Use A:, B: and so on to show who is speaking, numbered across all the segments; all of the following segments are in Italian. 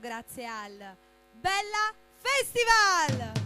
A: grazie al Bella Festival!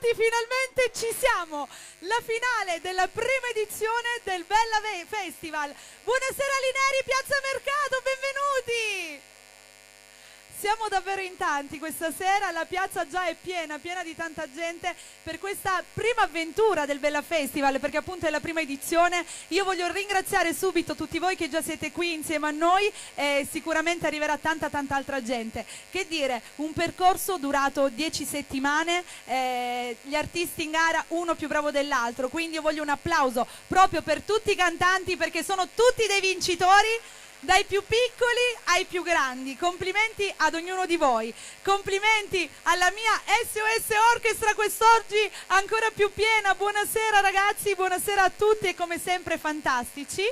A: Finalmente ci siamo, la finale della prima edizione del Bella Festival. Buonasera Lineri, Piazza Mercato, benvenuti! Siamo davvero in tanti questa sera, la piazza già è piena di tanta gente per questa prima avventura del Bella Festival, perché appunto è la prima edizione. Io voglio ringraziare subito tutti voi che già siete qui insieme a noi e sicuramente arriverà tanta altra gente. Che dire, un percorso durato 10 settimane, gli artisti in gara uno più bravo dell'altro, quindi io voglio un applauso proprio per tutti i cantanti perché sono tutti dei vincitori. Dai più piccoli ai più grandi, complimenti ad ognuno di voi, complimenti alla mia SOS Orchestra quest'oggi ancora più piena. Buonasera ragazzi, buonasera a tutti e come sempre fantastici.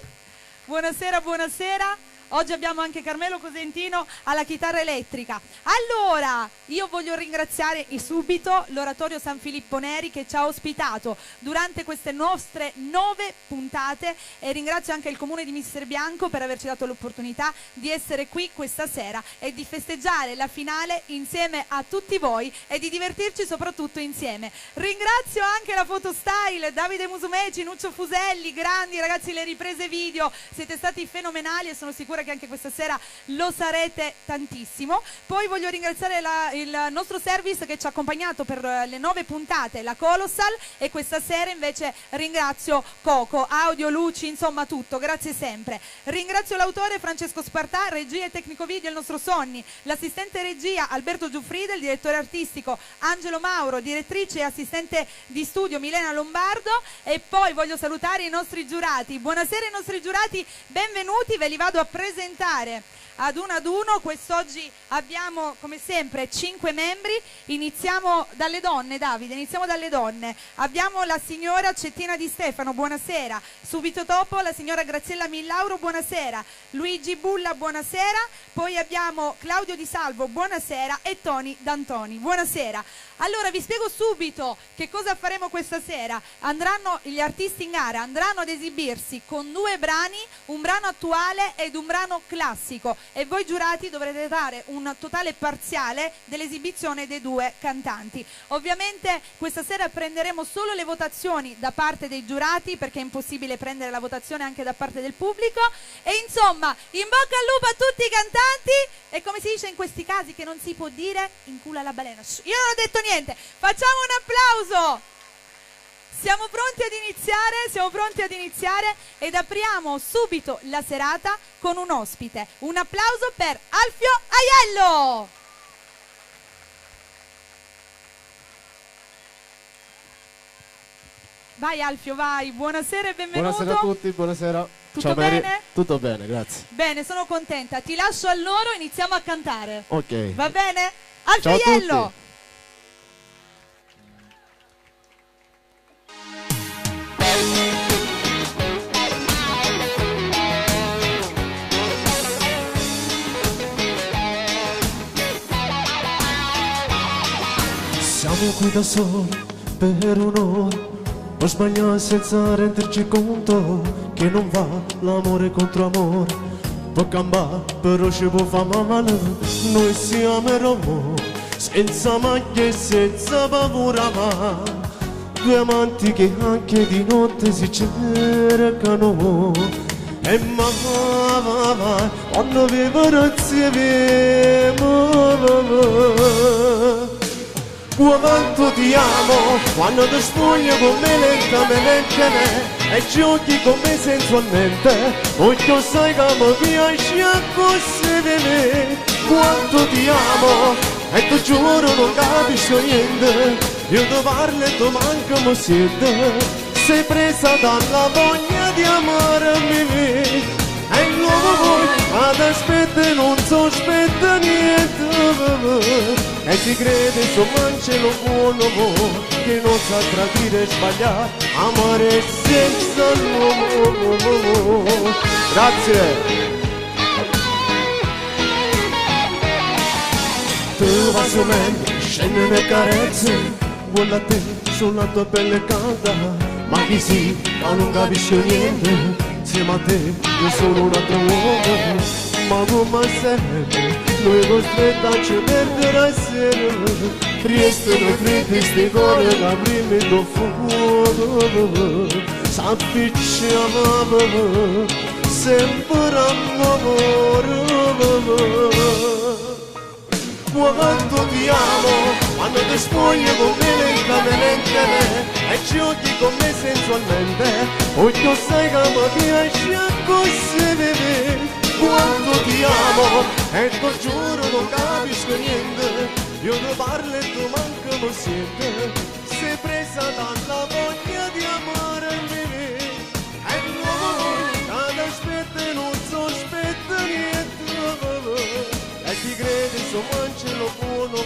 A: Buonasera, buonasera. Oggi abbiamo anche Carmelo Cosentino alla chitarra elettrica. Allora, io voglio ringraziare subito l'Oratorio San Filippo Neri che ci ha ospitato durante queste nostre 9 puntate e ringrazio anche il Comune di Mister Bianco per averci dato l'opportunità di essere qui questa sera e di festeggiare la finale insieme a tutti voi e di divertirci soprattutto insieme. Ringrazio anche la Fotostyle, Davide Musumeci, Nuccio Fuselli, grandi ragazzi, le riprese video, siete stati fenomenali e sono sicura che anche questa sera lo sarete tantissimo. Poi voglio ringraziare il nostro service che ci ha accompagnato per le 9 puntate, la Colossal, e questa sera invece ringrazio Coco, audio, luci, insomma tutto, grazie sempre. Ringrazio l'autore Francesco Spartà, regia e tecnico video il nostro Sonny, l'assistente regia Alberto Giuffrida, il direttore artistico Angelo Mauro, direttrice e assistente di studio Milena Lombardo e poi voglio salutare i nostri giurati. Buonasera ai nostri giurati, benvenuti, ve li vado a presentare ad uno. Quest'oggi abbiamo come sempre 5 membri. Iniziamo dalle donne, Davide, iniziamo dalle donne. Abbiamo la signora Cettina Di Stefano, buonasera. Subito dopo la signora Graziella Millauro, buonasera. Luigi Bulla, buonasera. Poi abbiamo Claudio Di Salvo, buonasera. E Tony D'Antoni, buonasera. Allora vi spiego subito che cosa faremo questa sera. Gli artisti in gara andranno ad esibirsi con 2 brani, un brano attuale ed un brano classico e voi giurati dovrete dare un totale parziale dell'esibizione dei 2 cantanti. Ovviamente questa sera prenderemo solo le votazioni da parte dei giurati perché è impossibile prendere la votazione anche da parte del pubblico e insomma in bocca al lupo a tutti i cantanti e come si dice in questi casi che non si può dire in culo alla balena. Io non ho detto niente, facciamo un applauso. Siamo pronti ad iniziare ed apriamo subito la serata con un ospite. Un applauso per Alfio Aiello. Vai Alfio, vai, buonasera e benvenuto.
B: Buonasera a tutti, buonasera.
A: Tutto
B: Ciao Mary.
A: bene?
B: Tutto bene, grazie.
A: Bene, sono contenta. Ti lascio a loro, iniziamo a cantare.
B: Ok.
A: Va bene? Alfio
B: Ciao a
A: Aiello.
B: tutti. Siamo qui da soli per un'ora, ho sbagliato senza renderci conto che non va l'amore contro amore, può cambiare però ci può fare male, noi siamo eroe, senza maglie e senza paura mai, 2 amanti che anche di notte si cercano e mamma quando vivrò insieme quanto ti amo quando ti spogli con me lentamente e giochi con me sensualmente perché sai che mi piaci così di me quanto ti amo e ti giuro non capisco niente io ti parlo e ti manca mi siete sei presa dalla voglia di amarmi e l'uomo voi ad aspetta e non sospetta niente e ti crede insomma c'è lo buono che non sa tradire e sbagliare amare senza l'uomo grazie tu vai su me scende le carezze vuole a te sulla tua pelle calda ma chi sì ma non capisce niente insieme a te io sono un altro uomo ma come sempre lui costretto a ci perdere assieme restano freddi sti cuori da prima do fuoco s'appicciava sempre amore quanto ti amo quando ti spogli con me lentamente e giochi con me sensualmente perché sai che mi piaci così di me quanto ti amo e ti giuro non capisco niente io ti parlo e tu manca mi siete sei presa dalla voglia di amarmi e l'uomo ad aspetta e non sospetta niente e ti credi insomma c'è lo buono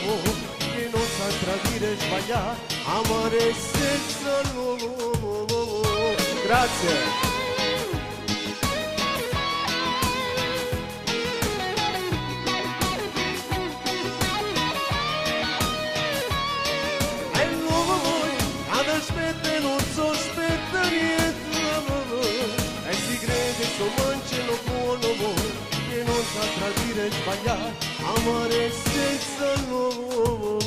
B: che non sa tradire e sbagliare amare senza l'uomo grazie e l'uomo ad aspetta e non sospetta niente e ti credi insomma c'è lo buono che non sa tradire e sbagliare amare senza l'uomo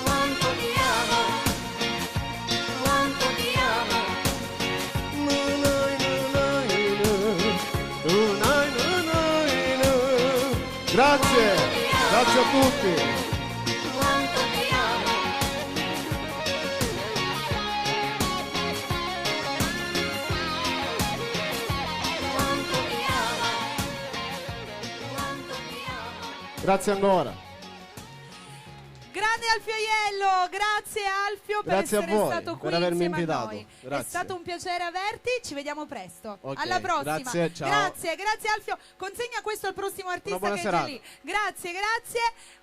C: Quanto ti amo, quanto ti amo.
B: grazie grazie a tutti
C: Quanto ti amo, quanto ti amo, quanto ti amo.
B: grazie ancora
A: Grande Alfio Aiello, grazie Alfio per
B: Grazie a
A: essere
B: voi,
A: stato qui
B: per avermi
A: insieme
B: invitato.
A: a noi.
B: Grazie.
A: È stato un piacere averti, ci vediamo presto.
B: Ok,
A: Alla prossima.
B: grazie, ciao.
A: Grazie Alfio. Consegna questo al prossimo artista
B: buona
A: che è
B: serata.
A: già lì. Grazie.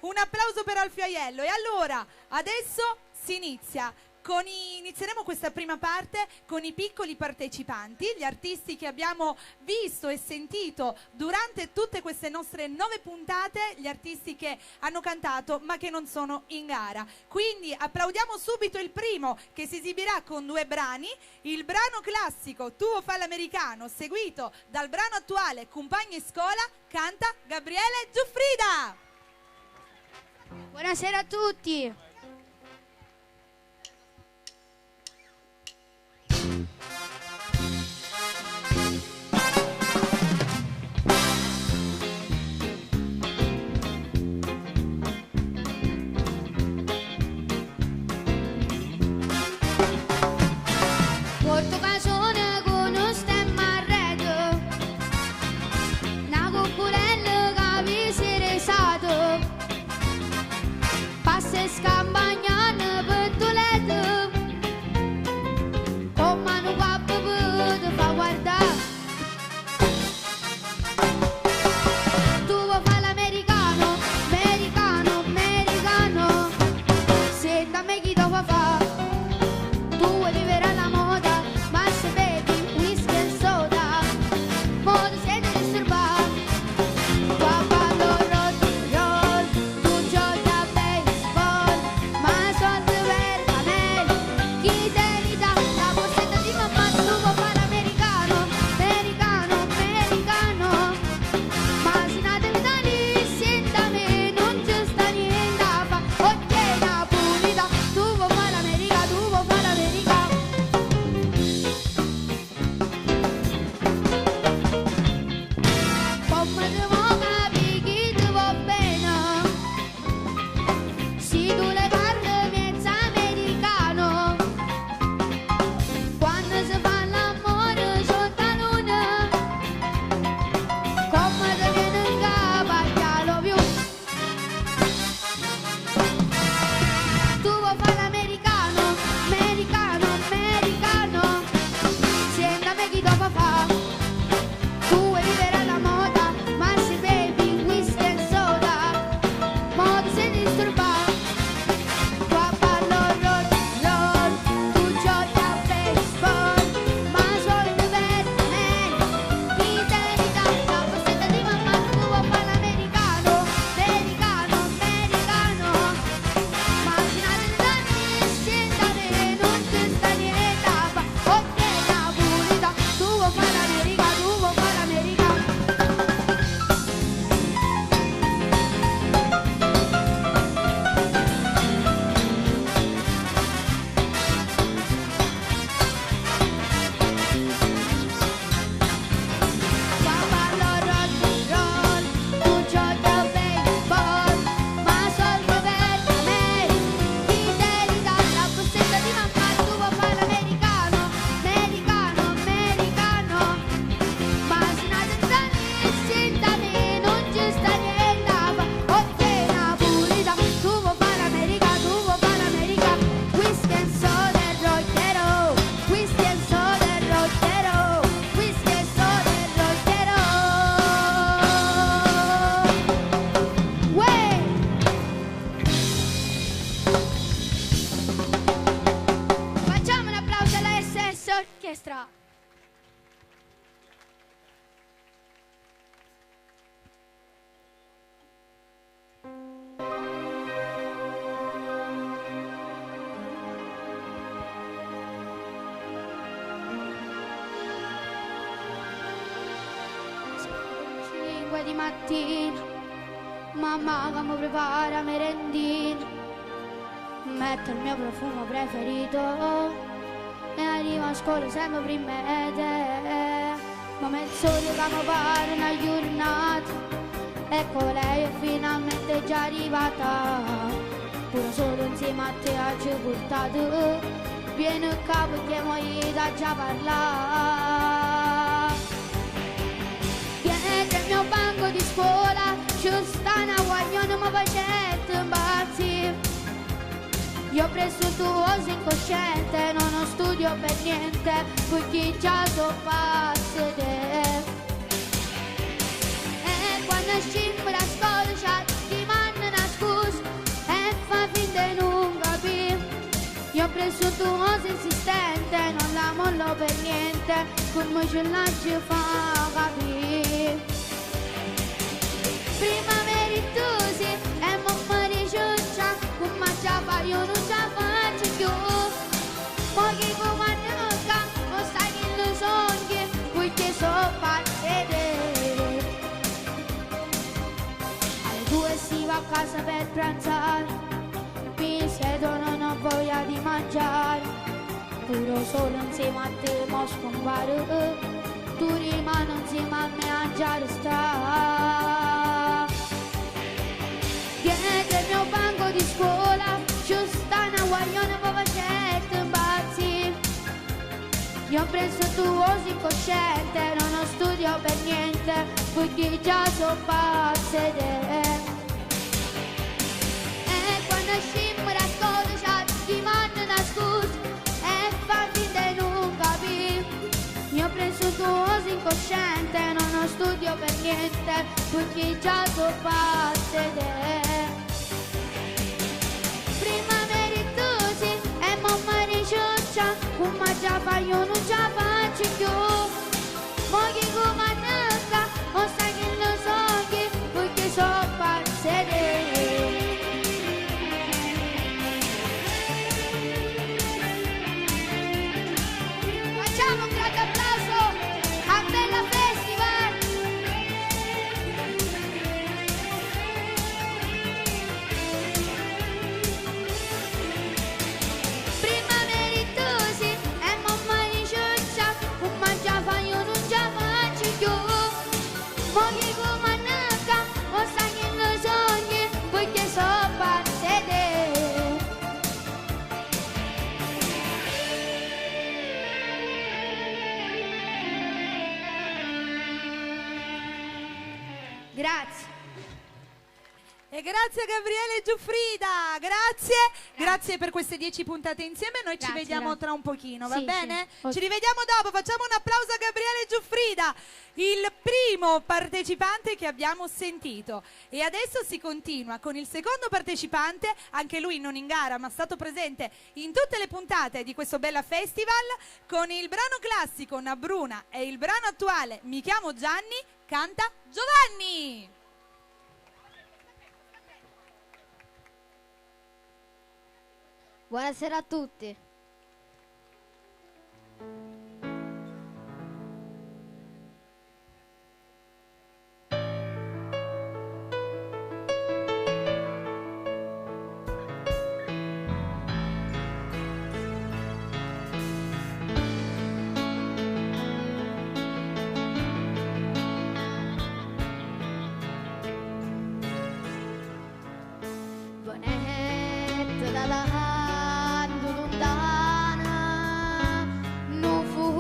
A: Un applauso per Alfio Aiello. E allora, adesso si inizia. Inizieremo questa prima parte con i piccoli partecipanti, gli artisti che abbiamo visto e sentito durante tutte queste nostre 9 puntate, gli artisti che hanno cantato ma che non sono in gara. Quindi applaudiamo subito il primo che si esibirà con 2 brani, il brano classico Tuo fa l'americano, seguito dal brano attuale Compagni in scuola, canta Gabriele Giuffrida.
D: Buonasera a tutti. Porto canzone con un stemma a redo, una coccolella che vi si è resato, passa e scampagnano per tu letto, con mano papà per fa guardare. Tu vuoi fare l'americano, americano, americano, se da me chi ti fa fa? Tu maestra. Di mattina, mamma che mi prepara merendina, metto il mio profumo preferito e arrivo a scuola sempre prima di te. Ma mezz'ora che mi pare una giornata, ecco lei è finalmente già arrivata, pure solo insieme a te ha già portato, vieni a capo che mi da già parlare. Che il mio banco di scuola ci sta una guaglione ma facette impazzire. Io ho preso il tuo incosciente, non studio per niente, perché già so pazze te. E quando scimmo da scuola c'è chi manna una scusa e fa finta di non capire. Io ho preso il tuo insistente, non la mollo per niente, come ce la ci fa capire. Prima meritosi e mamma di ciuccia, come già fa io non ce la faccio più. Pochi come nuca, non sai che lo sogni, perché so parte te. Alle 2 si va a casa per pranzare, mi siedo non ho voglia di mangiare, pure solo insieme a te mo scompare, tu rimani insieme a me a già restare. Dietro il mio banco di scuola ci sta una guaglione che facette impazzire. Io ho preso il tuo incosciente, non studio per niente, perché già so pazze te. E quando scimmo da scuola c'è chi manna una scusa e fa finta di non capire. Io ho preso il tuo incosciente, non studio per niente, perché già so pazze te. Prima meritosi e mamma di ciuccia, come già fa io non ce la faccio più. Mogli come nuca, non sai che lo sogni, perché so pazze te. Facciamo un grande applauso a Bella Festival! Prima meritosi e mamma di ciuccia, come già fa io non ce la faccio più. Mogli come nuca, non sai che lo sogni, perché so pazze te. Grazie.
A: E grazie a Gabriele Giuffrida, grazie per queste 10 puntate insieme, noi ci
D: Grazie,
A: vediamo
D: grazie.
A: tra un pochino, va
D: Sì,
A: bene?
D: sì. Ok.
A: Ci rivediamo dopo, facciamo un applauso a Gabriele Giuffrida, il primo partecipante che abbiamo sentito. E adesso si continua con il secondo partecipante, anche lui non in gara ma stato presente in tutte le puntate di questo Bella Festival, con il brano classico Nabruna e il brano attuale Mi chiamo Gianni, canta Giovanni.
D: Buonasera a tutti. Bonetto dalla lontana, non fu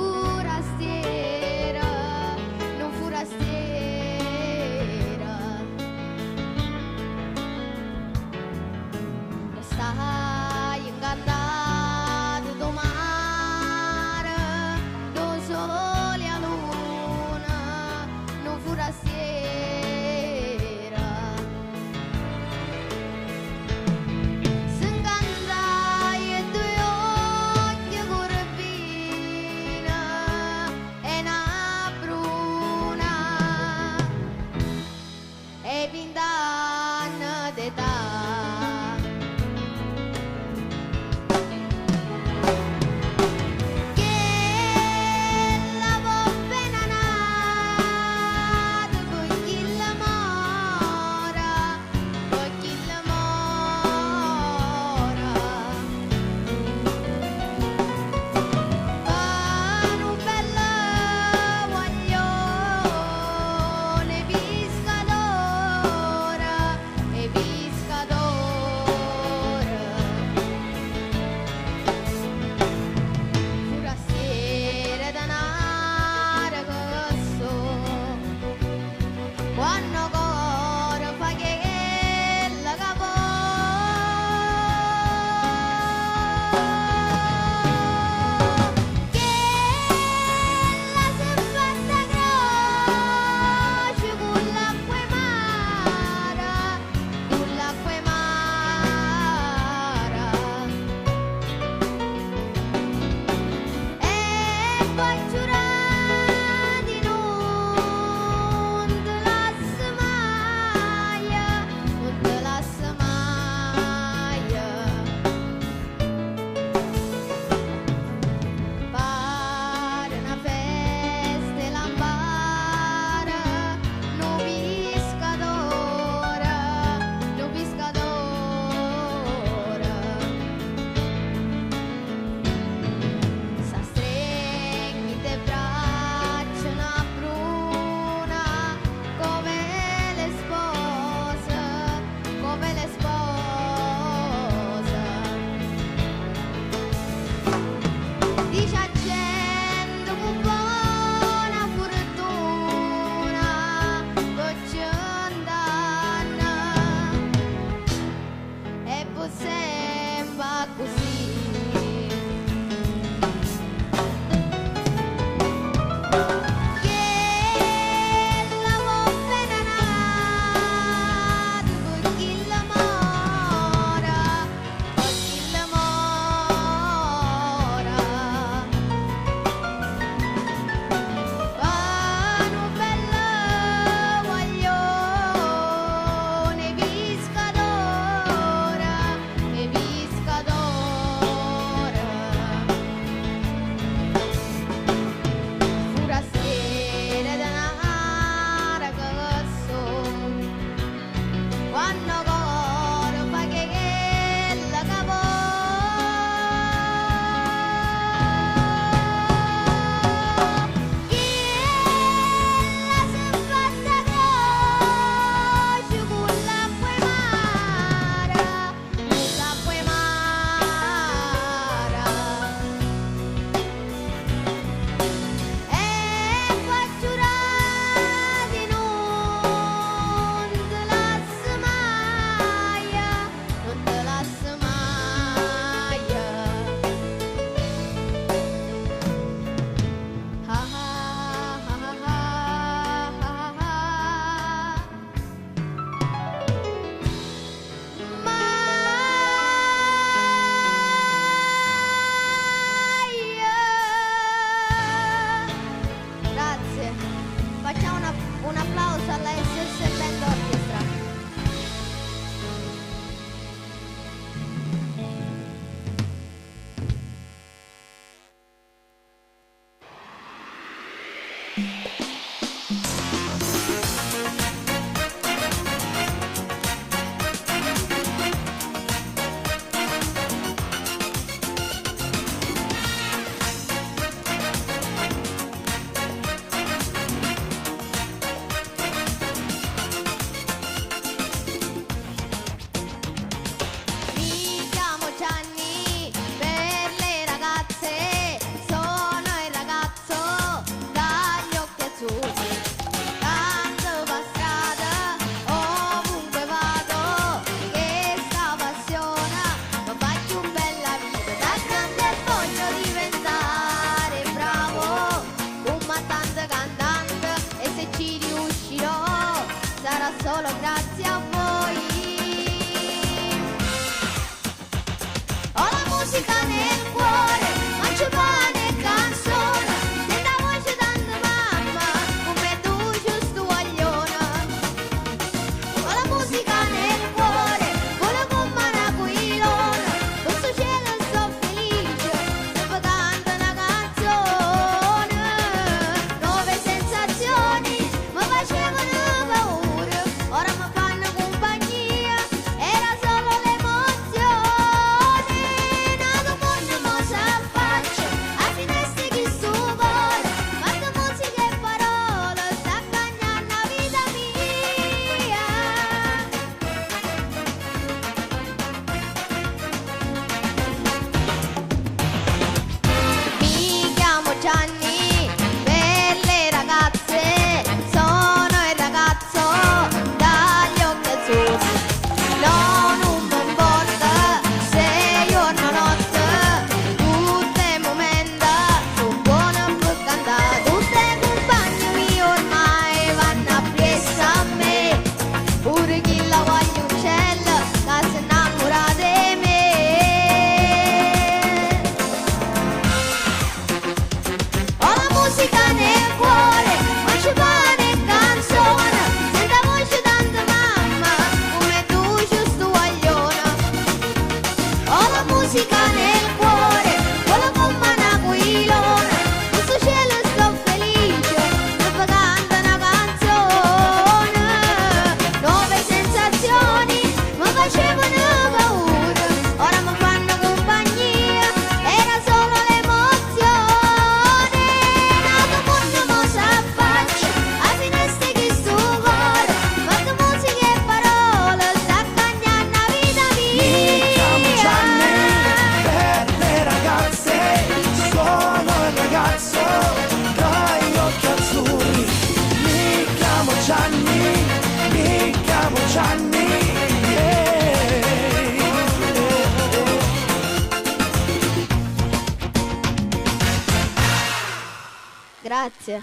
D: Grazie.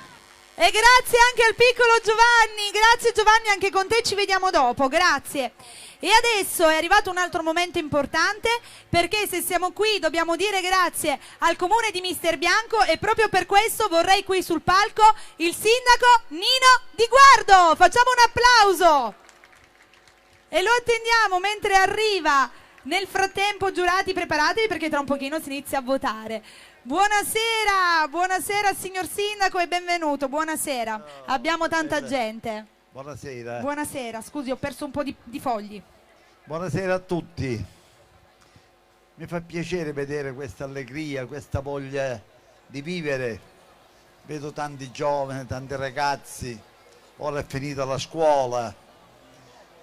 A: E grazie anche al piccolo Giovanni. Grazie Giovanni, anche con te ci vediamo dopo. Grazie. E adesso è arrivato un altro momento importante, perché se siamo qui dobbiamo dire grazie al comune di Mister Bianco, e proprio per questo vorrei qui sul palco il sindaco Nino Di Guardo. Facciamo un applauso. E lo attendiamo mentre arriva. Nel frattempo, giurati, preparatevi perché tra un pochino si inizia a votare. Buonasera, buonasera signor sindaco e benvenuto. Buonasera, abbiamo tanta gente.
E: Buonasera.
A: Buonasera, scusi, ho perso un po' di fogli.
E: Buonasera a tutti. Mi fa piacere vedere questa allegria, questa voglia di vivere. Vedo tanti giovani, tanti ragazzi, ora è finita la scuola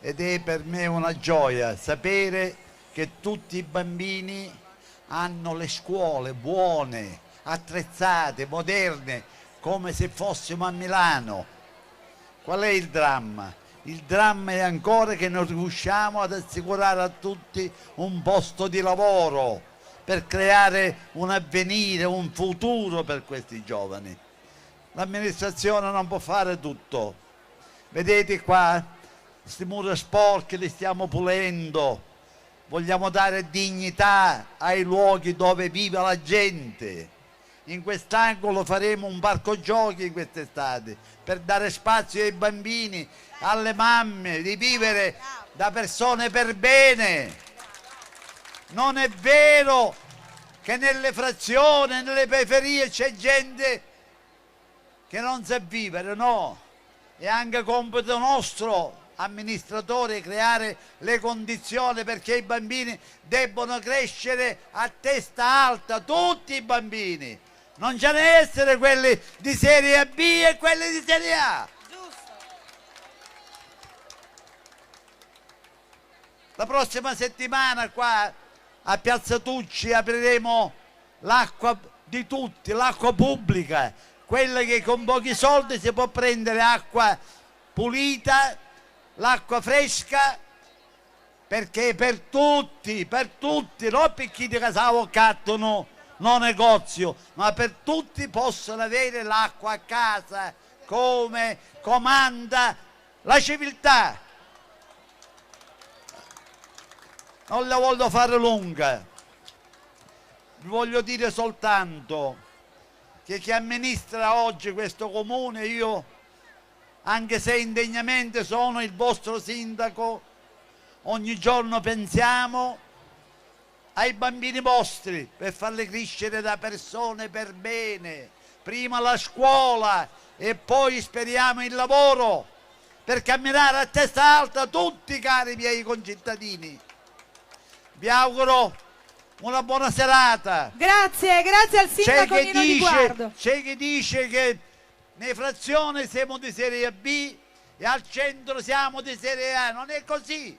E: ed è per me una gioia sapere che tutti i bambini hanno le scuole buone, attrezzate, moderne, come se fossimo a Milano. Qual è il dramma? Il dramma è ancora che non riusciamo ad assicurare a tutti un posto di lavoro per creare un avvenire, un futuro per questi giovani. L'amministrazione non può fare tutto. Vedete qua, questi muri sporchi li stiamo pulendo. Vogliamo dare dignità ai luoghi dove vive la gente. In quest'angolo faremo un parco giochi in quest'estate per dare spazio ai bambini, alle mamme, di vivere da persone per bene. Non è vero che nelle frazioni, nelle periferie c'è gente che non sa vivere, no. È anche compito nostro amministratore creare le condizioni perché i bambini debbono crescere a testa alta, tutti i bambini, non ce ne essere quelli di serie B e quelli di serie A. La prossima settimana qua a Piazza Tucci apriremo l'acqua di tutti, l'acqua pubblica, quella che con pochi soldi si può prendere acqua pulita, l'acqua fresca, perché per tutti, non per chi di casa avvocato no negozio, ma per tutti possono avere l'acqua a casa come comanda la civiltà. Non la voglio fare lunga, vi voglio dire soltanto che chi amministra oggi questo comune, io anche se indegnamente sono il vostro sindaco, ogni giorno pensiamo ai bambini vostri per farli crescere da persone per bene, prima la scuola e poi speriamo il lavoro per camminare a testa alta tutti, cari miei concittadini. Vi auguro una buona serata.
A: Grazie, grazie al sindaco Nino Di Guardo.
E: C'è chi dice che nei frazioni siamo di serie B e al centro siamo di serie A. Non è così.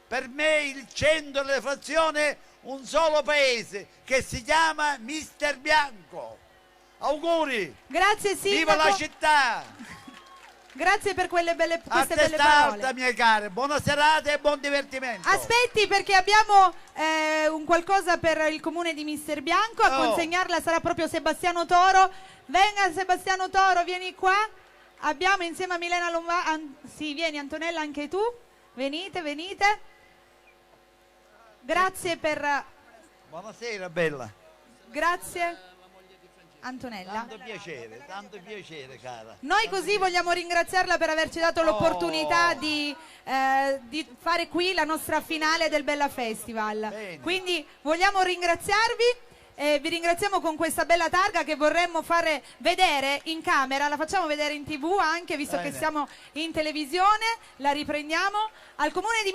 E: Per me il centro e le frazioni è un solo paese che si chiama Mister Bianco. Auguri.
A: Grazie sindaco.
E: Viva la città.
A: Grazie per queste belle
E: A
A: parole.
E: testa alta, miei cari. Buona serata e buon divertimento.
A: Aspetti, perché abbiamo un qualcosa per il comune di Mister Bianco. A consegnarla sarà proprio Sebastiano Toro. Venga Sebastiano Toro, vieni qua. Abbiamo insieme a Milena Lombardi. Sì, vieni Antonella anche tu. Venite, venite. Grazie per...
E: Buonasera, bella.
A: Grazie Antonella.
E: Tanto piacere, cara.
A: Noi così vogliamo ringraziarla per averci dato l'opportunità di fare qui la nostra finale del Bella Festival.
E: Bene.
A: Quindi vogliamo ringraziarvi e vi ringraziamo con questa bella targa che vorremmo fare vedere in camera. La facciamo vedere in TV anche, visto che siamo in televisione. La riprendiamo. Al comune di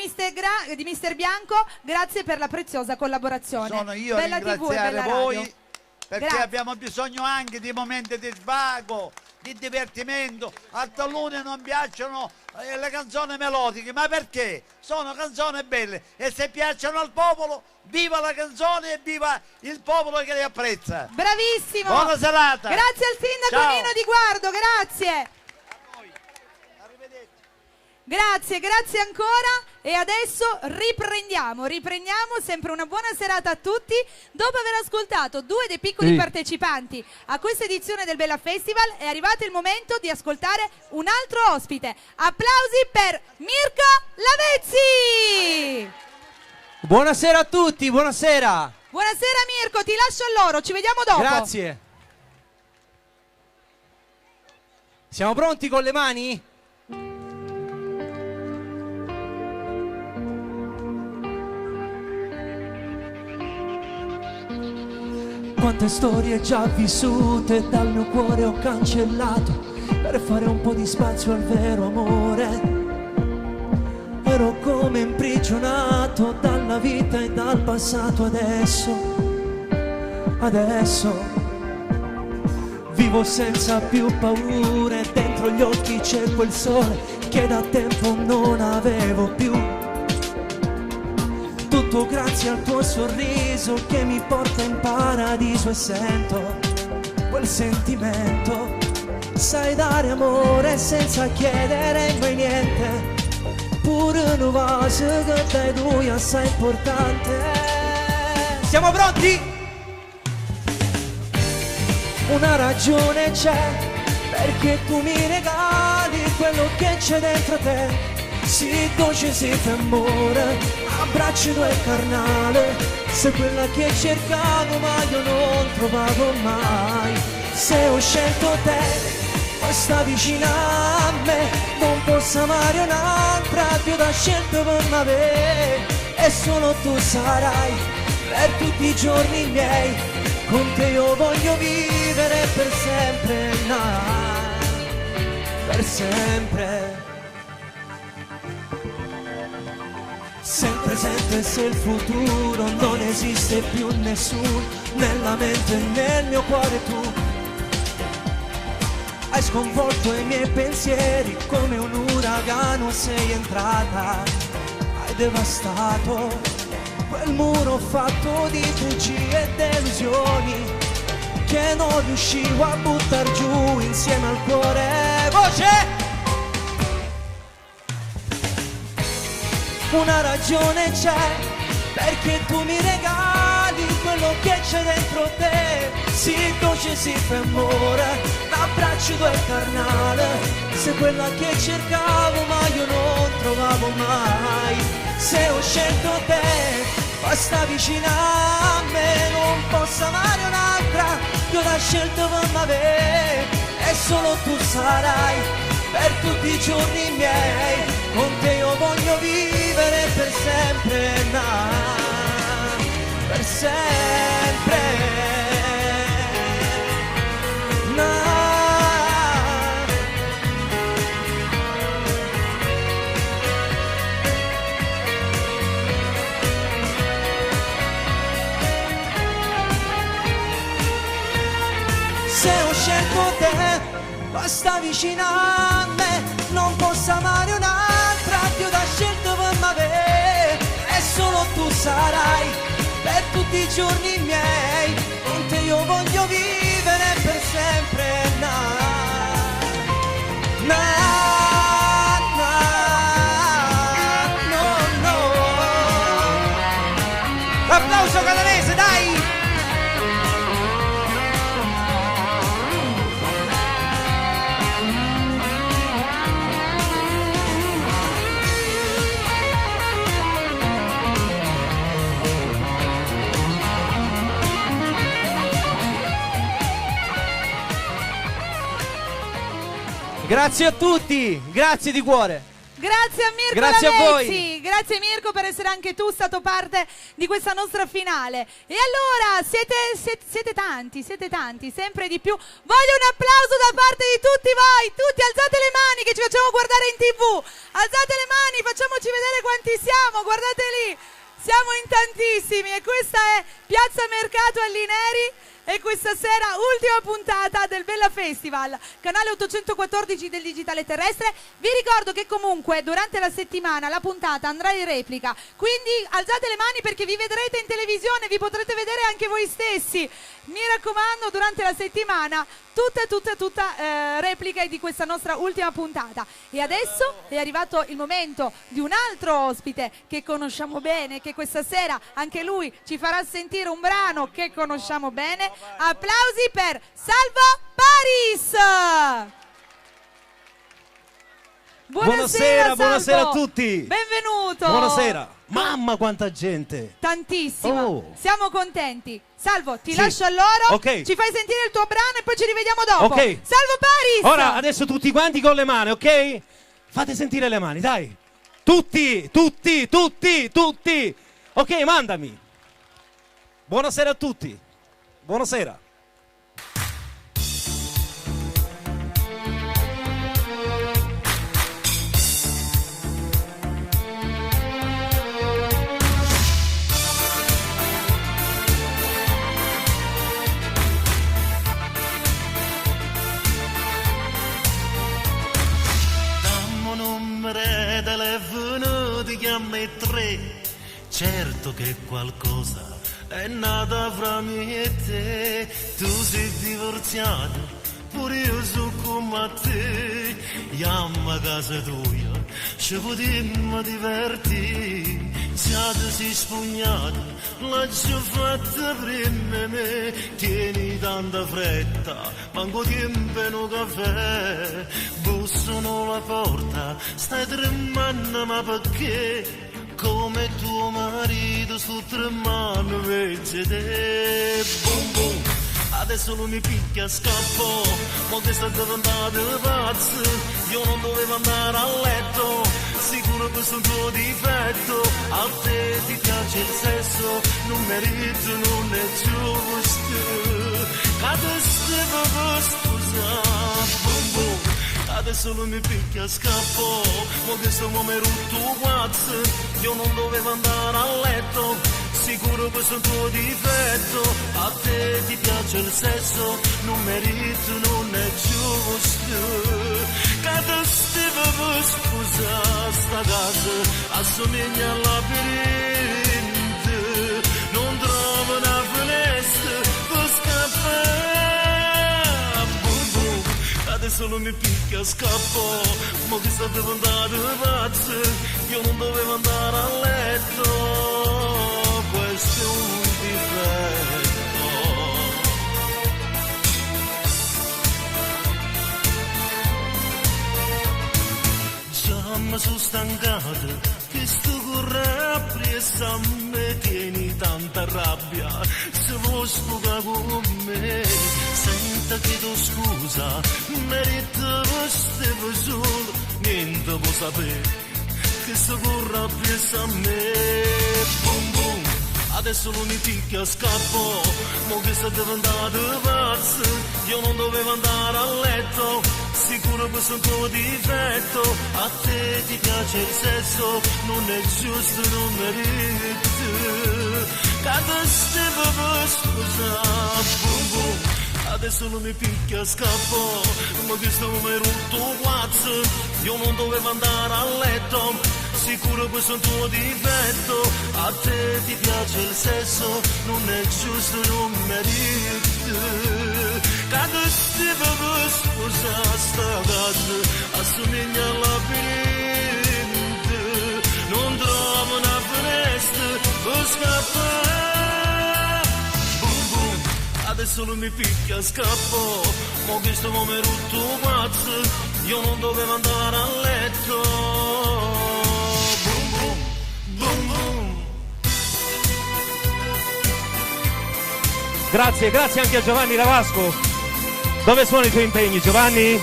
A: Mister Bianco, grazie per la preziosa collaborazione.
E: Sono io
A: Bella
E: a
A: TV e
E: ringraziare
A: Bella
E: voi.
A: Radio.
E: Perché
A: Grazie.
E: abbiamo bisogno anche di momenti di svago, di divertimento. A taluni non piacciono le canzoni melodiche, ma perché? Sono canzoni belle e se piacciono al popolo, viva la canzone e viva il popolo che le apprezza.
A: Bravissimo.
E: Buona serata.
A: Grazie al sindaco
E: Ciao.
A: Nino Di Guardo, grazie.
E: Arrivederci.
A: Grazie, grazie ancora. E adesso riprendiamo, sempre una buona serata a tutti. Dopo aver ascoltato due dei piccoli partecipanti a questa edizione del Bella Festival, è arrivato il momento di ascoltare un altro ospite. Applausi per Mirko Lavezzi!
F: Buonasera a tutti, buonasera!
A: Buonasera Mirko, ti lascio a loro, ci vediamo dopo.
F: Grazie! Siamo pronti con le mani? Quante storie già vissute dal mio cuore ho cancellato per fare un po' di spazio al vero amore. Ero come imprigionato dalla vita e dal passato, adesso vivo senza più paure, dentro gli occhi c'è quel sole che da tempo non avevo più. Tutto grazie al tuo sorriso che mi porta in paradiso e sento quel sentimento. Sai dare amore senza chiedere mai niente, pure una cosa che dai tu è assai importante. Siamo pronti? Una ragione c'è perché tu mi regali quello che c'è dentro te. Sì, dolce sei amore, abbraccio tuo e carnale, sei quella che cercavo ma io non trovavo mai. Se ho scelto te, poi sta vicino a me, non posso amare un'altra, più da scelto per me. E solo tu sarai per tutti i giorni miei, con te io voglio vivere per sempre, per sempre. Sempre, sempre se il futuro non esiste più nessuno, nella mente e nel mio cuore tu hai sconvolto i miei pensieri, come un uragano sei entrata, hai devastato quel muro fatto di bugie e delusioni che non riuscivo a buttar giù insieme al cuore. Voce! Una ragione c'è perché tu mi regali quello che c'è dentro te. Sì, dolce, sì, amore, l'abbraccio tuo è carnale, sei quella che cercavo ma io non trovavo mai. Se ho scelto te, basta vicino a me, non posso amare un'altra, io l'ho scelto per me. E solo tu sarai per tutti i giorni miei, con te io voglio vivere per sempre, per sempre. Se ho scelto te, basta vicino a me, non posso amare un'altra, più da scelto per me. E solo tu sarai per tutti i giorni miei, con te io voglio vivere per sempre, no. Applauso catanese, dai! Grazie a tutti, grazie di cuore.
A: Grazie a Mirko
F: Grazie
A: Lavezzi.
F: a voi.
A: Grazie Mirko per essere anche tu stato parte di questa nostra finale. E allora siete tanti, sempre di più. Voglio un applauso da parte di tutti voi. Tutti alzate le mani che ci facciamo guardare in TV. Alzate le mani, facciamoci vedere quanti siamo. Guardate lì, siamo in tantissimi. E questa è Piazza Mercato Allineri. E questa sera ultima puntata del Bella Festival, canale 814 del Digitale Terrestre. Vi ricordo che comunque durante la settimana la puntata andrà in replica, quindi alzate le mani perché vi vedrete in televisione, vi potrete vedere anche voi stessi. Mi raccomando, durante la settimana tutta repliche di questa nostra ultima puntata. E adesso è arrivato il momento di un altro ospite che conosciamo bene, che questa sera anche lui ci farà sentire un brano che conosciamo bene. Applausi per Salvo Paris.
G: Buonasera, buonasera a tutti.
A: Benvenuto.
G: Buonasera. Mamma quanta gente.
A: Tantissima.
G: Oh.
A: Siamo contenti. Salvo, ti
G: Sì.
A: lascio a loro.
G: Ok.
A: Ci fai sentire il tuo brano e poi ci rivediamo dopo.
G: Ok.
A: Salvo Paris.
G: Ora adesso tutti quanti con le mani, ok? Fate sentire le mani, dai. Tutti. Ok, mandami. Buonasera a tutti. Buonasera.
H: Telefono ti chiama e tre, certo che qualcosa è nata fra me e te. Tu sei divorziato, pure io sono come te. Chiama a casa tua, ci potremmo divertire. Siate si spugnati, l'ho già fatta prima me. Tieni tanta fretta, manco tempo e no caffè. Bussano la porta, stai tremando ma perché? Come tuo marito sto tremando invece te. Boom boom, adesso lui mi picchia e scappo, ma che sta diventando pazzo. Io non dovevo andare a letto, sicuro questo è un tuo difetto. A te ti piace il sesso, non merito, non è giusto. Adesso devo sposare, boom boom. Adesso lui mi picchia e scappo, ma che sto uomo è rotto pazzo. Io non dovevo andare a letto, sicuro questo è un tuo difetto. A te ti piace il sesso, non merito, non è giusto. Adesso devo sposare, sta casa assomiglia al labirinto. Non trovo una finestra per scappare. Adesso non mi picchia, scappo, ma che sta diventando pazzo. Io non dovevo andare a letto, questo è un difetto. Già mi sono stancato, che sto correndo e a me tieni tanta rabbia. Se vuoi sfogare con me, senta chiedo scusa, merito stevo solo, niente può sapere, che sto correndo a me. Boom boom, adesso lui mi picchia, scappo, mo che sta diventando pazzo. Io non dovevo andare a letto, sicuro questo è un tuo difetto. A te ti piace il sesso, non è giusto, non merito. Adesso devo sposare, boom boom. Adesso lui mi picchia, scappo, ma che sto come rotto pazzo. Io non dovevo andare a letto, sicuro questo è un tuo difetto. A te ti piace il sesso, non è giusto, non merito. Adesso devo sposare, sta casa assomiglia al labirinto. Non trovo una finestra per scappare. Boom boom, adesso lui mi picchia, scappo, ma che sto come rotto pazzo. Io non dovevo andare a letto. Boom boom, boom boom.
G: Grazie anche a Giovanni Ravasco. Dove sono i tuoi impegni, Giovanni?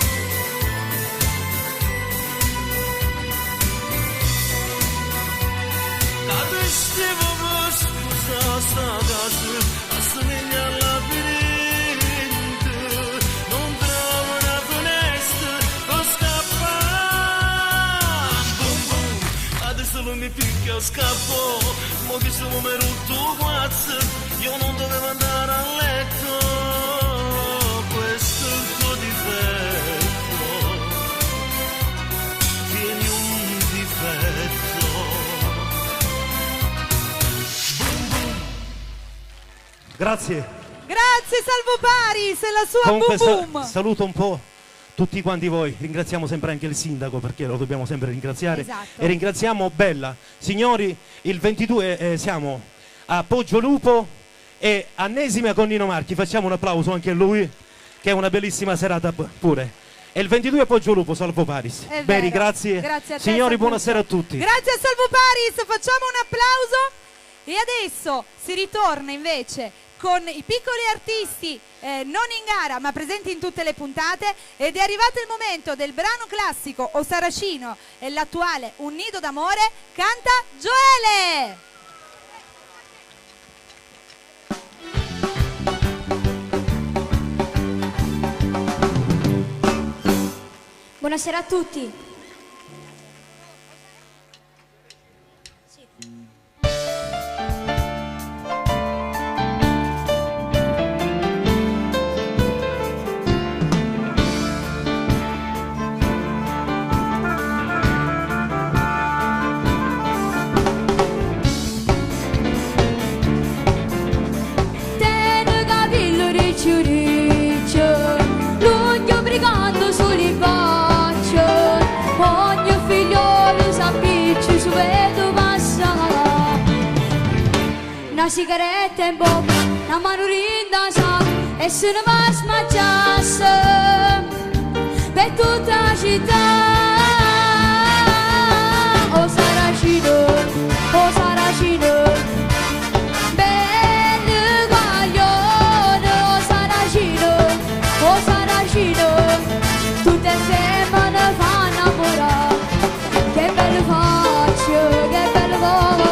H: Adesso devo sposare, sta casa assomiglia al labirinto. Non trovo una finestra per scappare. Boom boom, adesso lui mi picchia, scappo, ma che sto come rotto pazzo. Io non dovevo andare a letto.
G: Grazie.
A: Grazie Salvo Paris e la sua
G: Comunque
A: boom boom.
G: saluto un po' tutti quanti voi, ringraziamo sempre anche il sindaco perché lo dobbiamo sempre ringraziare.
A: Esatto.
G: E ringraziamo Bella. Signori, il 22 siamo a Poggio e a Nesima con Nino Marchi, facciamo un applauso anche a lui che è una bellissima serata pure. E il 22 a Poggio Salvo Paris.
A: È
G: Bene,
A: vero.
G: grazie.
A: Grazie a te,
G: Signori,
A: Salvo.
G: buonasera a tutti.
A: Grazie a Salvo Paris, facciamo un applauso. E adesso si ritorna invece con i piccoli artisti non in gara ma presenti in tutte le puntate, ed è arrivato il momento del brano classico O Saracino e l'attuale Un nido d'amore. Canta Gioele.
D: Buonasera a tutti. Una sigaretta in bocca, una manurina in sacco e se ne va a smacciarsi per tutta la città. Oh Saracino, bello guaglione, oh Saracino, tutte femmine fanno innamorare, che bello faccio, che bello cuore.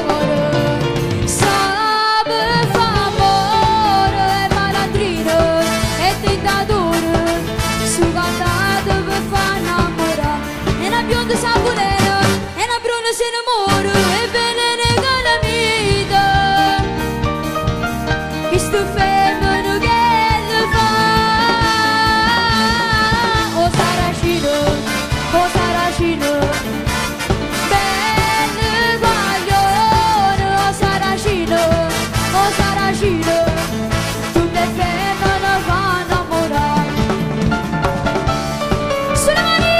D: Bionda saponera e una bruna se innamora e velene calamita che sto femmino che le fa. Oh Saracino, bello guaglione, oh Saracino, tutte femmine vanno innamorare. Sulle mani!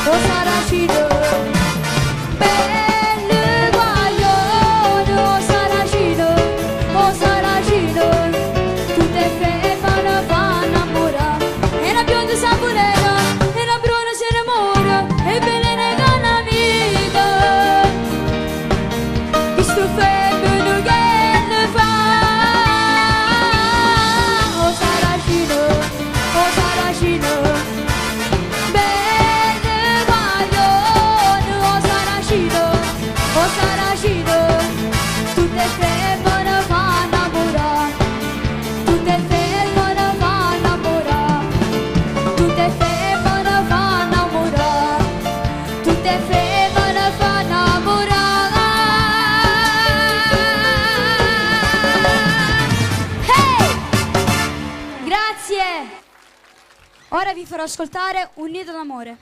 D: Oh Saracino, bello guaglione, oh Saracino, tutte femmine vanno innamorare, e una bionda saponera, e una bruna se innamora, e velene calamita, che sto femmino che le fa. Oh Saracino, tutte femmine vanno innamorare, tutte femmine vanno innamorare, tutte femmine vanno innamorare, tutte femmine vanno innamorare. Hey! Grazie! Ora vi farò ascoltare Un nido d'amore.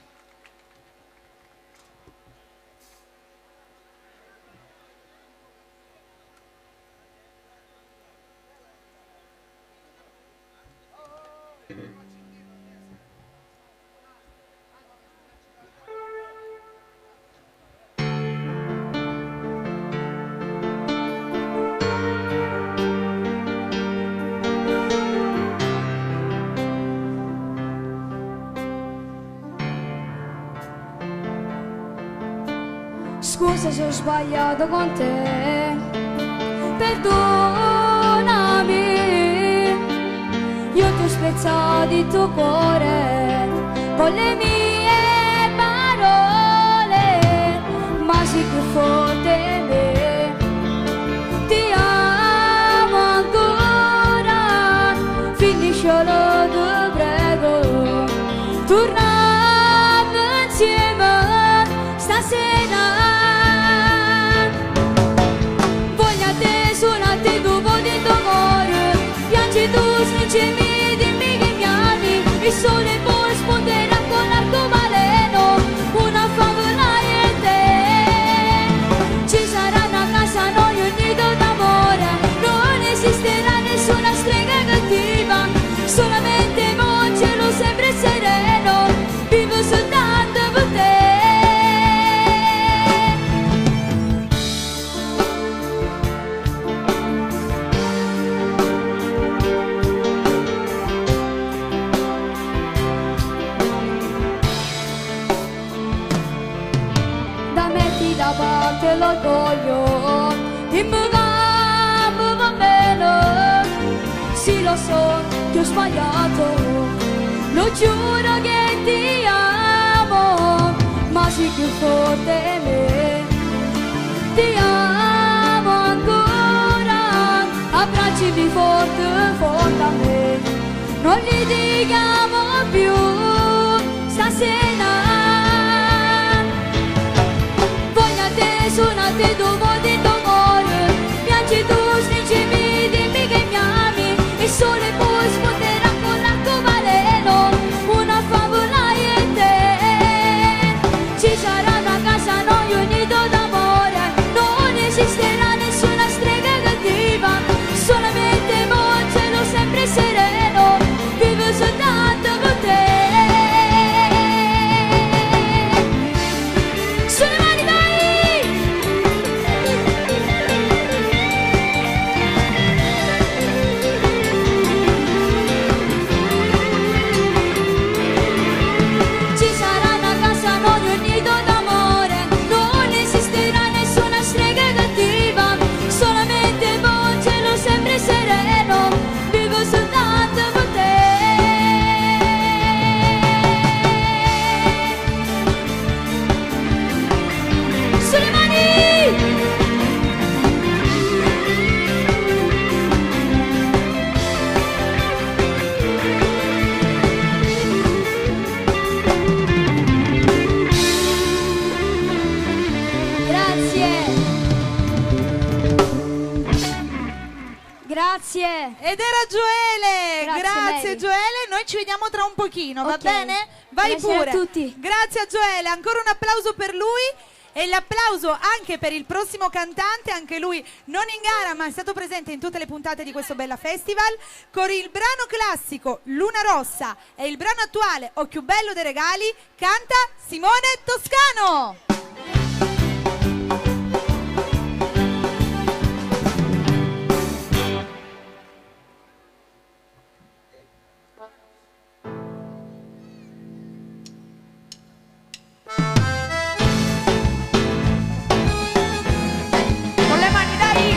D: Scusa se ho sbagliato con te, perdonami, io ti ho spezzato il tuo cuore con le mie parole, ma sì che forte me, ti amo ancora, finiscilo ti prego, torniamo insieme stasera. Voglio a te, suona a te, tu vuoi dentro cuore, piangi tu, stringimi, dimmi il sole poi risponderà con l'arcobaleno, una favola e te. Ci sarà una casa, noi un nido d'amore, non esisterà nessuna strega cattiva, solamente un cielo sempre sereno, vivo soltanto per te. Da metti da parte l'orgoglio, dimmi va bene, sì lo so che ho sbagliato, lo giuro che ti amo, ma sì più forte me, ti amo ancora, abbracciami forte, forte a me, non litighiamo più stasera. Suonate tu vuoti d'amore, piangi tu, stringimi, dimmi che mi ami, il sole poi sfonderà con l'arcobaleno, una favola e te. Ci sarà una casa, noi un nido d'amore, non esisterà nessuna strega cattiva, solamente un cielo sempre sereno, vivo soltanto con te. Sulle mani vai! Grazie.
A: Ed era Gioele. Grazie
D: Mary.
A: Gioele, noi ci vediamo tra un pochino, va
D: Ok.
A: bene? Vai
D: Buonasera
A: pure.
D: a tutti.
A: Grazie a Gioele, ancora un applauso per lui. E l'applauso anche per il prossimo cantante, anche lui non in gara ma è stato presente in tutte le puntate di questo Bella Festival, con il brano classico Luna Rossa e il brano attuale O più bello dei regali, canta Simone Toscano. Con le mani, dai!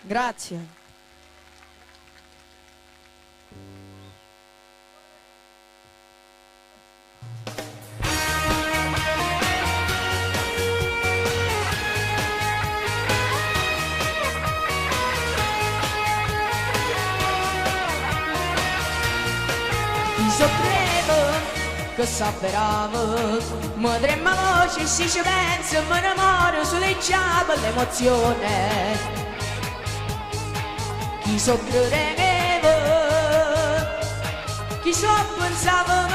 I: Grazie.
J: Che sappiamo, mi trema voce se ci penso, mi innamoro soleggiato l'emozione. Chi so credevo, chi so pensavo,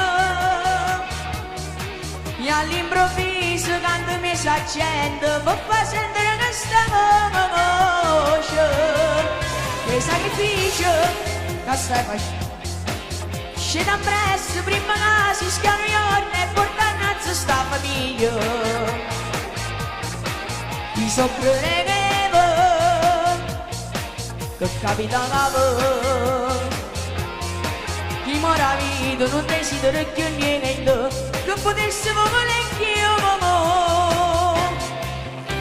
J: e all'improvviso quando mi s'accende, può far sentire questa voce, che sacrificio che stai facendo. Scena presto, prima che si schiano gli orni e portano a sta famiglia. Chi so credevo che capitava, chi mora vita non desidero più niente, che potessimo volere io.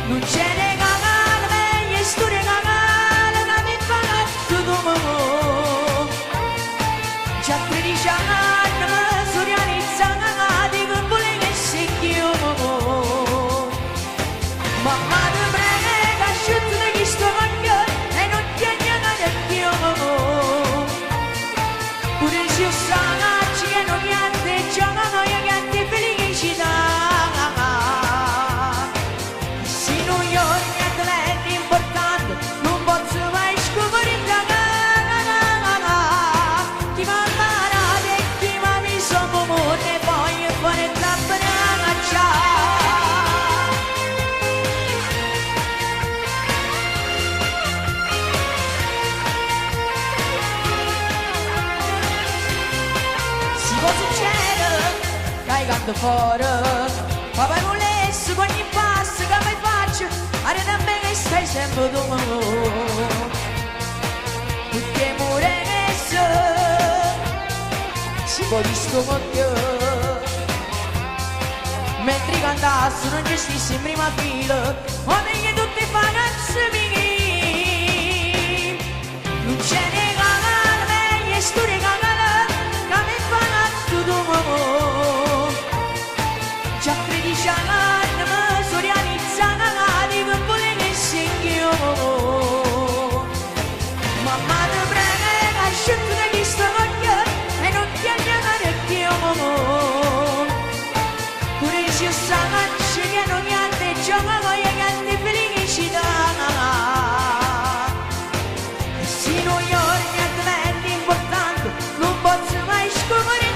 J: Non c'è ne cagare, meglio storia cagare, che mi fa tutto. Già 13 anni mi sono realizzata che volevo essere io. Mamma ti prego, asciutta chi sto coglione e non ti niente più. Pure se io sanacci che non mi atteggiano, io che ti felicità. Se non io niente è importante, non posso mai scoprire da e poi fare la braccia. Si può succedere che canto fuori, ma poi volessi con ogni passo che mi faccio, arena a me che stai sempre tu. Perché muore messo si può discomogliare mentre cantassi non gestissi in prima fila o meglio tutti i ragazzi miei. Non c'è ne cagare, meglio storia cagare che mi fanno tutto. Già 13 anni mi sono realizzata che volevo essere io. Mamma ti prego, asciutta chi sto coglione e non ti annegare più. Pure se io sanacci che non mi atteggiamo, voglio che ti felicità. E se non io niente importante, non posso mai scoprire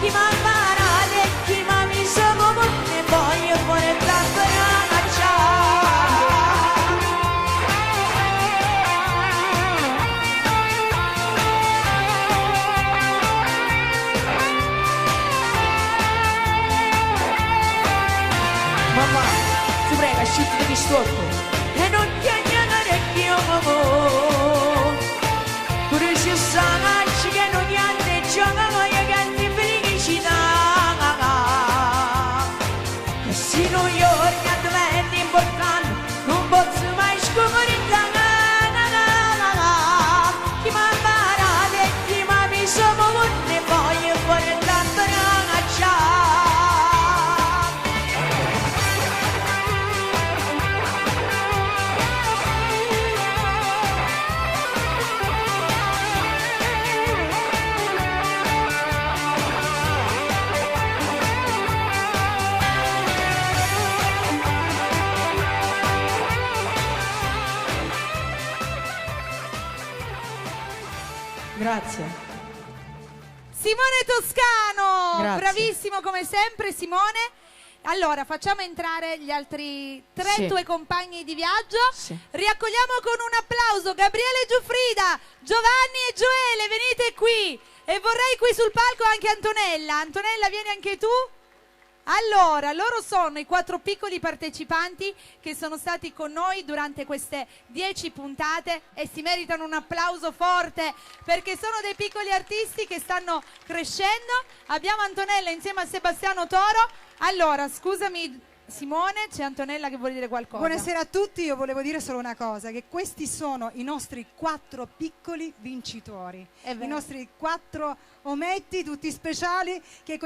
J: chi mi ha imparato e chi mi ha messo come e voglio fare la braccia. Mamma, ti prego, asciutti di storto e non ti annegare più. Pure se sanacci che non mi atteggiamo, voglio che ti felicità. E se non io niente importante, non posso mai scoprire chi mi ha imparato e chi mi ha messo come e voglio fare la braccia. Grazie.
A: Simone Toscano,
I: Grazie.
A: bravissimo come sempre Simone. Allora facciamo entrare gli altri tre
I: Sì.
A: tuoi compagni di viaggio.
I: Sì.
A: Riaccogliamo con un applauso Gabriele Giuffrida, Giovanni e Gioele, venite qui. E vorrei qui sul palco anche Antonella. Antonella, vieni anche tu. Allora, loro sono i 4 piccoli partecipanti che sono stati con noi durante queste 10 puntate e si meritano un applauso forte perché sono dei piccoli artisti che stanno crescendo. Abbiamo Antonella insieme a Sebastiano Toro. Allora, scusami Simone, c'è Antonella che vuole dire qualcosa.
I: Buonasera a tutti, io volevo dire solo una cosa, che questi sono i nostri 4 piccoli vincitori, i nostri 4 ometti tutti speciali che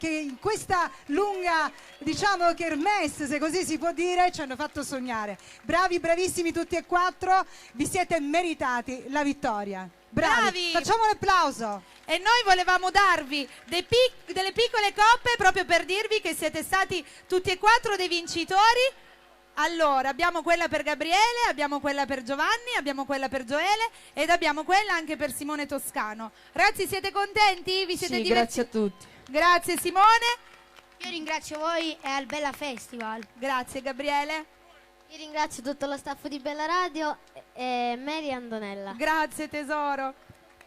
I: in questa lunga, diciamo, kermesse, se così si può dire, ci hanno fatto sognare. Bravi, bravissimi tutti e 4, vi siete meritati la vittoria. Bravi. Facciamo un applauso.
A: E noi volevamo darvi delle piccole coppe proprio per dirvi che siete stati tutti e 4 dei vincitori. Allora, abbiamo quella per Gabriele, abbiamo quella per Giovanni, abbiamo quella per Gioele ed abbiamo quella anche per Simone Toscano. Ragazzi, siete contenti? Vi siete divertiti?
J: Grazie a tutti.
A: Grazie Simone.
D: Io ringrazio voi e al Bella Festival.
A: Grazie Gabriele.
K: Io ringrazio tutto lo staff di Bella Radio e Mary e Antonella.
A: Grazie tesoro.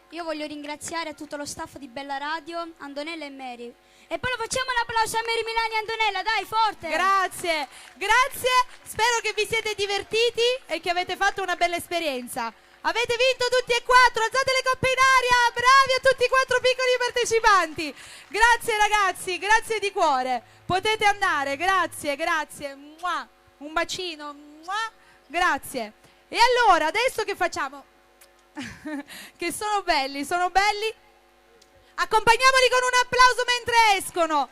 D: Io voglio ringraziare tutto lo staff di Bella Radio, Antonella e Mary. E poi lo facciamo un applauso a Mary Milani e Antonella, dai, forte!
A: Grazie, grazie. Spero che vi siete divertiti e che avete fatto una bella esperienza. Avete vinto tutti e 4, alzate le coppe in aria, bravi a tutti e 4 piccoli partecipanti. Grazie ragazzi, grazie di cuore. Potete andare, grazie, grazie. Mua. Un bacino, mua. Grazie. E allora, adesso che facciamo? Che sono belli, sono belli. Accompagniamoli con un applauso mentre escono.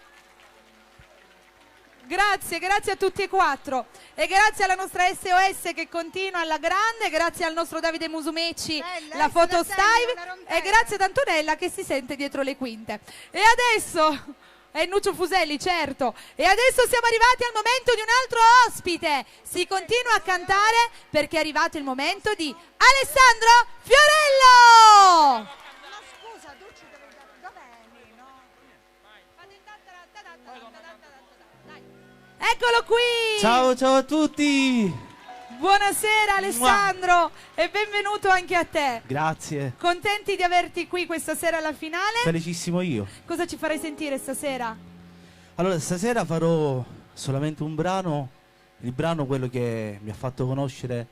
A: Grazie, grazie a tutti e 4 e grazie alla nostra SOS che continua alla grande, grazie al nostro Davide Musumeci, la fotostyle e grazie ad Antonella che si sente dietro le quinte. E adesso, e Nuccio Fuselli, certo, e adesso siamo arrivati al momento di un altro ospite. Si continua a cantare perché è arrivato il momento di Alessandro Fiorello. Eccolo qui!
L: Ciao, ciao a tutti!
A: Buonasera Alessandro e benvenuto anche a te.
L: Grazie.
A: Contenti di averti qui questa sera alla finale?
L: Felicissimo io.
A: Cosa ci farai sentire stasera?
L: Allora, stasera farò solamente un brano, il brano quello che mi ha fatto conoscere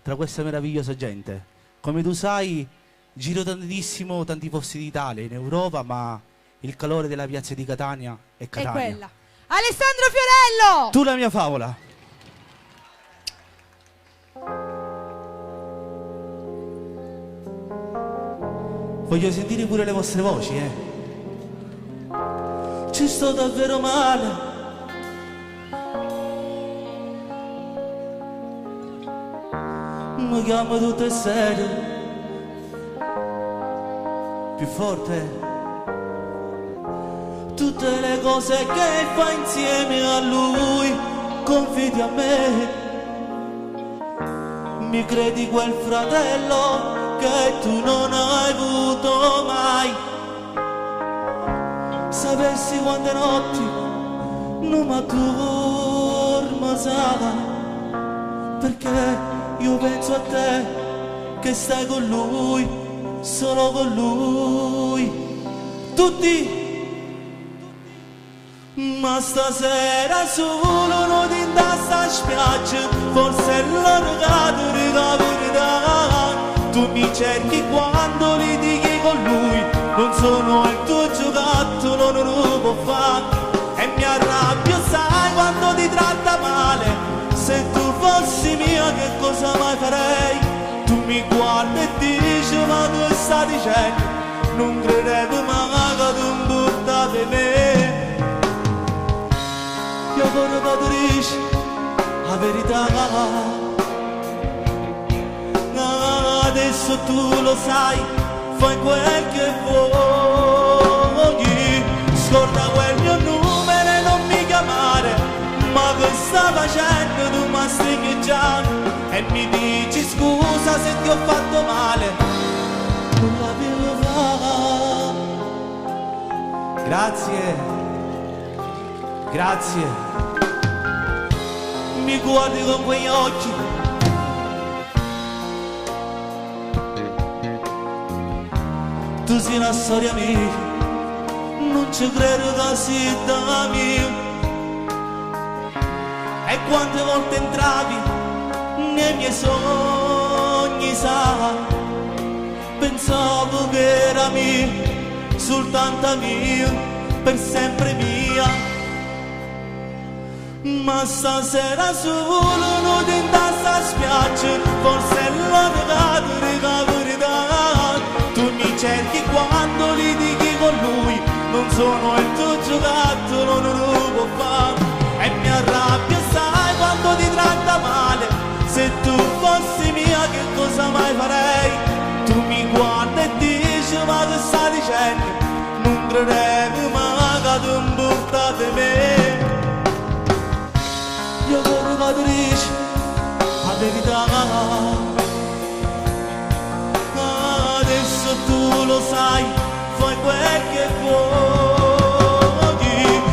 L: tra questa meravigliosa gente. Come tu sai, giro tantissimo, tanti posti d'Italia, in Europa, ma il calore della piazza di Catania è Catania.
A: È quella. Alessandro Fiorello!
L: Tu la mia favola. Voglio sentire pure le vostre voci, Ci sto davvero male. Mi chiamo tutto è serio. Più forte. Tutte le cose che fa insieme a lui, confidi a me. Mi credi quel fratello che tu non hai avuto mai. Sapessi quante notti non mi addormentava, perché io penso a te che stai con lui, solo con lui. Tutti. Ma stasera solo non in sta spiaggia, forse l'ho dato la verità. Tu mi cerchi quando litighi con lui, non sono il tuo giocattolo, non lo può fare. E mi arrabbio, sai, quando ti tratta male. Se tu fossi mia che cosa mai farei? Tu mi guardi e dici ma tu stai dicendo, non credevo mai che tu mi buttavi per me. Io vorrei padrisci la verità. Adesso tu lo sai, fai quel che vuoi. Scorda quel mio numero e non mi chiamare. Ma che sta facendo tu mi stai già? E mi dici scusa se ti ho fatto male. Non l'avevo fatto. Grazie. Grazie, mi guardi con quegli occhi, tu sei una storia mia, non ci credo che sei da mia. E quante volte entravi nei miei sogni, sa, pensavo che era mia, soltanto mia, per sempre mia. Ma stasera solo non ti sta spiaggia, forse l'ho dato la verità. Tu mi cerchi quando litighi con lui, non sono il tuo giocattolo, non lo può fare. E mi arrabbia, sai, quando ti tratta male. Se tu fossi mia che cosa mai farei? Tu mi guardi e dici ma che stai dicendo? Non credevi mai che tu importate me. Io vorrei che tu dici la verità. Adesso tu lo sai, fai quel che vuoi.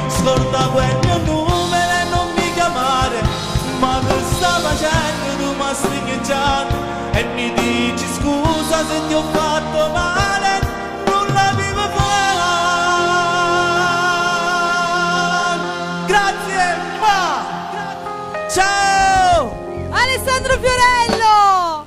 L: Scorda quel mio numero e non mi chiamare. Ma che sta facendo, tu mi hai stringiato e mi dici scusa se ti ho fatto male, non la vivo fare. Grazie, ma ciao
A: Alessandro Fiorello!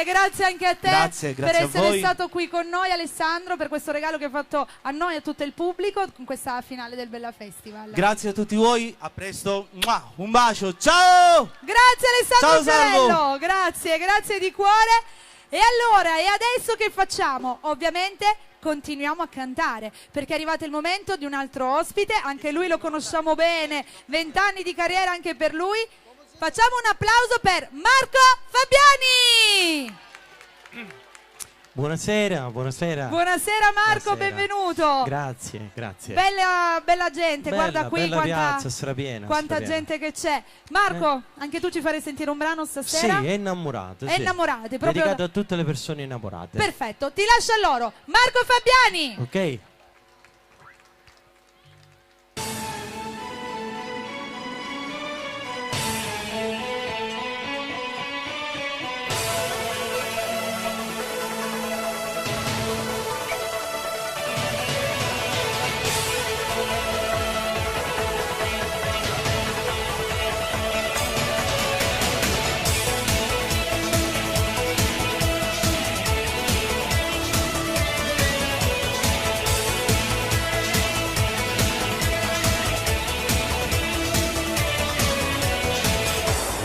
A: Grazie anche a te
L: Grazie
A: per
L: a
A: essere
L: voi.
A: stato qui con noi, Alessandro, per questo regalo che hai fatto a noi e a tutto il pubblico con questa finale del Bella Festival.
L: Grazie a tutti voi, a presto, un bacio, ciao!
A: Grazie Alessandro
L: Ciao, Salvo.
A: Fiorello, grazie di cuore. E allora, e adesso che facciamo? Ovviamente continuiamo a cantare, perché è arrivato il momento di un altro ospite, anche lui lo conosciamo bene, 20 anni di carriera anche per lui. Facciamo un applauso per Marco Fabiani!
M: Buonasera.
A: Buonasera Marco,
M: Buonasera.
A: benvenuto.
M: Grazie.
A: Bella gente, guarda qui
M: bella
A: quanta
M: piazza, strapiena.
A: gente che c'è. Marco, anche tu ci farei sentire un brano stasera?
M: Sì, è innamorato.
A: È innamorato, proprio.
M: Dedicato a tutte le persone innamorate.
A: Perfetto, ti lascio a loro. Marco Fabiani!
M: Ok.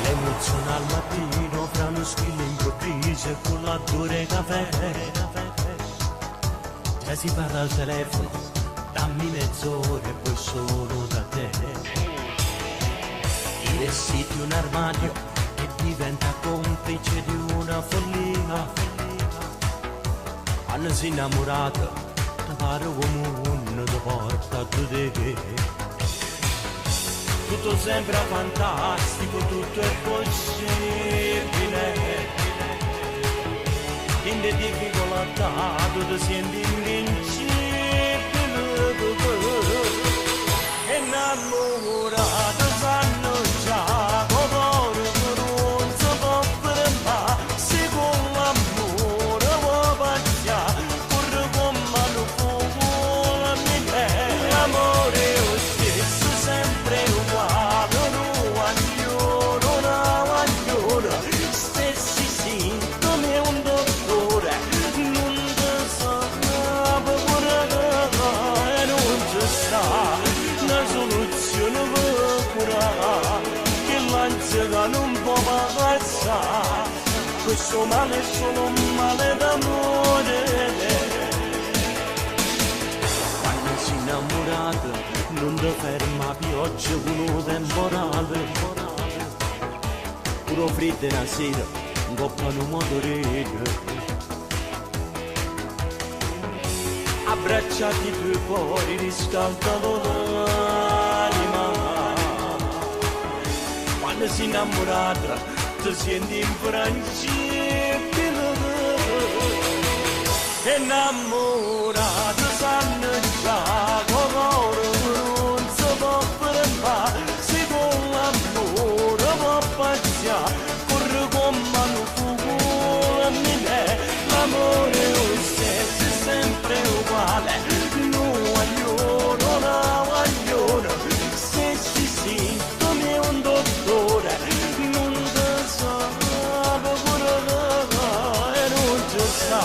L: L'emozione al mattino fra uno squillo improvviso e con l'odore caffè. Già si parla al telefono, dammi mezz'ora e poi sono da te. I vestiti un armadio che diventa complice di una follia. Quando sei innamorato, ti pare come uno ti porta a te. Tutto sembra fantastico, tutto è possibile. In le difficoltà tu ti senti invincibile. Innamorato sanno già, cuore non si può fermare. Se con l'amore vuoi passare, corre con mano fuoco la mia. L'amore è lo stesso, sempre uguale, stessi sintomi un dottore non ti sa curare e non ci sta una soluzione per curare che l'ansia che non può passare. Questo male è solo un male d'amore. Quando sei innamorato non ti ferma pioggia con un temporale. Puro freddo una sera, un coppano motorino. Abbracciati i tuoi cuori, riscaldano l'anima. Quando sei innamorata, ti senti infrangibile. Innamorato sanno già, cuore non si può fermare. Se con l'amore può passare, corre con mano fuoco a me. L'amore è lo stesso, è sempre uguale. Non vogliono, stessi sintomi è un dottore. Non ti sa curare e non ci sta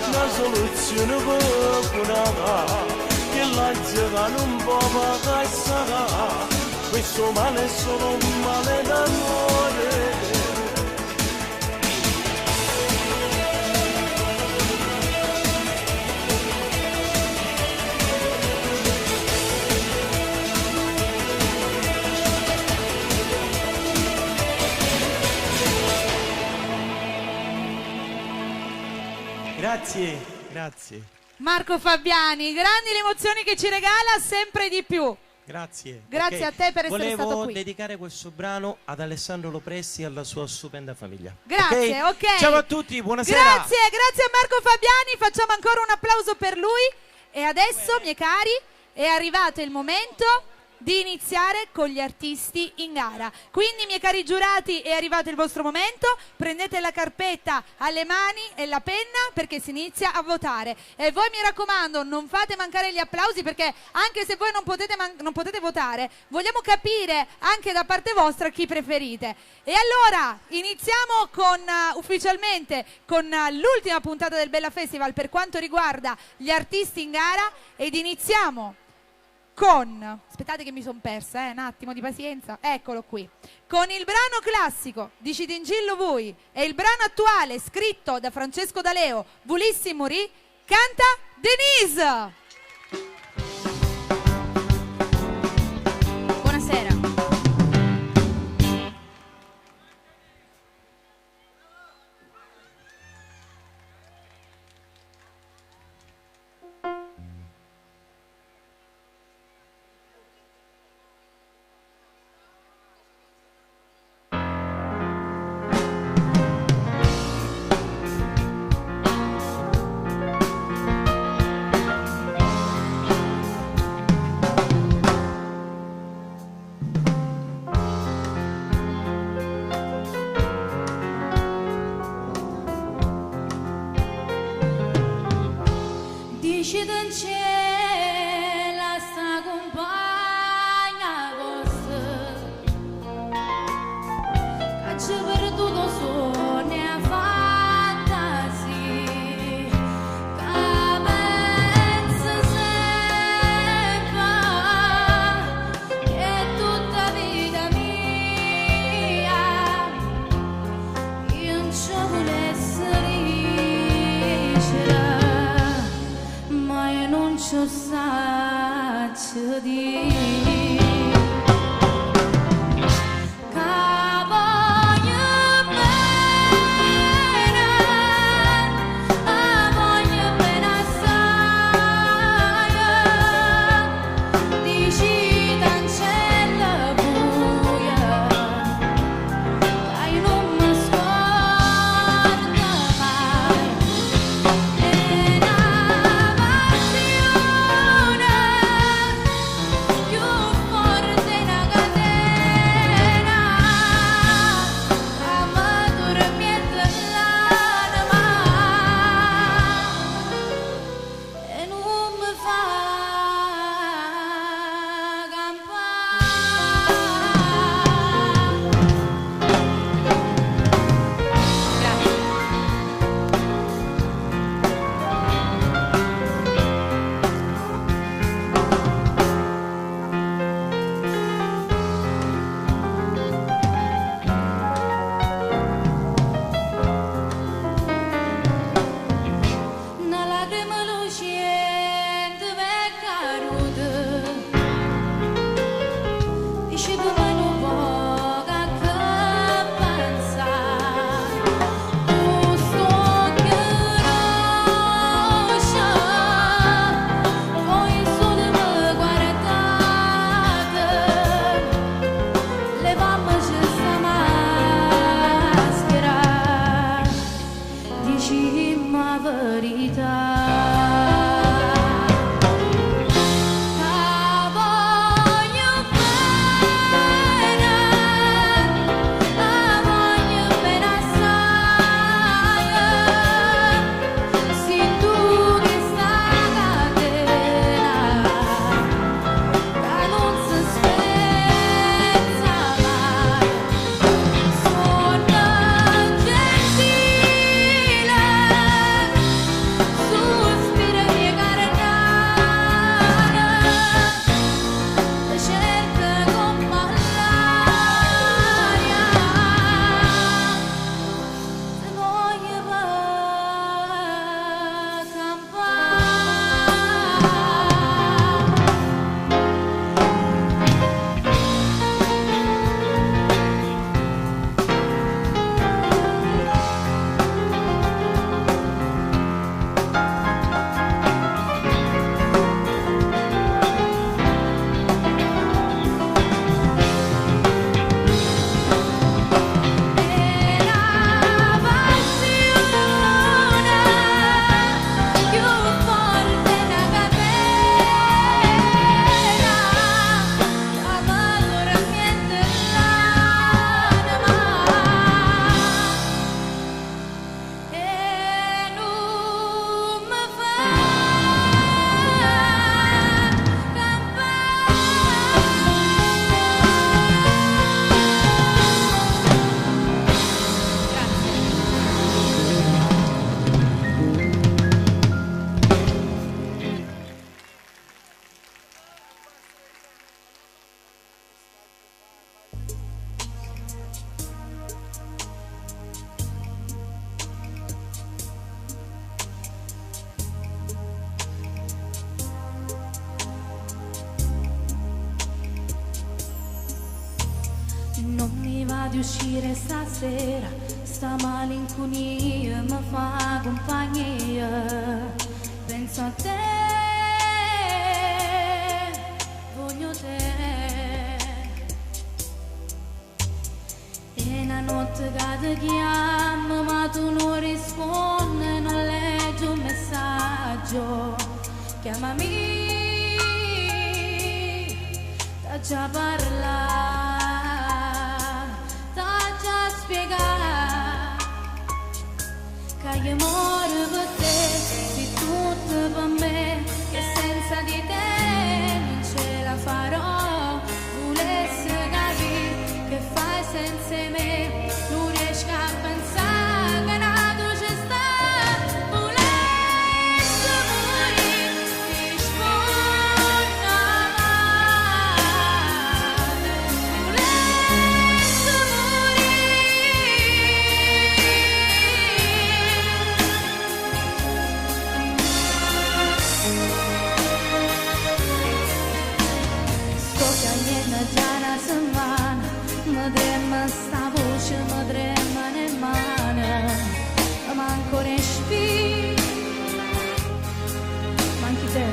L: una soluzione per curare che l'ansia non può passare. questo male è solo un male d'amore.
M: Grazie, grazie,
A: Marco Fabiani, grandi le emozioni che ci regala sempre di più.
M: grazie.
A: Grazie a te per essere stato
M: Volevo
A: qui.
M: dedicare questo brano ad Alessandro Lopresti e alla sua stupenda famiglia.
A: Grazie, ok.
M: Ciao a tutti, buonasera.
A: Grazie a Marco Fabiani, facciamo ancora un applauso per lui. E adesso, miei cari, è arrivato il momento di iniziare con gli artisti in gara. Quindi, miei cari giurati, è arrivato il vostro momento. Prendete la carpetta alle mani e la penna perché si inizia a votare. E voi, mi raccomando, non fate mancare gli applausi, perché anche se voi non potete votare, vogliamo capire anche da parte vostra chi preferite. E allora iniziamo ufficialmente con l'ultima puntata del Bella Festival per quanto riguarda gli artisti in gara, ed iniziamo con, aspettate che mi sono persa, un attimo di pazienza, eccolo qui, con il brano classico di Cidingillo Vui e il brano attuale scritto da Francesco D'Aleo, Vulissimuri, canta Denise.
N: Buonasera.
D: Dici del cielo sta compagna vostra che ci ha perduto sogni e fantasie, che pensa sempre che tutta vita mia io non ci volessi ricevere, ma io non ci saggio dire che voglio bene
N: di uscire stasera, sta malinconia mi fa compagnia. Penso a te, voglio te. E una notte che ti chiamo ma tu non rispondi, non leggi un messaggio. Chiamami, t'ha già parlato, t'ha già spiegato che io muore per te, sei tutto per me, che senza di te non ce la farò. Volessi capire che fai senza me, non riesco a pensare che nato ci sta. Volessi morire, rispondi amare. Volessi sto cagliendo già una settimana, mi trema sta voce, mi trema le mani, manco respiro, manchi te.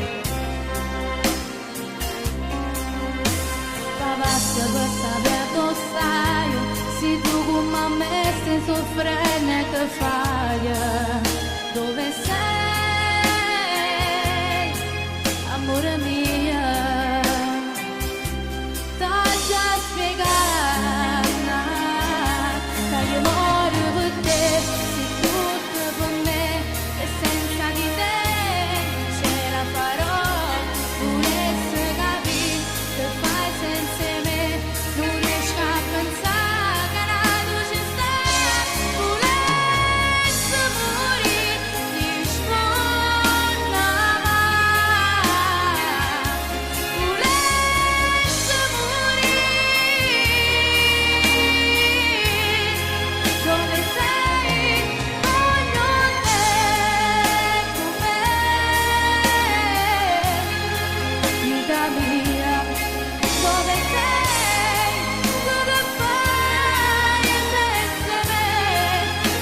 N: Pavassia per sapere dove stai, se tu come me stai soffrendo e te fai, dove sei, amore mio. T'ha già spiegato che io muoio per te, sei tutto per me, e senza di te non ce la farò. Volessi capire che fai senza me, non riesco a pensare che nato ci sta. Volessi morire, rispondi amare. Volessi dove sei? Voglio te con me, vita mia. Dove sei? Cosa fai senza me?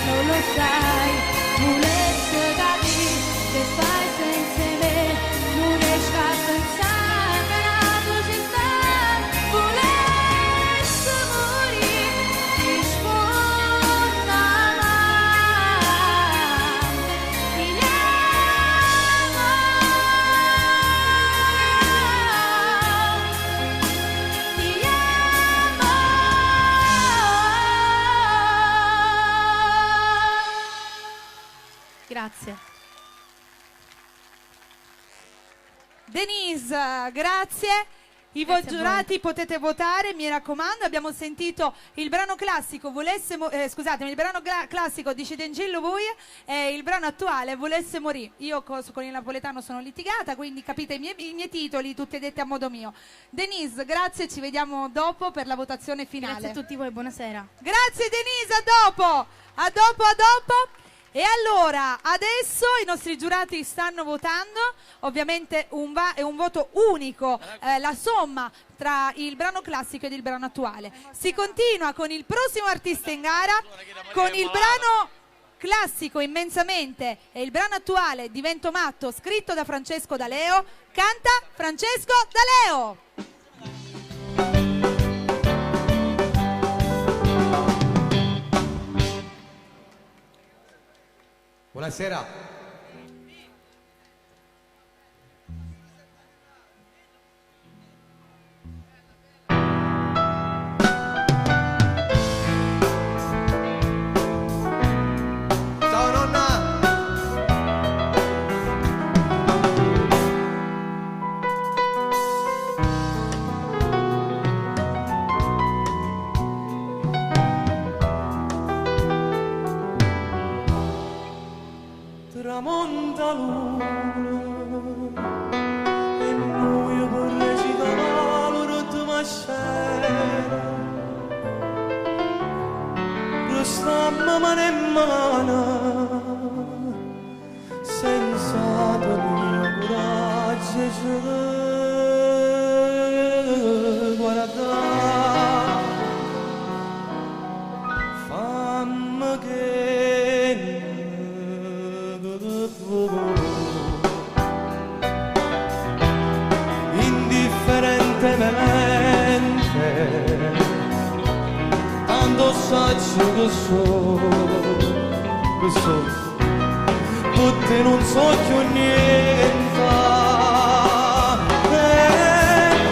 N: Non lo sai. Volessi capire che fai senza me, non riesco a pensare che nato ci sta. Volessi morire, rispondi amare. Ti
A: Grazie. Denise, grazie. I
N: Grazie a voi.
A: giurati potete votare, mi raccomando. Abbiamo sentito il brano classico il brano classico di Cidengillo Vui e il brano attuale Volesse morì. Io con il napoletano sono litigata, quindi capite i miei titoli, tutti detti a modo mio. Denise, grazie, ci vediamo dopo per la votazione finale.
N: Grazie a tutti voi, buonasera.
A: Grazie Denise, a dopo. A dopo, a dopo. E allora, adesso i nostri giurati stanno votando, ovviamente è un voto unico, la somma tra il brano classico ed il brano attuale. Si continua con il prossimo artista in gara, con il brano classico Immensamente e il brano attuale Divento matto, scritto da Francesco D'Aleo. Canta Francesco D'Aleo.
O: Buonasera. Ciao nonna.
F: Tramonta luna e noi vorrei ci cavallo l'ultima scena, restammo mano in mano senza tuo coraggio guardare.
L: faccio che so, per te non so più niente,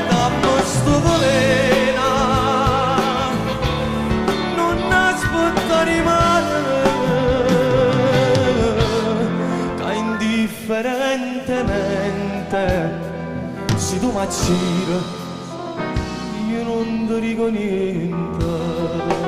L: dammi sto veleno, non aspettare male, che indifferentemente se tu mi acciri io non ti dico niente.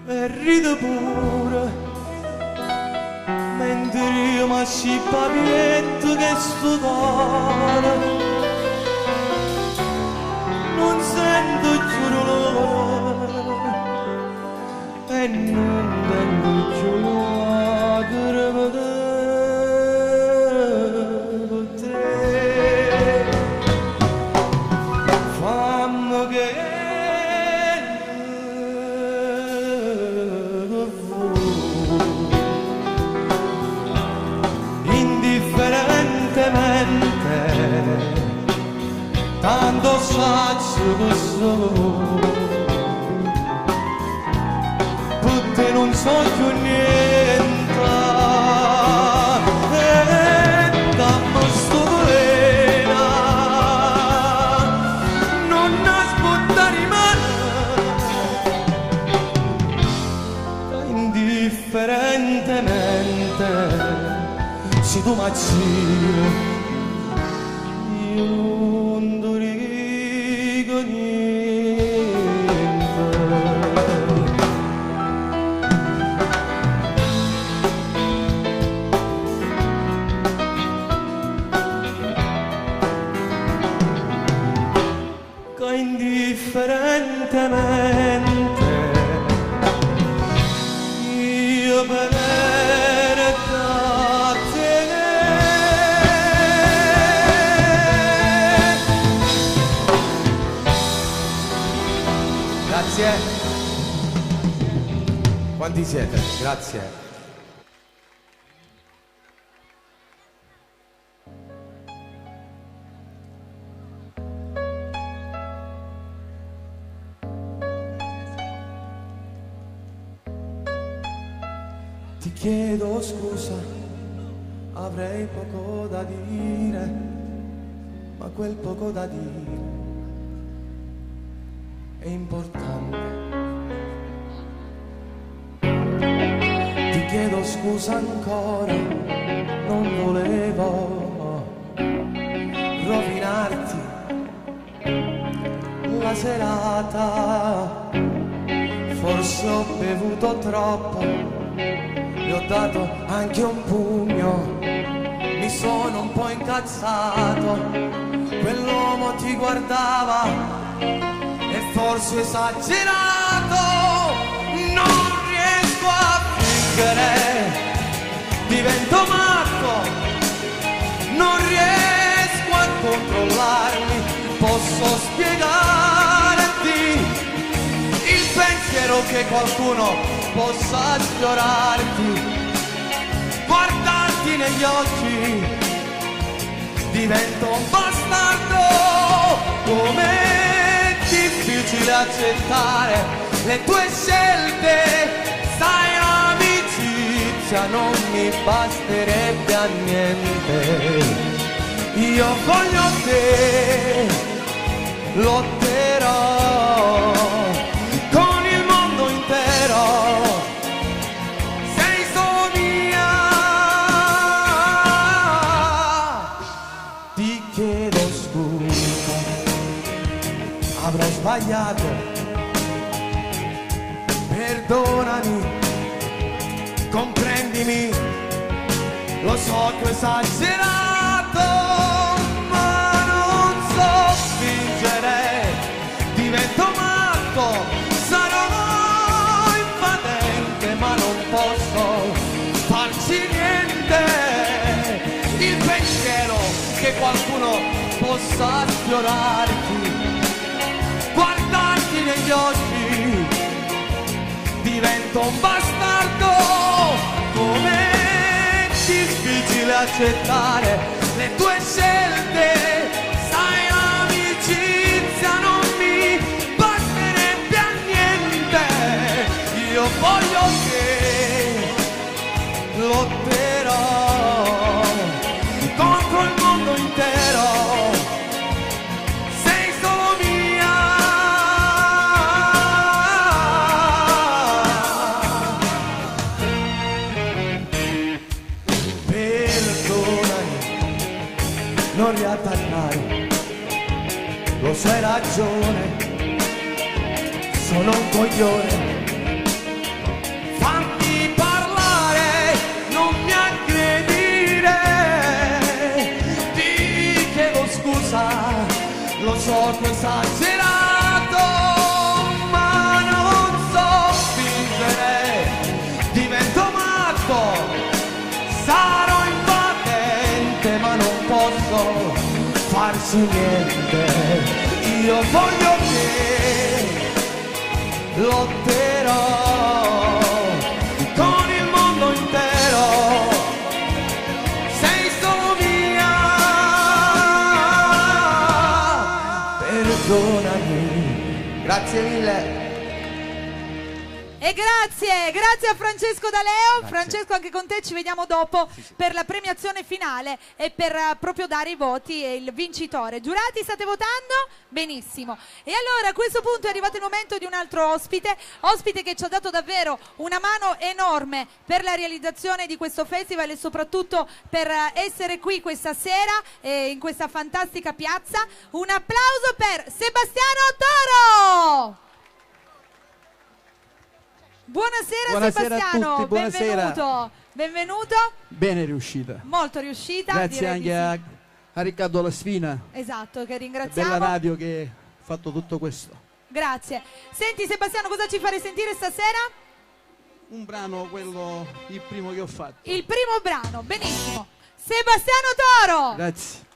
L: E ride pure mentre io mi scippo a pietto che studare, non sento più dolore e non tengo più lacrime per te. Fammi che indifferentemente tanto faccio che so, per te non so più niente, dammi sto veleno, non aspettare mai, indifferentemente se tu mi acciri io non ti dico niente. Che indifferentemente io per
O: Grazie. Quanti siete? Grazie.
L: Ti chiedo scusa, avrei poco da dire, ma quel poco da dire è importante. Ti chiedo scusa ancora, non volevo rovinarti la serata, forse ho bevuto troppo, gli ho dato anche un pugno, mi sono un po' incazzato, quell'uomo ti guardava e forse esagerato, non riesco a fingere, divento matto, non riesco a controllarmi, posso spiegarti il pensiero che qualcuno possa sfiorarti, guardarti negli occhi, divento un bastardo, come difficile accettare le tue scelte, sai amicizia non mi basterebbe a niente, io voglio te, lotterò con il mondo intero, sei solo mia, ti chiedo scusa, avrò sbagliato, perdonami, comprendimi, lo so che ho esagerato, ma non so fingere, divento matto, sarò invadente, ma non posso farci niente, il pensiero
F: che qualcuno possa sfiorarti, guardarti negli occhi, divento un bastardo. Com'è difficile accettare le tue scelte, sai l'amicizia non mi basterebbe a niente. Io voglio che lotterò contro il mondo intero, sei solo mia. Perdonami, non riattaccare, lo so hai ragione, sono un coglione. Fammi parlare, non mi aggredire, ti chiedo scusa, lo so che ho esagerato, ma non so fingere, divento matto, sarò invadente, ma non posso farci niente. Io voglio che lotterò con il mondo intero, sei solo mia. Perdonami, grazie mille.
A: E grazie a Francesco D'Aleo. Francesco, anche con te ci vediamo dopo per la premiazione finale e per proprio dare i voti e il vincitore. Giurati, state votando? Benissimo. E allora a questo punto è arrivato il momento di un altro ospite che ci ha dato davvero una mano enorme per la realizzazione di questo festival e soprattutto per essere qui questa sera in questa fantastica piazza. Un applauso per Sebastiano Toro! Buonasera Sebastiano,
P: a tutti, buonasera.
A: Benvenuto.
P: Bene riuscita.
A: Molto riuscita.
P: Grazie anche a Riccardo La Sfina.
A: Esatto, che ringraziamo.
P: Bella radio che ha fatto tutto questo.
A: Grazie. Senti Sebastiano, cosa ci farei sentire stasera?
P: Un brano, il primo che ho fatto.
A: Il primo brano, benissimo. Sebastiano Toro.
P: Grazie.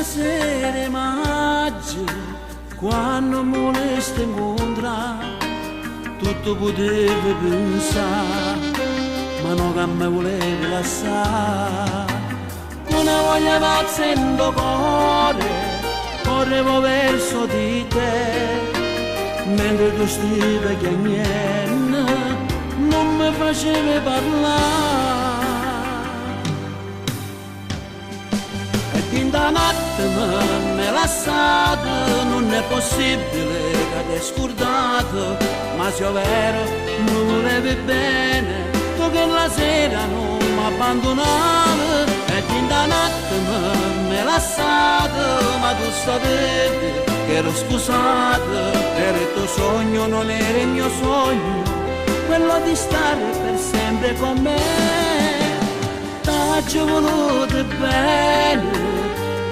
L: Sere maggio, quando mi voleste incontrare, tutto potevi pensare, ma non che mi volevi lasciare. Con una voglia pazza in cuore, correvo verso di te, mentre tu stavi chiagnendo, non mi facevi parlare. In da notte mi lasciate, non è possibile che ti scordate, ma se è vero mi volevi bene, tu che la sera non mi abbandonavi. E in da notte mi lasciate, ma tu sapevi che ero scusata, era il tuo sogno, non era il mio sogno, quello di stare per sempre con me. T'ho voluto bene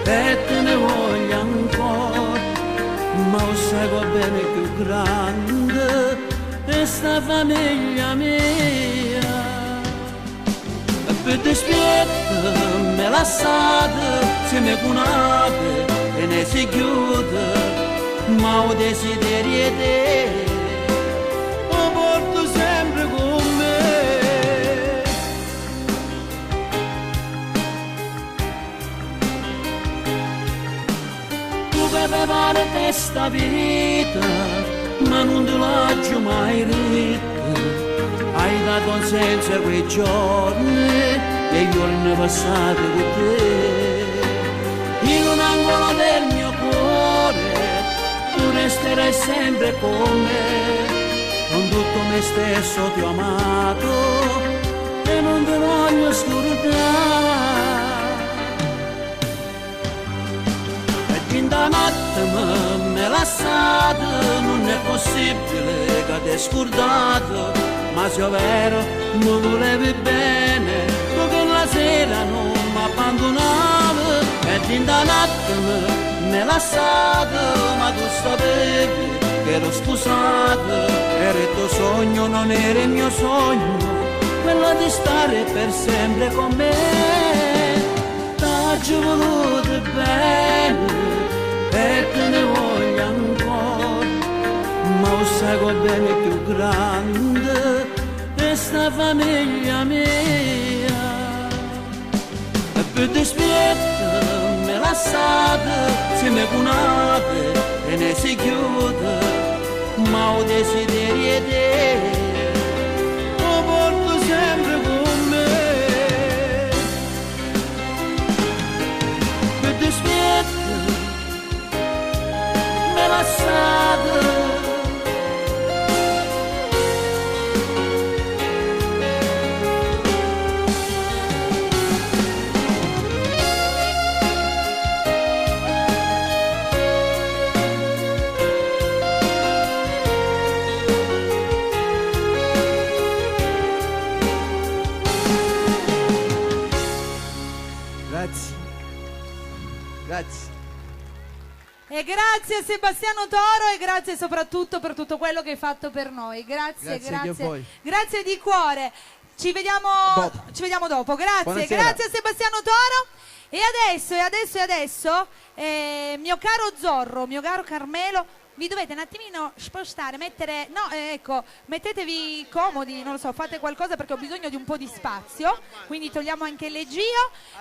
L: e te ne voglio ancora, ma lo sai va bene più grande è sta famiglia mia. E per dispietto me lasciate, se mi conate e ne si chiude, ma ho desiderio di te, lo porto sempre con me. Pare questa vita, ma non te l'ho mai detto. Hai dato un senso a quei giorni e i giorni passati con te. In un angolo del mio cuore tu resterai sempre con me. Con tutto me stesso ti ho amato e non te voglio scordare.
F: da notte mi lasciate, non è possibile che ti scordate, ma se è vero mi volevi bene, tu che la sera non mi abbandonavi, e din da notte mi lasciate, ma tu sapevi che ero sposato, era il tuo sogno, non era il mio sogno, quello di stare per sempre con me. T'ho voluto bene e te ne voglio ancora, ma lo sai che bene più grande è sta famiglia mia. E più dispiace me lasciate, se mi conate e ne si chiude, ma ho desiderio di te, lo porto sempre con me. Mi dispiace, me lasciate.
O: Grazie.
A: E grazie a Sebastiano Toro e grazie soprattutto per tutto quello che hai fatto per noi. Grazie,
O: Grazie anche a voi.
A: Grazie di cuore. Ci vediamo dopo. Grazie,
O: Buonasera.
A: grazie a Sebastiano Toro. E adesso, mio caro Zorro, mio caro Carmelo, vi dovete un attimino spostare, mettetevi comodi, non lo so, fate qualcosa perché ho bisogno di un po' di spazio, quindi togliamo anche il leggio.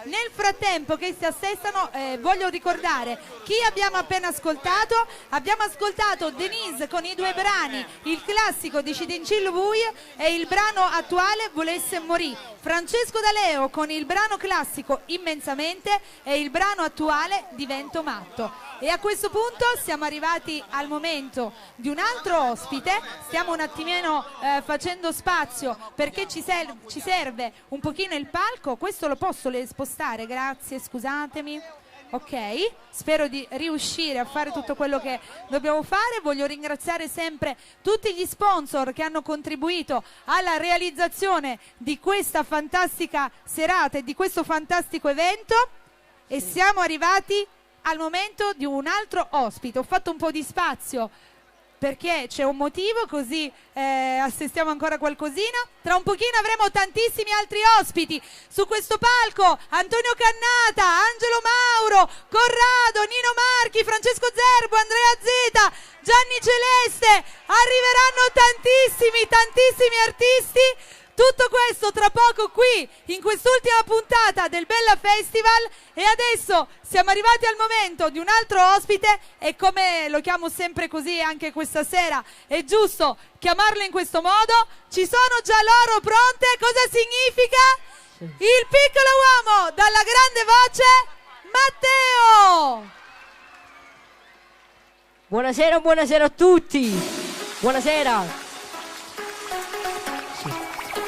A: Nel frattempo che si assestano, voglio ricordare chi abbiamo appena ascoltato. Abbiamo ascoltato Denise con i due brani, il classico di Cidencillo Buie e il brano attuale Volesse morì. Francesco D'Aleo con il brano classico Immensamente e il brano attuale Divento matto. E a questo punto siamo arrivati al momento di un altro ospite. Stiamo un attimino facendo spazio perché ci serve un pochino il palco. Questo lo posso spostare, grazie, scusatemi. Ok, spero di riuscire a fare tutto quello che dobbiamo fare. Voglio ringraziare sempre tutti gli sponsor che hanno contribuito alla realizzazione di questa fantastica serata e di questo fantastico evento. E siamo arrivati al momento di un altro ospite. Ho fatto un po' di spazio perché c'è un motivo, così assestiamo ancora qualcosina. Tra un pochino avremo tantissimi altri ospiti su questo palco: Antonio Cannata, Angelo Mauro, Corrado, Nino Marchi, Francesco Zerbo, Andrea Zeta, Gianni Celeste. Arriveranno tantissimi artisti. Tutto questo tra poco qui in quest'ultima puntata del Bella Festival. E adesso siamo arrivati al momento di un altro ospite, e come lo chiamo sempre così anche questa sera è giusto chiamarlo in questo modo. Ci sono già loro pronte. Cosa significa? Il piccolo uomo dalla grande voce, Matteo.
Q: Buonasera a tutti. Buonasera.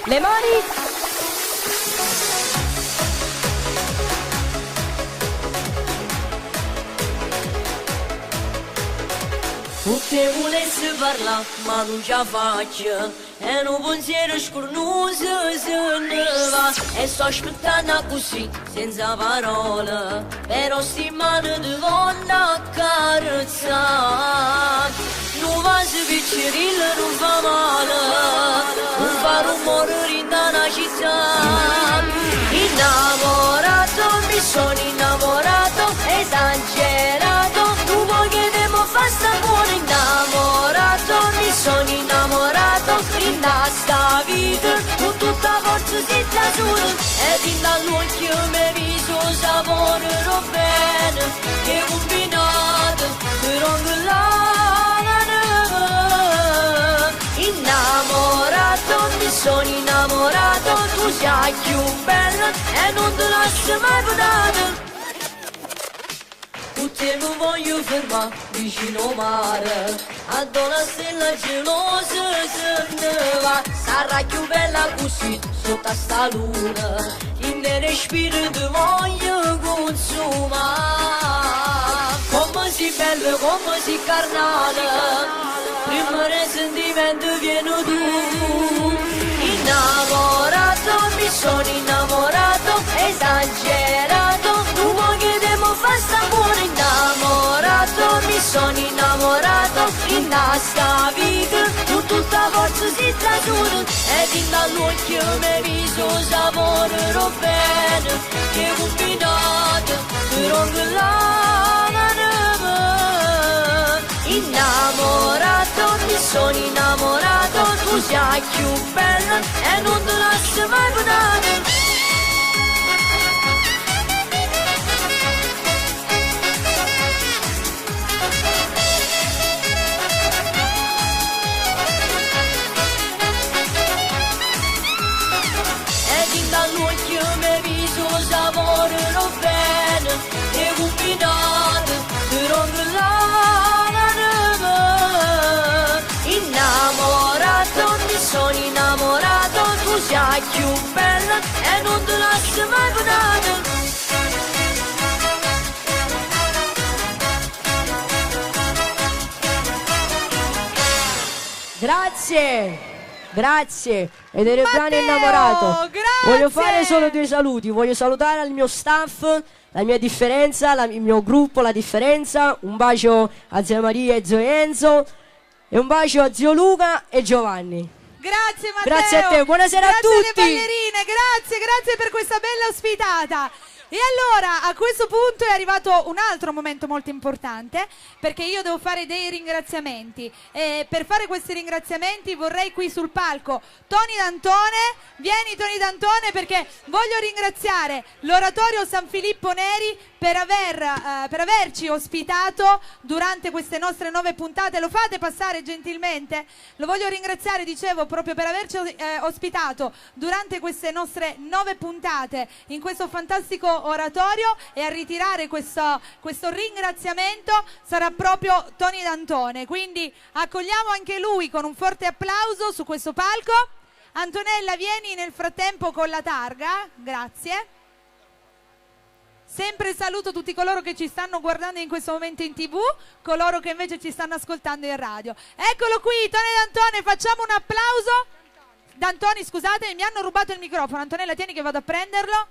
Q: Le mani.
J: Te volessi parlare ma non ce la faccio, e un pensiero scornoso se ne va, e sto aspettando così senza parole, però sti mani ti voglio accarezzare. Non va su piccerilla, non fa male, non fa rumore in una città. Innamorato, mi sono innamorato, esagerato, tu vuoi che devo fare sta buona. Innamorato, mi sono innamorato, in sta vita, con tutta forza si trasura, e fin dall'occhio mi viso saporerò bene, che combinato, però innamorato, mi sono innamorato, tu sei più bella e non te lascio mai potare. Te non voglio fermare vicino al mare, ad una stella gelosa se ne va. Sarà più bella così sotto sta luna, in respiro ti voglio consumare. Come si bello come si carnale, prima del sentimento viene tu. Innamorato, mi sono innamorato, esagerato, tu vuoi che devo fare st'amore. Innamorato, mi sono innamorato, in sta vita, tu tutta forza si trasura, ed in dall'occhio mi viso saporerò bene, che combinato, però che l'anima. Innamorato, mi sono innamorato, tu sei più bella e non te lascio mai vedere. Ed in dall'occhio mi viso saporerò bene, e combinato, però che l'anima. Innamorato, mi sono innamorato, tu sei più bella e non te lascio mai vedere.
Q: Grazie, grazie. Ed ero
A: Matteo,
Q: brano innamorato.
A: grazie.
Q: Voglio fare solo 2 saluti. Voglio salutare il mio staff, la mia differenza, il mio gruppo, la differenza. Un bacio a zia Maria e zio Enzo. E un bacio a zio Luca e Giovanni.
A: Grazie Matteo.
Q: Grazie a te, buonasera a tutti.
A: Grazie alle ballerine, grazie per questa bella ospitata. E allora a questo punto è arrivato un altro momento molto importante, perché io devo fare dei ringraziamenti e per fare questi ringraziamenti vorrei qui sul palco Tony D'Antone. Vieni Tony D'Antone, perché voglio ringraziare l'Oratorio San Filippo Neri per averci ospitato durante queste nostre 9 puntate. Lo fate passare gentilmente? Lo voglio ringraziare, dicevo, proprio per averci ospitato durante queste nostre 9 puntate in questo fantastico oratorio, e a ritirare questo ringraziamento sarà proprio Tony D'Antone. Quindi accogliamo anche lui con un forte applauso su questo palco. Antonella, vieni nel frattempo con la targa, grazie. Sempre saluto tutti coloro che ci stanno guardando in questo momento in TV, coloro che invece ci stanno ascoltando in radio. Eccolo qui, Tony D'Antone, facciamo un applauso. D'Antoni, scusate, mi hanno rubato il microfono. Antonella, tieni che vado a prenderlo.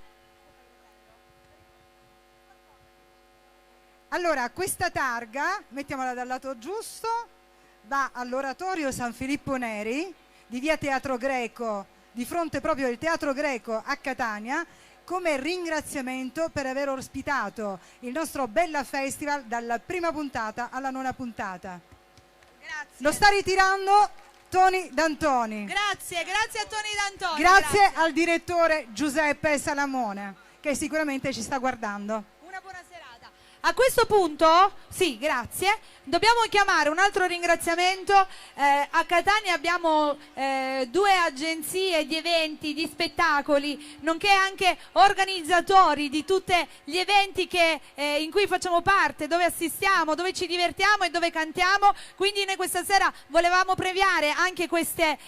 I: Allora, questa targa, mettiamola dal lato giusto, va all'Oratorio San Filippo Neri di via Teatro Greco, di fronte proprio al Teatro Greco a Catania, come ringraziamento per aver ospitato il nostro Bella Festival dalla prima puntata alla 9ª puntata.
A: Grazie.
I: Lo sta ritirando Tony D'Antoni.
A: Grazie a Tony D'Antoni.
I: Grazie al direttore Giuseppe Salamone, che sicuramente ci sta guardando.
A: Una buona serata. A questo punto, sì, grazie, dobbiamo chiamare un altro ringraziamento. A Catania abbiamo 2 agenzie di eventi, di spettacoli, nonché anche organizzatori di tutti gli eventi in cui facciamo parte, dove assistiamo, dove ci divertiamo e dove cantiamo. Quindi noi questa sera volevamo premiare anche queste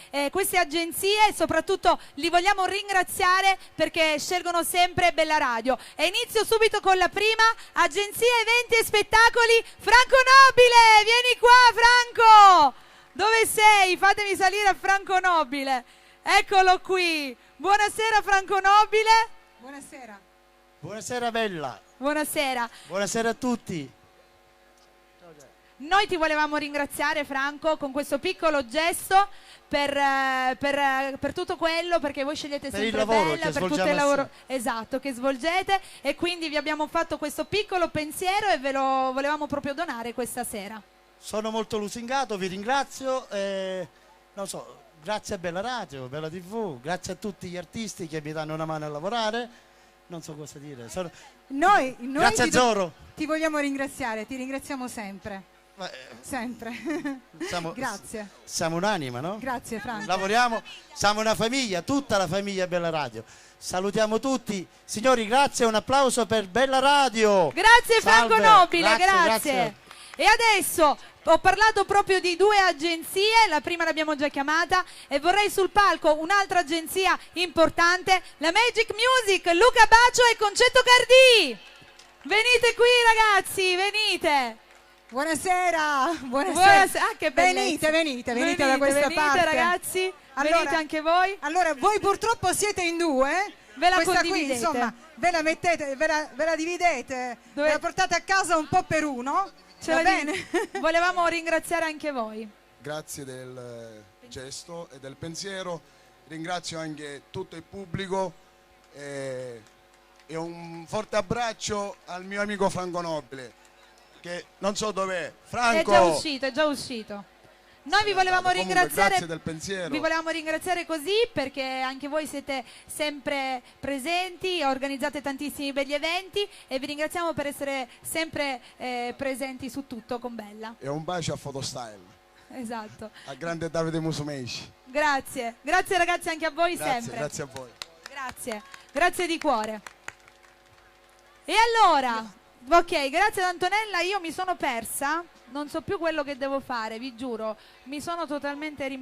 A: agenzie, e soprattutto li vogliamo ringraziare perché scelgono sempre Bella Radio. E inizio subito con la prima agenzia eventi e spettacoli, Franco Nobile. Vieni qua Franco, dove sei? Fatemi salire a Franco Nobile, eccolo qui. Buonasera Franco Nobile.
I: Buonasera.
R: Buonasera Bella.
A: Buonasera.
R: Buonasera a tutti.
A: Noi ti volevamo ringraziare Franco con questo piccolo gesto per tutto quello, perché voi scegliete
R: Per il
A: sempre
R: lavoro
A: Bella,
R: che
A: per tutto il
R: svolgiamo
A: lavoro esatto che svolgete, e quindi vi abbiamo fatto questo piccolo pensiero e ve lo volevamo proprio donare questa sera.
R: Sono molto lusingato, vi ringrazio. Non so, grazie a Bella Radio, Bella TV, grazie a tutti gli artisti che mi danno una mano a lavorare. Non so cosa dire.
I: Noi
R: Grazie a Zoro.
I: ti vogliamo ringraziare, ti ringraziamo sempre. Sempre. Grazie.
R: Siamo un'anima, no?
I: Grazie Franco.
R: Lavoriamo, siamo una famiglia, tutta la famiglia Bella Radio. Salutiamo tutti. Signori, grazie, un applauso per Bella Radio.
A: Grazie Franco
R: Salve.
A: Nobile,
R: Grazie.
A: E adesso ho parlato proprio di 2 agenzie, la prima l'abbiamo già chiamata, e vorrei sul palco un'altra agenzia importante, la Magic Music, Luca Bacio e Concetto Cardì. Venite qui ragazzi, venite.
I: Buonasera,
A: Buonasera. Ah, che bellezza.
I: venite da questa
A: venite,
I: parte.
A: ragazzi,
I: Allora-
A: venite anche voi.
I: Allora, voi purtroppo siete in due.
A: Ve la
I: Questa
A: condividete.
I: qui, insomma, ve la mettete, ve la dividete, ve la portate a casa un po' per uno. Va bene?
A: Volevamo ringraziare anche voi.
S: Grazie del gesto e del pensiero, ringrazio anche tutto il pubblico e un forte abbraccio al mio amico Franco Nobile, che non so dov'è. Franco!
A: È già uscito. Noi vi volevamo
S: Comunque,
A: ringraziare.
S: grazie del pensiero.
A: Vi volevamo ringraziare così perché anche voi siete sempre presenti, organizzate tantissimi begli eventi e vi ringraziamo per essere sempre presenti su tutto con Bella.
S: E un bacio a Photostyle,
A: Esatto.
S: al grande Davide Musumeci.
A: Grazie. Grazie ragazzi anche a voi sempre.
S: Grazie a voi.
A: Grazie di cuore. E allora, ok, grazie ad Antonella, io mi sono persa, non so più quello che devo fare, vi giuro, mi sono totalmente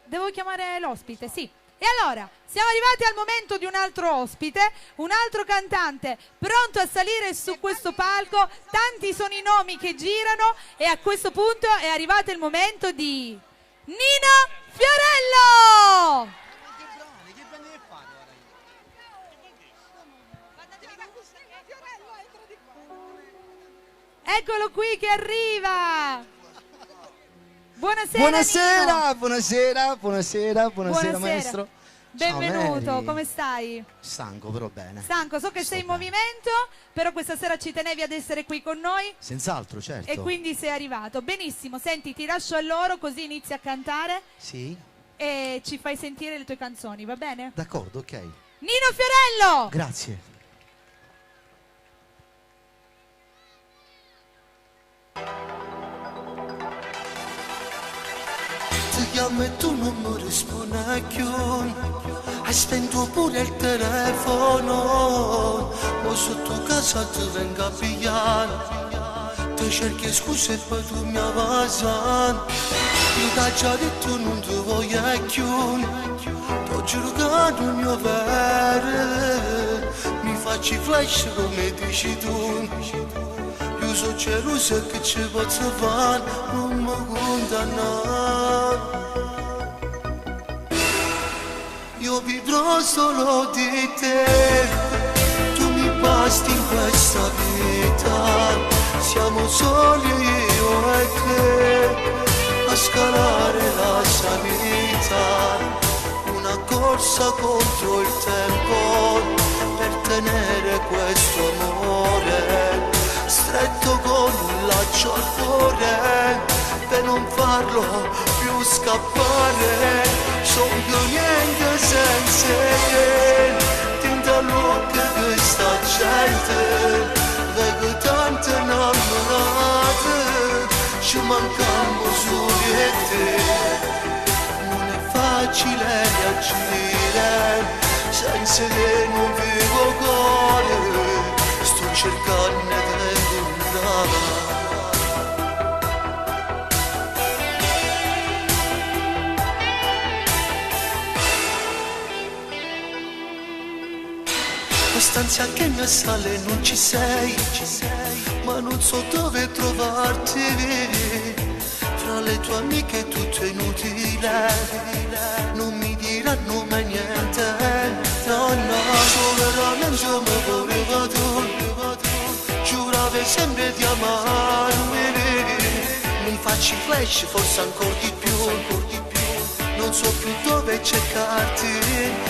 A: devo chiamare l'ospite, sì. E allora, siamo arrivati al momento di un altro ospite, un altro cantante pronto a salire su questo palco, tanti sono i nomi che girano e a questo punto è arrivato il momento di Nino Fiorello! Eccolo qui che arriva! Buonasera!
T: Buonasera maestro.
A: Benvenuto,
T: Ciao, Mary.
A: come stai?
T: Stanco però bene.
A: Stanco, so che sei in movimento, però questa sera ci tenevi ad essere qui con noi
T: Senz'altro, certo.
A: e quindi sei arrivato. Benissimo, senti, ti lascio a loro così inizi a cantare
T: Sì,
A: e ci fai sentire le tue canzoni, va bene?
T: d'accordo, ok.
A: Nino Fiorello!
T: Grazie.
L: Ti chiamo e tu non mi rispondi più. Hai spento pure il telefono. Ma sotto casa ti vengo a pigliare. Ti cerchi scuse e poi tu mi avvasi. Io ti già detto non ti voglio più. T'ho giurato il mio vero. Mi faccio flash come dici tu. Io so geloso che ci posso fare, non mi condannare. Io vivrò solo di te, tu mi basti in questa vita. Siamo soli io e te, a scalare la salita. Una corsa contro il tempo, per tenere questo amore stretto con un laccio al cuore, per non farlo più scappare. Sono più niente senza te, tinta l'occhio di sta gente, vedo tante innamorate, ci mancamo solo io e te. Non è facile reagire, senza te non vivo cuore, sto cercando di incontrare. Stanza che ne sale non ci sei, ma non so dove trovarti. Fra le tue amiche tutto è inutile, non mi diranno mai niente. No, solo veramente mi voleva tu, giuravi sempre di amarmi. Mi faccio flash, forse ancora di più. Non so più dove cercarti,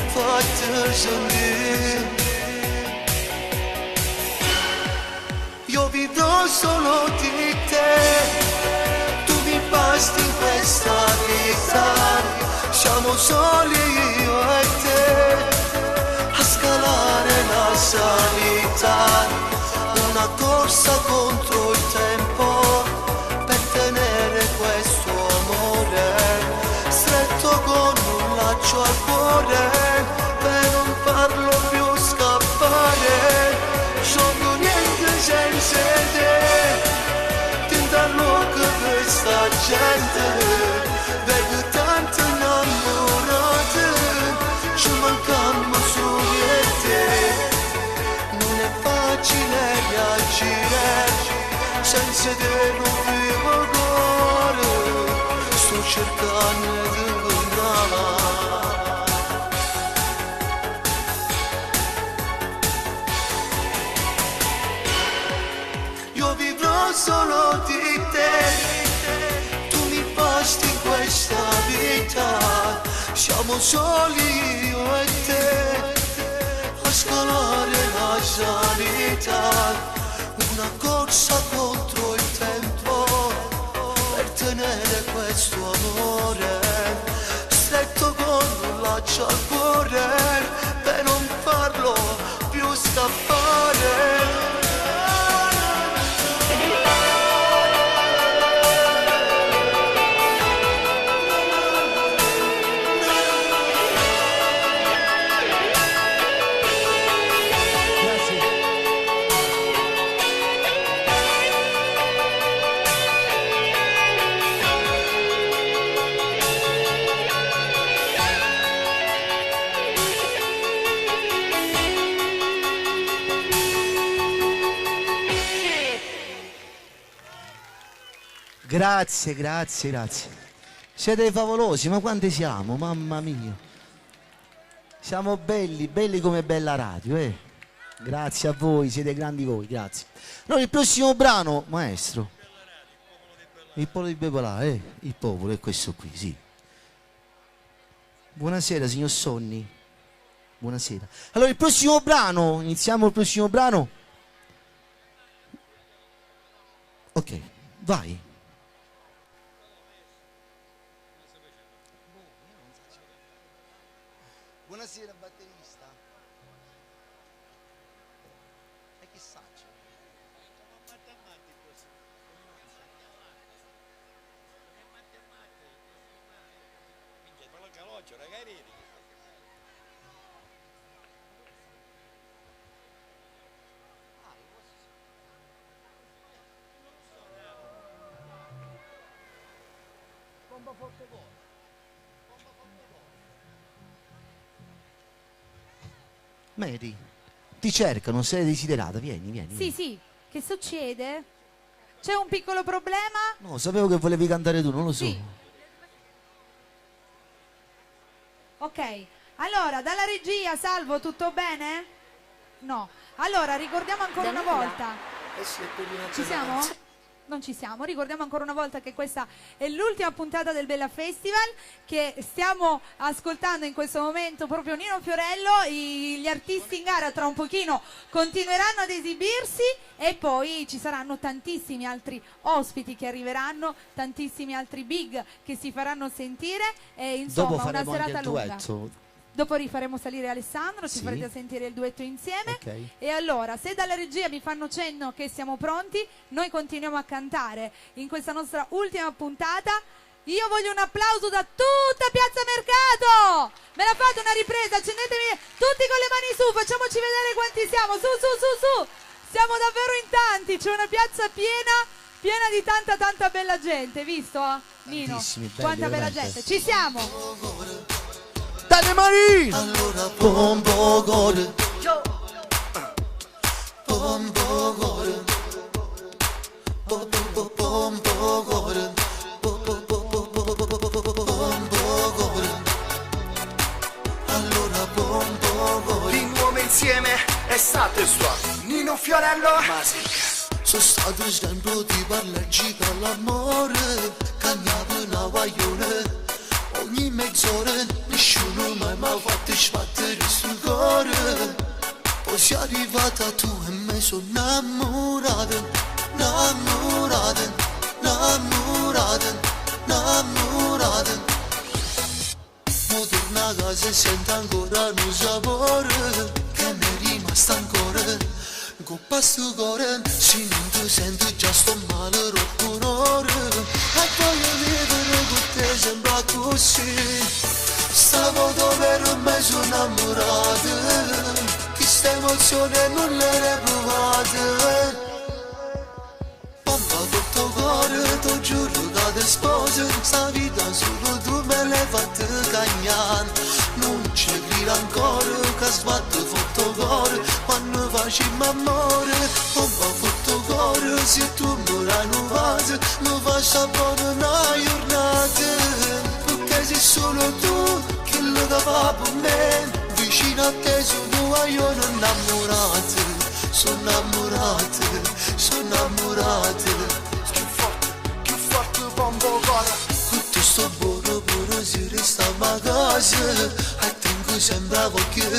L: fatti sentire. Io vivrò solo di te, tu mi basti in questa vita. Siamo soli io e te, a scalare la salita. Una corsa contro il tempo, per tenere questo amore stretto con un laccio al cuore, per non farlo più scappare. Sono niente senza te, tinta l'occhio questa gente, vedo tante innamorate, ci mancamo solo io e te. Non è facile reagire, senza te non vivo.
H: cercando di incontrare. Io vivrò solo di te, tu mi basti in questa vita, siamo soli io e te, a scalare la salita, una corsa contro il tempo, per tenere questo amore, stretto con un laccio al cuore, per non farlo più scappare.
T: Grazie, grazie, grazie. Siete favolosi, ma quanti siamo? Mamma mia. Siamo belli, belli come Bella Radio, eh. Grazie a voi, siete grandi voi, grazie. Allora il prossimo brano, maestro. Il popolo di Bepolà, il popolo è questo qui, sì. Buonasera, signor Sonny. Buonasera. Allora il prossimo brano, iniziamo il prossimo brano. Ok, vai. Buonasera batterista. E chi sa? Mary, ti cercano, sei desiderata, vieni, vieni.
A: Sì, sì, che succede? C'è un piccolo problema?
T: No, sapevo che volevi cantare tu, non lo so.
A: Sì. Ok, allora, dalla regia, Salvo, tutto bene? No. Allora, ricordiamo ancora una volta. Ci siamo? Non ci siamo. Ricordiamo ancora una volta che questa è l'ultima puntata del Bella Festival, che stiamo ascoltando in questo momento proprio Nino Fiorello. Gli artisti in gara tra un pochino continueranno ad esibirsi e poi ci saranno tantissimi altri ospiti che arriveranno, tantissimi altri big che si faranno sentire e insomma
T: Dopo
A: una
T: faremo
A: serata
T: anche il
A: lunga.
T: duetto.
A: Dopo rifaremo salire Alessandro, ci
T: Sì.
A: farete sentire il duetto insieme.
T: Ok.
A: E allora, se dalla regia mi fanno cenno che siamo pronti, noi continuiamo a cantare in questa nostra ultima puntata. Io voglio un applauso da tutta Piazza Mercato! Me la fate una ripresa? Accendetemi tutti con le mani su, facciamoci vedere quanti siamo. Su, su, su, su! Siamo davvero in tanti, c'è una piazza piena di tanta bella gente, visto? Nino,
T: Tantissimi, belli,
A: quanta bella
T: veramente.
A: gente. Ci siamo!
T: Dale Mari!
H: Allora pompo gore, pompo gore, pompo gore, pompo gore. Allora pompo gore. Ringuome insieme, estate sua, Nino Fiorello, Masic. Sono stato sempre tipo allergico all'amore, cagnavo una guaglione. Ogni mezz'ora nessuno mai mi ha fatto sbattere sul cuore. Poi sei arrivata tu e mi sono innamorata, innamorata, innamorata, innamorata. Mo torno a casa e sento ancora un sapore che mi è rimasto ancora. Coppa sto cuore, se non ti sento già sto male rotto un'ora. E voglio vivere con te sembra così. Stavo dove me sono innamorata, questa emozione non l'ho provata. Pompa tutto cuore, ti giuro che ti sposo, sta vita solo tu me l'hai fatta cagnare. Non c'è grida ancora, che sbatte tutto cuore, quando facciamo amore. Pompa tutto cuore, se tu mi rai un vaso, mi faccia buona una giornata.
L: sto buono buono si restiamo a casa e tengo sempre occhio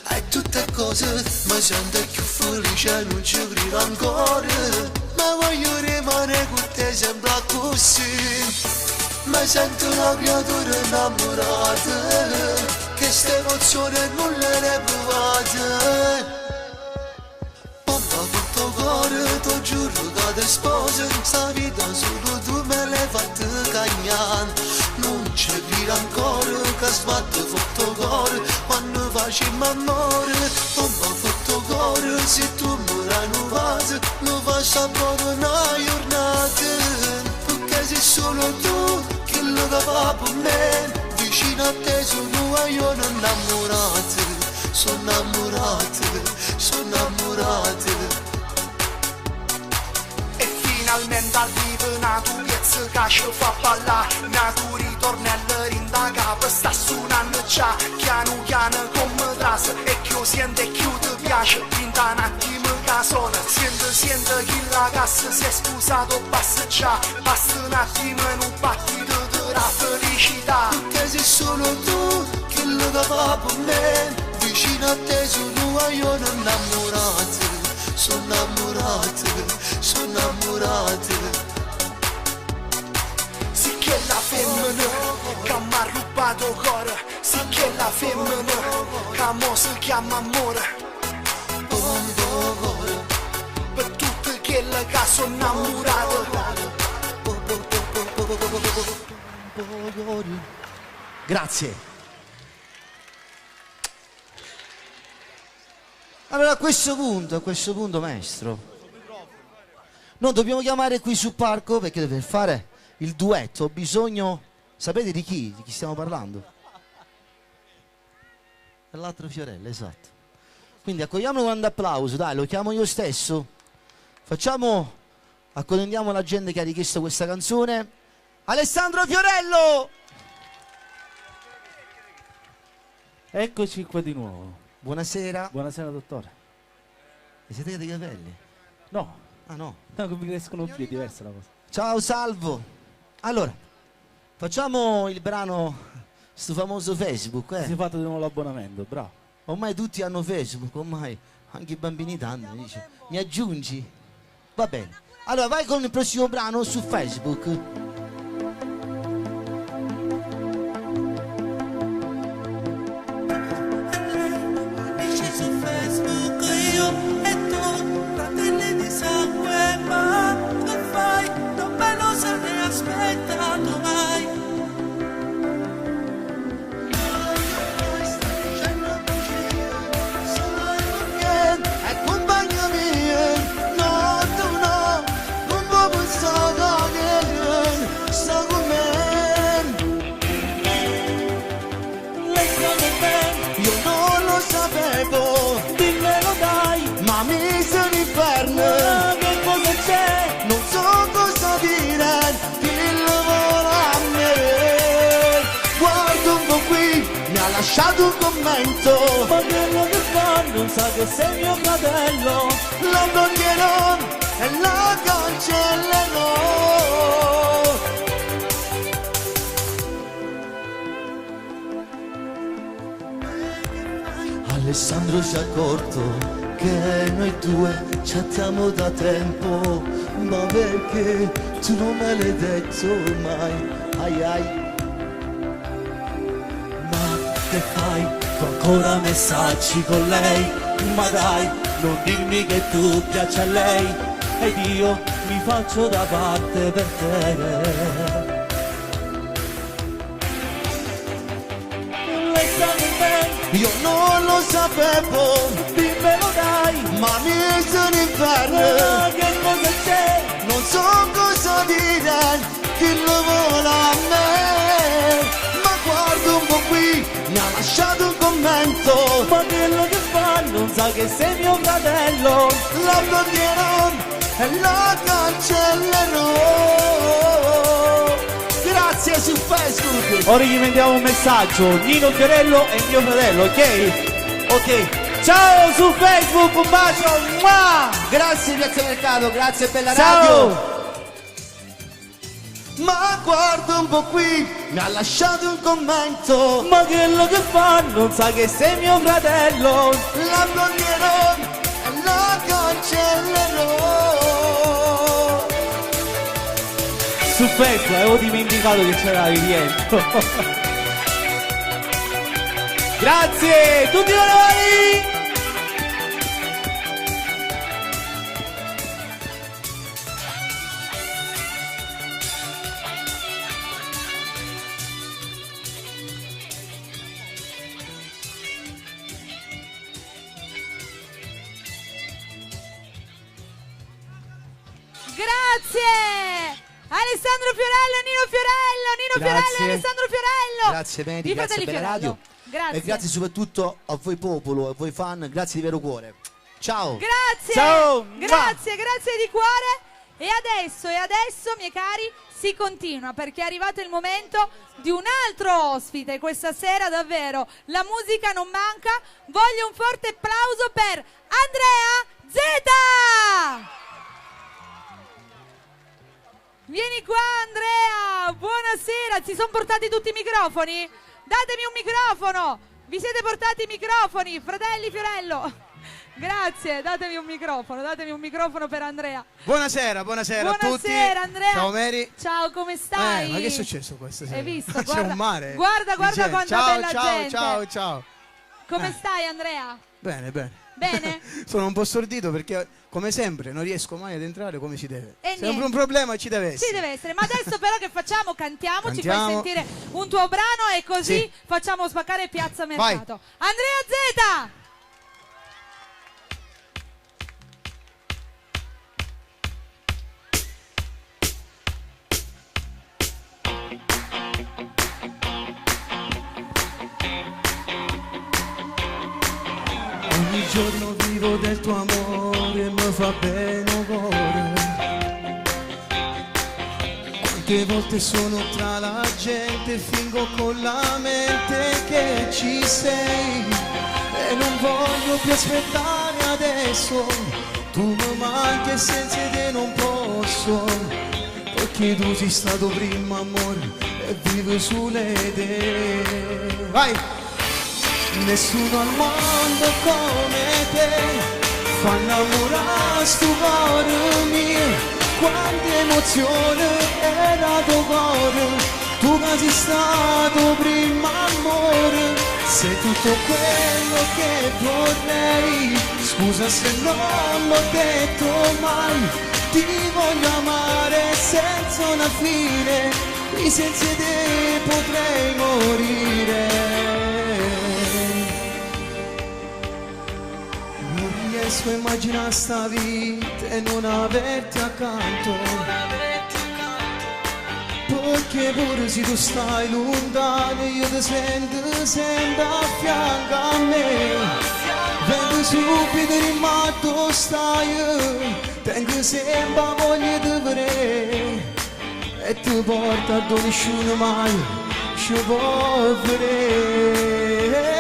L: e tutte cose mi sento più felice non ci credo ancora ma voglio rimanere con te sempre così mi sento una creatura innamorata che ste emozioni non le ne provate mamma fatto cuore ti giuro che ti sposo sta vita solo tu me l'hai fatta cagnare non ci credo ancora che sbatto fatto cuore quando facciamo amore mamma fatto cuore se tu mi rinnovati mi faccio buona una giornata perché sei solo tu che lo va per me vicino a te sono io innamorato sono innamorato
U: e finalmente arriva una tua piazza che ci fa ballare una tua ritornello in da capo sta suonando già piano piano come trasa e che io sento e che io ti piace pinta un attimo che suona sento che la cassa si è scusato basta già basta un attimo in un battito della felicità
L: perché sei solo tu che lo va per me vicino a te sono io innamorato sono innamorato
U: sì che la femmina che mi ha rubato il cuore sì che la femmina che mo si chiama amore per tutte quelle che sono innamorato
T: grazie. Allora a questo punto maestro, noi dobbiamo chiamare qui sul palco perché deve fare il duetto, ho bisogno, sapete di chi? Di chi stiamo parlando? Dell'altro Fiorello, esatto. Quindi accogliamolo con un applauso, dai, lo chiamo io stesso, accogliamo la gente che ha richiesto questa canzone, Alessandro Fiorello!
V: Eccoci qua di nuovo.
T: Buonasera.
V: Buonasera dottore.
T: Vi siete dei capelli?
V: No.
T: Ah no?
V: No, che mi crescono più, è diversa la cosa.
T: Ciao Salvo. Allora, facciamo il brano sto famoso Facebook,
V: Si è fatto di nuovo l'abbonamento, bravo.
T: Ormai tutti hanno Facebook, ormai anche i bambini danno, dice. Mi aggiungi? Va bene. Allora vai con il prossimo brano su Facebook.
L: Lasciato un commento
F: ma quello che fa non sa che sei mio fratello
L: lo toglierò e la cancellerò
T: Alessandro si è accorto che noi due chattiamo da tempo ma perché tu non me l'hai detto mai ai ai
F: che fai? Tu ancora messaggi con lei? Ma dai, non dimmi che tu piaci a lei ed io mi faccio da parte per te. Lei sta con me?
L: Io non lo sapevo,
F: dimmelo dai,
L: ma mi sono inferno.
F: Che cosa c'è?
L: Non so cosa dire, chi lo vuole a me. Ma guarda un po' qui, mi ha lasciato un commento.
F: Ma quello che fa non sa che sei mio fratello.
L: La bloccierò e la cancellerò. Grazie su Facebook.
V: Ora gli mandiamo un messaggio, Nino Fiorello e mio fratello, ok? Ok. Ciao su Facebook, un bacio. Mua!
T: Grazie Piazza Mercato, grazie Bella
V: Ciao.
T: Radio. Ma guarda un po' qui, mi ha lasciato un commento.
V: Ma quello che fa non sa che sei mio fratello.
T: La blonderò e la cancellerò.
V: Su Facebook avevo dimenticato che c'era il rientro. Grazie, tutti voi!
A: Grazie! Alessandro Fiorello, Nino Fiorello, Nino Fiorello, Alessandro Fiorello.
T: Grazie Medi,
A: Di
T: grazie
A: Fratelli
T: Bella Radio.
A: Grazie.
T: E grazie soprattutto a voi popolo, a voi fan, grazie di vero cuore. Ciao.
A: Grazie.
T: Ciao.
A: Grazie, grazie di cuore. E adesso, miei cari, si continua perché è arrivato il momento di un altro ospite. Questa sera davvero la musica non manca. Voglio un forte applauso per Andrea Zeta. Vieni qua Andrea, buonasera, si sono portati tutti i microfoni? Datemi un microfono, vi siete portati i microfoni, fratelli Fiorello? Grazie, datemi un microfono per Andrea.
B: Buonasera a tutti.
A: Buonasera Andrea.
B: Ciao Mary.
A: Ciao, come stai?
B: Ma che è successo questa sera?
A: Hai visto?
B: C'è
A: Guarda,
B: un mare.
A: Guarda quanta bella gente.
B: Ciao.
A: Come stai Andrea?
B: Bene.
A: Bene?
B: Sono un po' stordito perché come sempre non riesco mai ad entrare come si deve.
A: E
B: Sempre
A: niente.
B: un problema ci deve essere.
A: Ci deve essere, ma adesso però che facciamo? Cantiamo, ci fai
B: Cantiamo.
A: sentire un tuo brano e così
B: Sì.
A: facciamo spaccare Piazza
B: Vai.
A: Mercato. Andrea Zeta!
L: Ogni giorno vivo del tuo amore e mi fa bene un cuore. Quante volte sono tra la gente, fingo con la mente che ci sei. E non voglio più aspettare adesso, tu mi manchi e senza te non posso. Perché tu sei stato prima amore e vivo sulle idee. Vai! Nessuno al mondo come te fa innamorare sto cuore mio. Quante emozioni era tuo cuore, tu che sei stato prima amore. Sei tutto quello che vorrei, scusa se non l'ho detto mai. Ti voglio amare senza una fine, e senza te potrei morire. Riesco a immaginare sta vita e non averti accanto, perché pure se tu stai lontano io ti sento sempre a fianco a me. Vengo subito rimatto stai, tengo sempre voglia di vedere e ti porto a dove nessuno mai ci può vedere.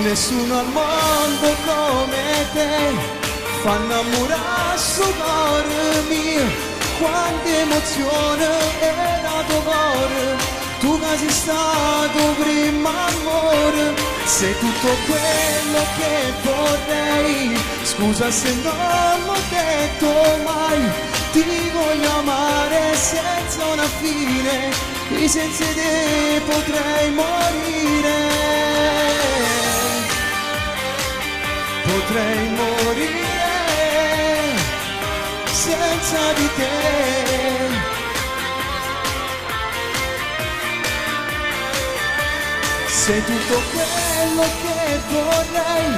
L: Nessuno al mondo come te fa innamorare sto cuore mio. Quante emozioni era tuo cuore, tu che sei stato prima amore. Sei tutto quello che vorrei, scusa se non l'ho detto mai. Ti voglio amare senza una fine, e senza te potrei morire. Potrei morire senza di te. Sei tutto quello che vorrei,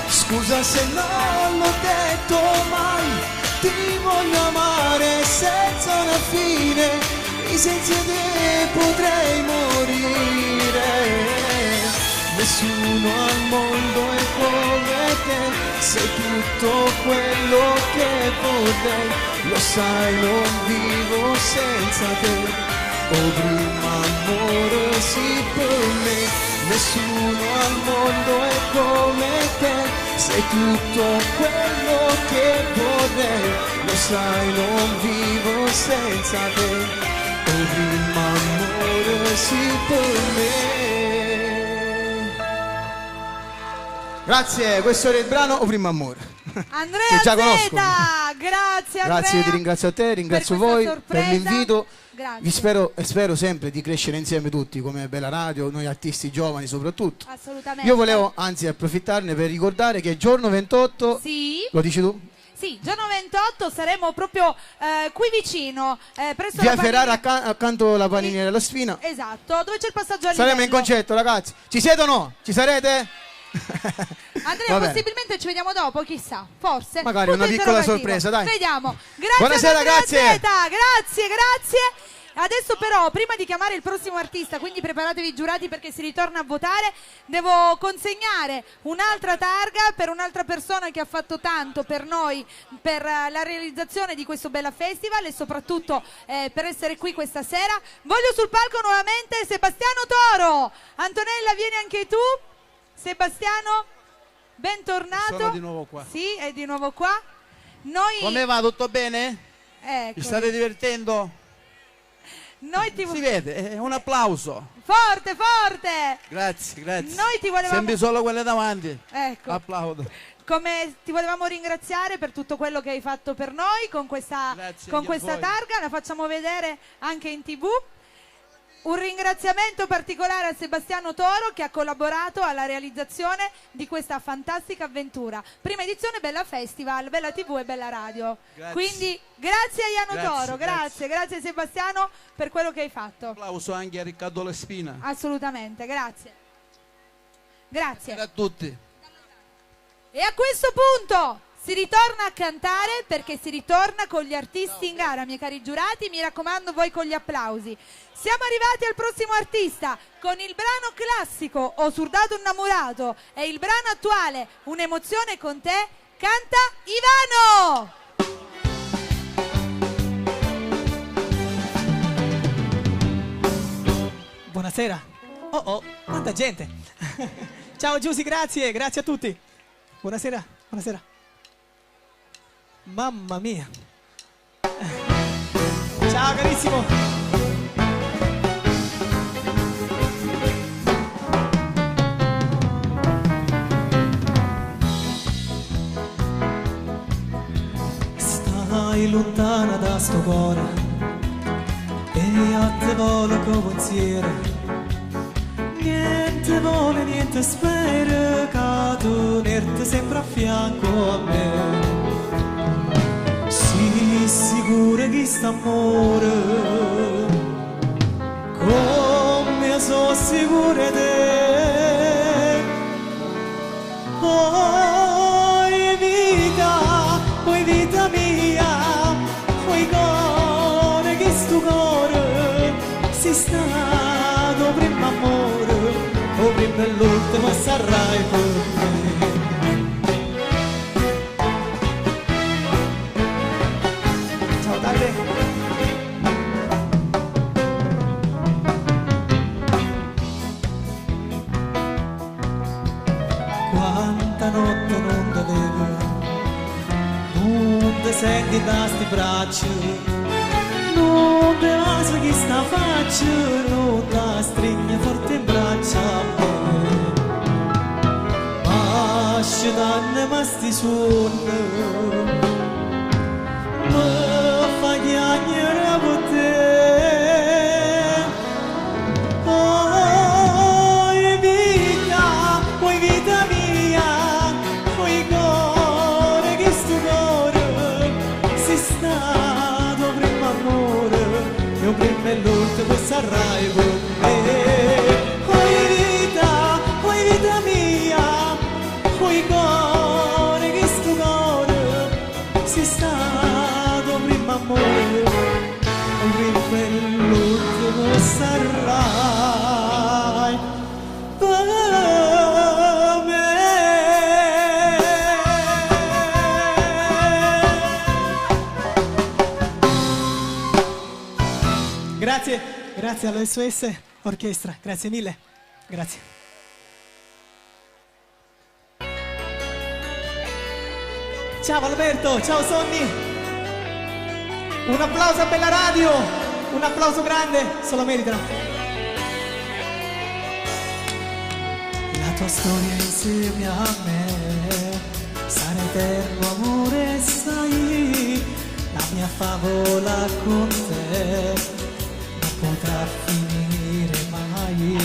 L: scusa se non l'ho detto mai. Ti voglio amare senza una fine, e senza te potrei morire. Nessuno al mondo è come te, sei tutto quello che vorrei. Lo sai, non vivo senza te. Oh, prima amore sì per me. Nessuno al mondo è come te, sei tutto quello che vorrei. Lo sai, non vivo senza te.
F: primo amore sì per me.
B: Grazie, questo era il brano O Primo Amore.
A: Andrea
B: Che già
A: Z,
B: conosco.
A: grazie Andrea.
B: Grazie, io ti ringrazio a te, ringrazio
A: questa
B: voi
A: sorpresa.
B: per l'invito.
A: Grazie.
B: Vi spero sempre di crescere insieme tutti come Bella Radio, noi artisti giovani soprattutto.
A: Assolutamente.
B: Io volevo anzi approfittarne per ricordare che giorno 28,
A: Sì.
B: lo dici tu?
A: Sì, giorno 28 saremo proprio qui vicino, presso
B: Via
A: la
B: Ferrara
A: panini-
B: accanto alla paniniera della Spina.
A: Esatto, dove c'è il passaggio a
B: Saremo in
A: livello.
B: concerto, ragazzi. Ci siete o no? Ci sarete?
A: Andrea,
B: Va bene.
A: possibilmente ci vediamo dopo, chissà, forse.
B: Magari
A: Punto
B: una piccola
A: interrogativo.
B: sorpresa, dai.
A: Vediamo. Grazie
B: Buonasera,
A: ad Andrea
B: grazie.
A: Z, grazie. Adesso però, prima di chiamare il prossimo artista, quindi preparatevi giurati perché si ritorna a votare, devo consegnare un'altra targa per un'altra persona che ha fatto tanto per noi, per la realizzazione di questo Bella Festival e soprattutto per essere qui questa sera. Voglio sul palco nuovamente Sebastiano Toro. Antonella, vieni anche tu. Sebastiano, bentornato.
P: Sono di nuovo qua.
A: Sì, è di nuovo qua. Noi...
P: Come va? Tutto bene?
A: Ecco.
P: Vi state divertendo?
A: Noi ti...
P: Si vede, un applauso.
A: Forte!
P: Grazie.
A: Noi ti volevamo...
P: Sembri solo quelle davanti.
A: Ecco.
P: Applaudo.
A: Come ti volevamo ringraziare per tutto quello che hai fatto per noi con questa
P: anche a voi.
A: targa, la facciamo vedere anche in TV. Un ringraziamento particolare a Sebastiano Toro che ha collaborato alla realizzazione di questa fantastica avventura. Prima edizione Bella Festival, Bella TV e Bella Radio.
P: Grazie.
A: Quindi grazie a Iano Toro, grazie Sebastiano per quello che hai fatto.
P: Applauso anche a Riccardo Lespina.
A: Assolutamente, grazie.
P: Grazie a tutti.
A: E a questo punto si ritorna a cantare perché si ritorna con gli artisti in gara, miei cari giurati, mi raccomando voi con gli applausi. Siamo arrivati al prossimo artista con il brano classico Ho surdato innamorato e il brano attuale Un'emozione con te, canta Ivano!
C: Buonasera. Oh, quanta gente. Ciao Giusy, grazie a tutti. Buonasera. Mamma mia. Ciao carissimo. Stai lontana da sto cuore e a te volo con pensiero. Niente vuole, niente spera che tu tenerte sempre a fianco a me. Sii sicura che sta amore come sono sicura di te. Oi vita mia, oi cuore che sto cuore si stato prima amore, o prima e l'ultimo sarai per me. Ciao Davide. Quanta notte non te vedo, non te senti da sti braccia, non te vaso chi sta faccia, non te stringe forte in braccia a me. Ma scedanne ma sti suoni, mi fa chiagnere per te. Oi vita mia, oi cuore che sto cuore si stato prima amore, io prima e l'ultimo sarai con me. Oi vita mia, oi cuore che sto cuore si stato prima amore, io prima e l'ultimo sarai per me. Grazie all'SOS Orchestra, grazie mille, grazie. Ciao Alberto, ciao Sonny. Un applauso a Bella Radio, un applauso grande, se lo meritano. La tua storia insieme a me sarà eterno amore, sai, la mia favola con te non potrà finire mai.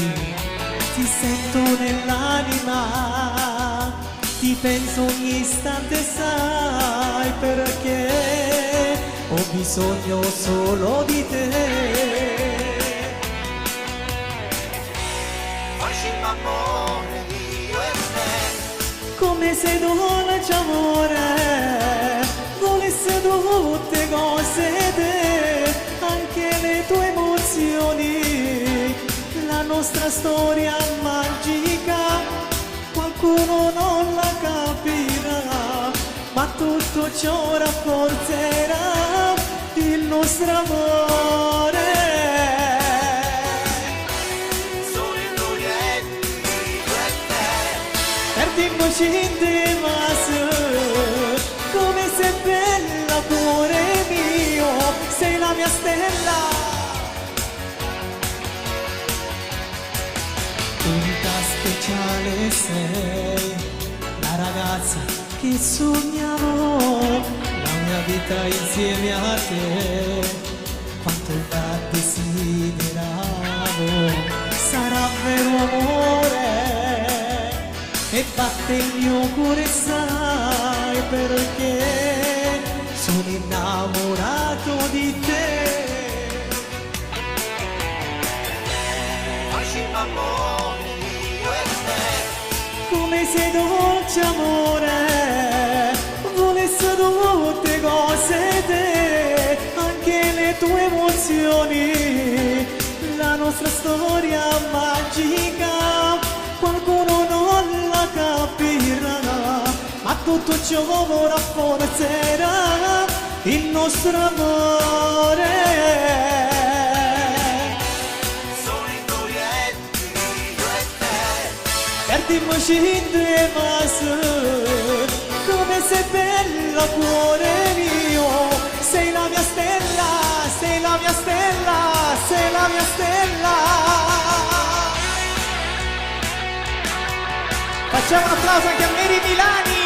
C: Ti sento nell'anima, ti penso ogni istante, sai perché ho bisogno solo di te.
U: Facciamo amore io e te,
C: Come se dolce amore volesse tutte cose te, anche le tue emozioni, la nostra storia magica, qualcuno non la capirà, ma tutto ciò rafforzerà il nostro amore. Perdiamoci in te, come sei bella, cuore mio, sei la mia stella. Unica speciale sei, la ragazza che sognavo, la mia vita insieme a te, quanto la desideravo. Sarà vero amore e batte il mio cuore, sai perché sono innamorato di te.
U: facciamo amore io e te,
C: Come sei dolce amore volesse tutte cose te, anche le tue emozioni, la nostra storia magica, qualcuno non la capirà, ma tutto ciò rafforzerà il nostro amore.
U: sono indurienti io e te,
C: Perdiamoci in te, come sei bella, cuore mio, sei la mia stella, sei la mia stella, sei la mia stella. Facciamo un applauso anche a Mary Milani.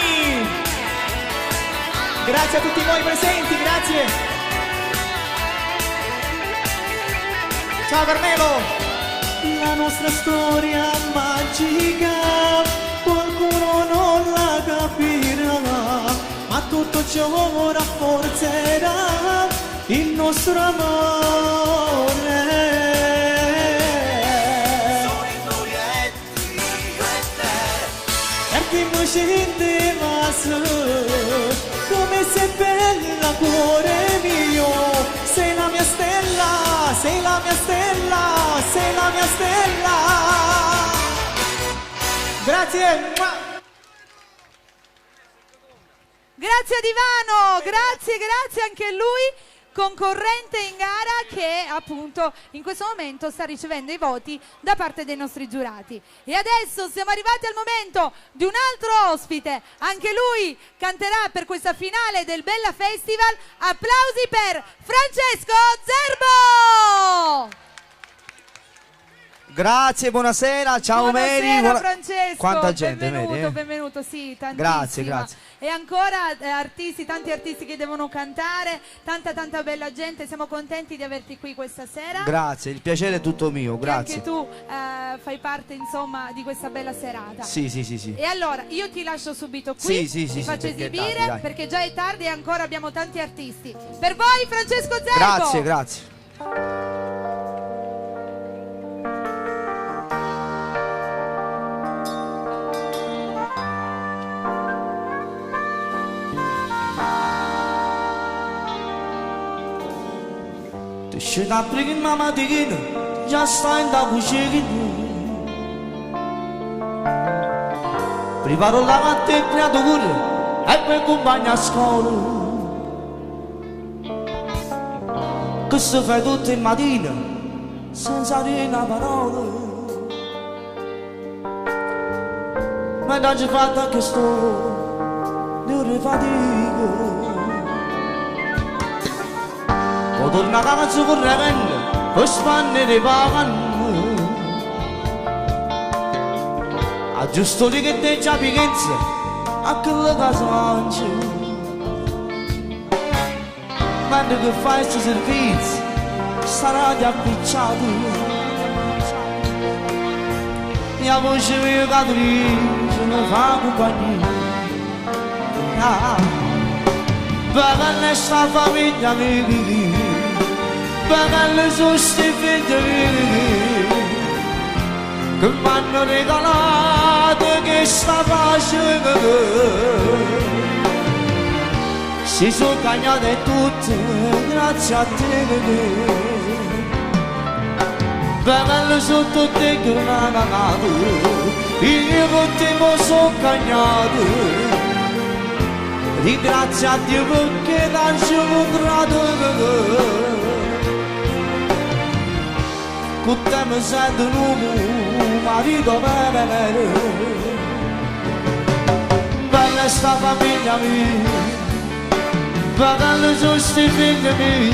C: Grazie a tutti voi presenti, grazie. Ciao Carmelo. La nostra storia magica, qualcuno non la capirà, ma tutto ciò rafforzerà il nostro amore. Perdiamoci in te, come sei bella, cuore mio, sei la mia stella, sei la mia stella, sei la mia stella. Grazie.
A: Grazie a Divano, grazie anche a lui, concorrente in gara che appunto in questo momento sta ricevendo i voti da parte dei nostri giurati. E adesso siamo arrivati al momento di un altro ospite, anche lui canterà per questa finale del Bella Festival. Applausi per Francesco Zerbo!
T: Grazie, buonasera, ciao
A: Buonasera,
T: Mary.
A: Francesco,
T: Quanta gente,
A: benvenuto,
T: Mary,
A: benvenuto, sì, tantissima.
T: Grazie.
A: E ancora artisti, tanti artisti che devono cantare, tanta bella gente, siamo contenti di averti qui questa sera.
T: Grazie, il piacere è tutto mio,
A: E
T: grazie.
A: anche tu fai parte insomma di questa bella serata.
T: Sì.
A: E allora io ti lascio subito qui,
T: Sì,
A: ti faccio
T: perché è
A: esibire
T: tardi, dai.
A: perché già è tardi e ancora abbiamo tanti artisti. Per voi Francesco Zerbo!
T: Grazie.
C: Ti scende a prima la mattina, già stai da cucina. Preparo la mattina creatura e poi compagna a scuola. Che si fa tutte le mattine senza dire una parola. Ma non ci fatta anche sto di ore fatica. Poi torna a casa correndo per spannere paganno. A giusto lì che te già pienza, a quella casa mangia. Quando che fai questo servizio, sarà già appicciato. Mia voce mia catrice mi fa compagnia. Perché sta famiglia mia, perché sono sti figli miei, che mi hanno regalato questa pace. Si sono cagnate tutte grazie a te. Perché sono tutte che non hanno amato, io con te mi sono cagnato. Ringrazio a Dio perché non ci ho incontrato. Con te mi sento un uomo, marito bene. Bella sta famiglia mia, perché sono sti figli miei,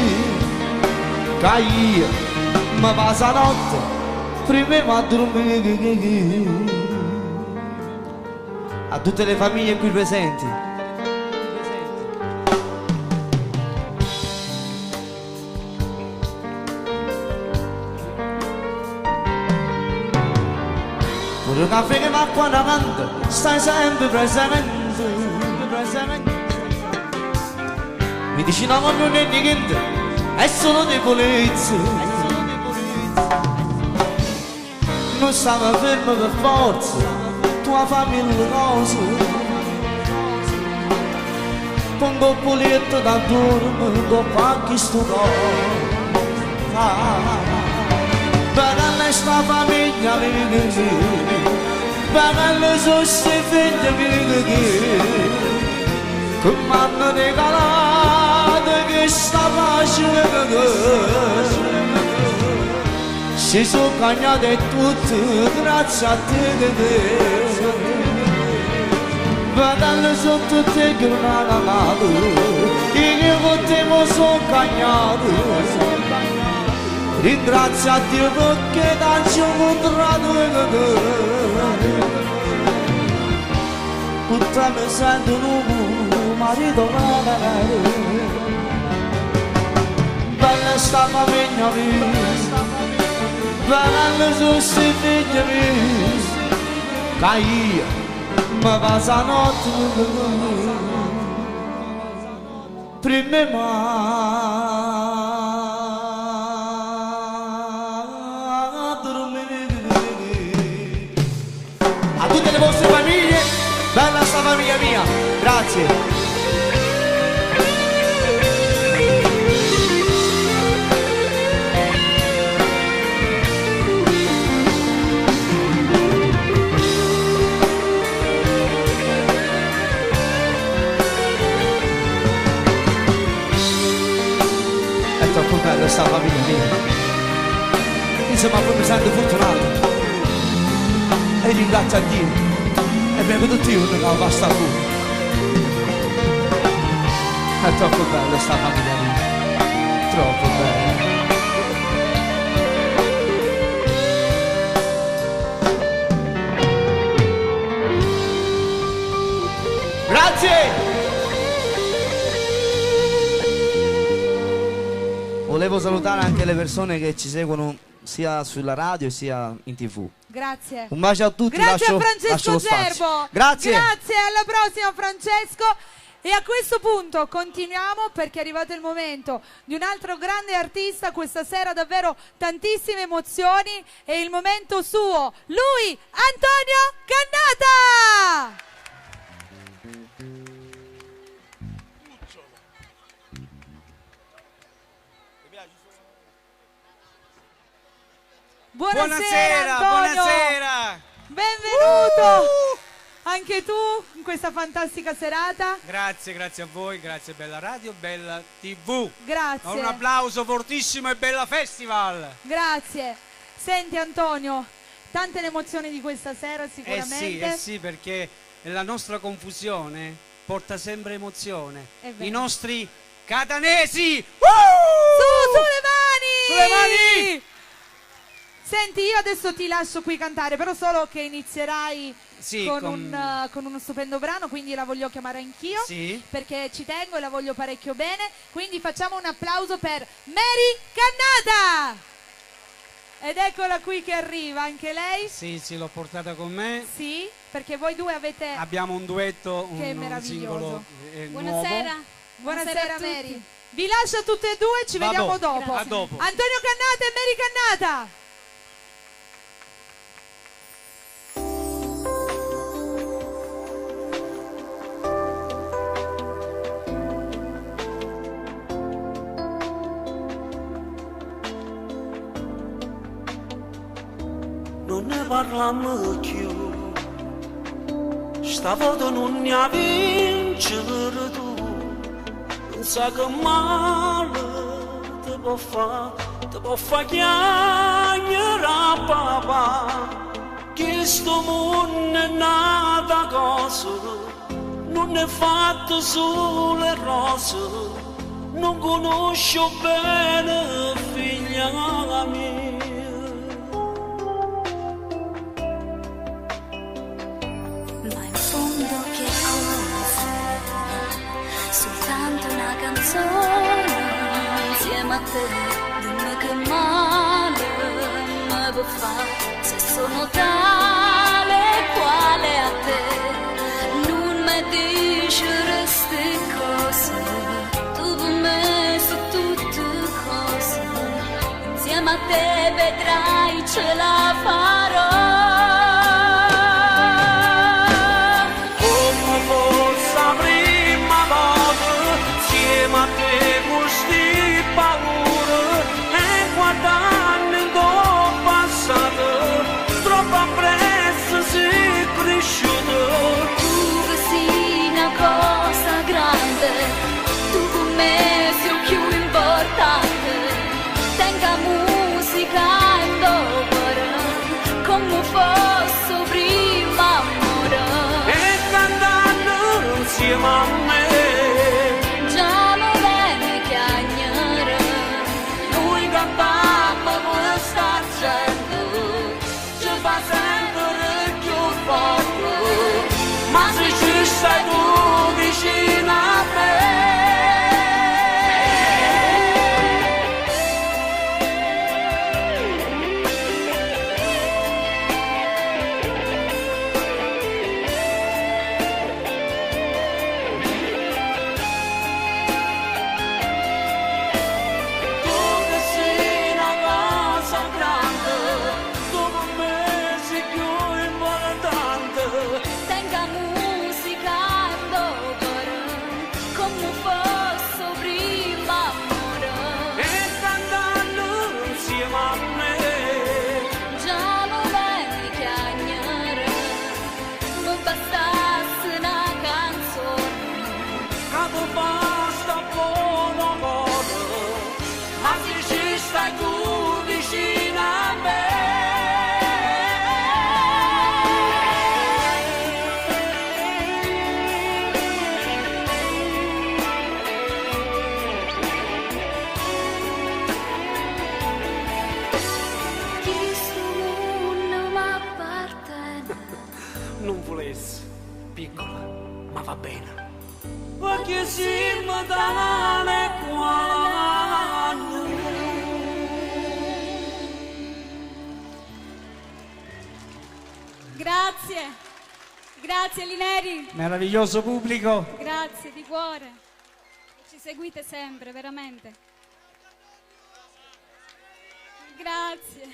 C: che io mi passo la notte prima a dormire. A tutte le famiglie qui presenti, pure un caffè che mi acqua davanti, stai sempre presente. Mi dici no ma non è niente, è solo debolezza. Non stavo fermo per forza, tua famiglia le cose. Con un poletto da dormire, con qualche studio. Perché sta famiglia mia, perché sono sti figli miei, che mi hanno regalato questa pace. Si sono cagnate tutte grazie a te. Perché sono tutte che non hanno amato, io con te mi sono cagnato. Ringrazio a Dio perché non ci ho incontrato. Con te mi sento un uomo, marito bene. Bella sta famiglia mia, bella sono sti figli miei, che io mi passo la notte prima a tutte le vostre famiglie, bella sta famiglia mia, grazie. È troppo bella sta famiglia mia, insomma poi mi sento fortunato. E ringrazio a Dio e abbiamo tutti uno che basta tu. È troppo bella sta famiglia mia, troppo bella. Grazie. Volevo salutare anche le persone che ci seguono sia sulla radio sia in TV.
A: Grazie.
C: Un bacio a tutti.
A: Grazie
C: lascio,
A: a Francesco Zerbo.
C: Grazie.
A: Grazie, alla prossima Francesco. E a questo punto continuiamo perché è arrivato il momento di un altro grande artista. Questa sera davvero tantissime emozioni. È il momento suo. Lui, Antonio Cannata. Buonasera, Antonio.
E: Buonasera.
A: Benvenuto. Anche tu in questa fantastica serata.
E: Grazie, grazie a voi, grazie Bella Radio, Bella TV.
A: Grazie.
E: Un applauso fortissimo e Bella Festival.
A: Grazie. Senti Antonio, tante le emozioni di questa sera sicuramente.
E: Sì, perché la nostra confusione porta sempre emozione.
A: È vero.
E: I nostri catanesi.
A: Su le mani!
E: Sulle mani!
A: Senti, io adesso ti lascio qui cantare, però solo che inizierai
E: Sì,
A: con
E: con-
A: uno stupendo brano, quindi la voglio chiamare anch'io,
E: Sì.
A: perché ci tengo e la voglio parecchio bene. Quindi facciamo un applauso per Mary Cannata! Ed eccola qui che arriva, anche lei.
E: Sì, l'ho portata con me.
A: Sì, perché voi due avete...
E: Abbiamo un duetto,
A: Che
E: un
A: meraviglioso.
E: singolo
A: Buonasera.
E: nuovo.
A: Buonasera
N: a tutti.
A: Mary. Vi lascio tutte e due, ci
E: Vado.
A: vediamo dopo.
E: Grazie. A dopo.
A: Antonio Cannata e Mary Cannata.
C: Non ne parliamo più, stavolta non ne vincere tu, non sa che male ti può fa chiamare a papà, che sto mondo è nata cosa, non è fatto solo rose, non conosco bene figlia mia.
N: Che cosa, soltanto una canzone insieme a te, dimmi che male mi può fare se sono tale quale a te, non mi dici ste cose, tu per me su tutte cose, insieme a te vedrai ce la farò.
C: Ma te gusti paura e guardando in passato troppo presto sei cresciuto.
N: Tu che sei una cosa grande, tu con me sei più importante, tenga musica in d'opera come fosse prima amore.
C: E cantando insieme a me ma se ci stai tu vicino a me. Tu che sei una cosa grande, tu per me sei più importante.
N: Tenga musica in d'opera come fosse prima amore.
C: E cantando insieme a me
N: Già lo vedi che agnare non bastasse una canzone,
C: che tu basta buono amore, ma se ci stai tu vicino a me.
N: chi sto mondo m'appartiene.
C: Non volessi, piccola, ma va bene. Perché siamo tale quale.
G: Grazie, grazie Lineri,
E: Meraviglioso pubblico.
G: grazie di cuore. Ci seguite sempre, veramente. Grazie.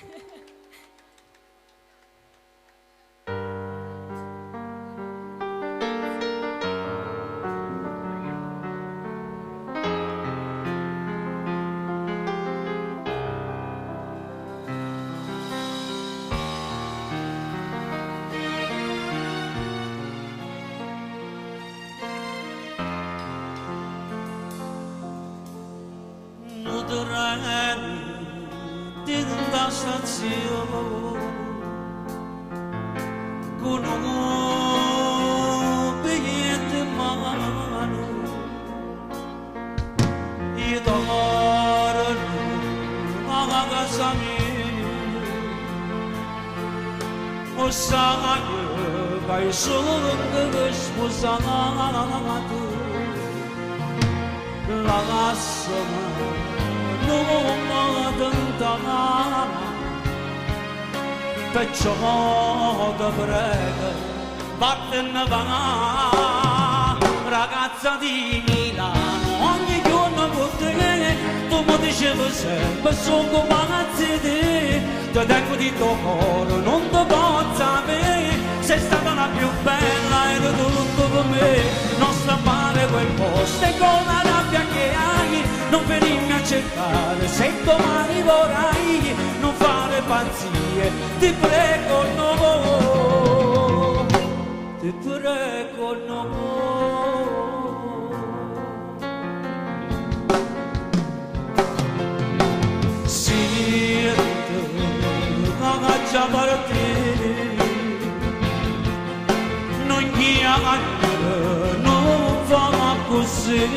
C: Non terreno di tanta stazione con un biglietto in mano io torno alla casa mia lo sai che hai solo che sposato la lassama non mi tentare perciò ti prego vattene va ragazza di Milano ogni giorno con te tu mi dicevi sempre sono come ragazzi ti tengo di tuo cuore non ti posso avere sei stata la più bella e tutto per me non strappare quel posto e con la rabbia che hai non venirmi a cercare se domani vorrai non fare pazzie ti prego no ti prego no ragazza partire non chiamare non fa così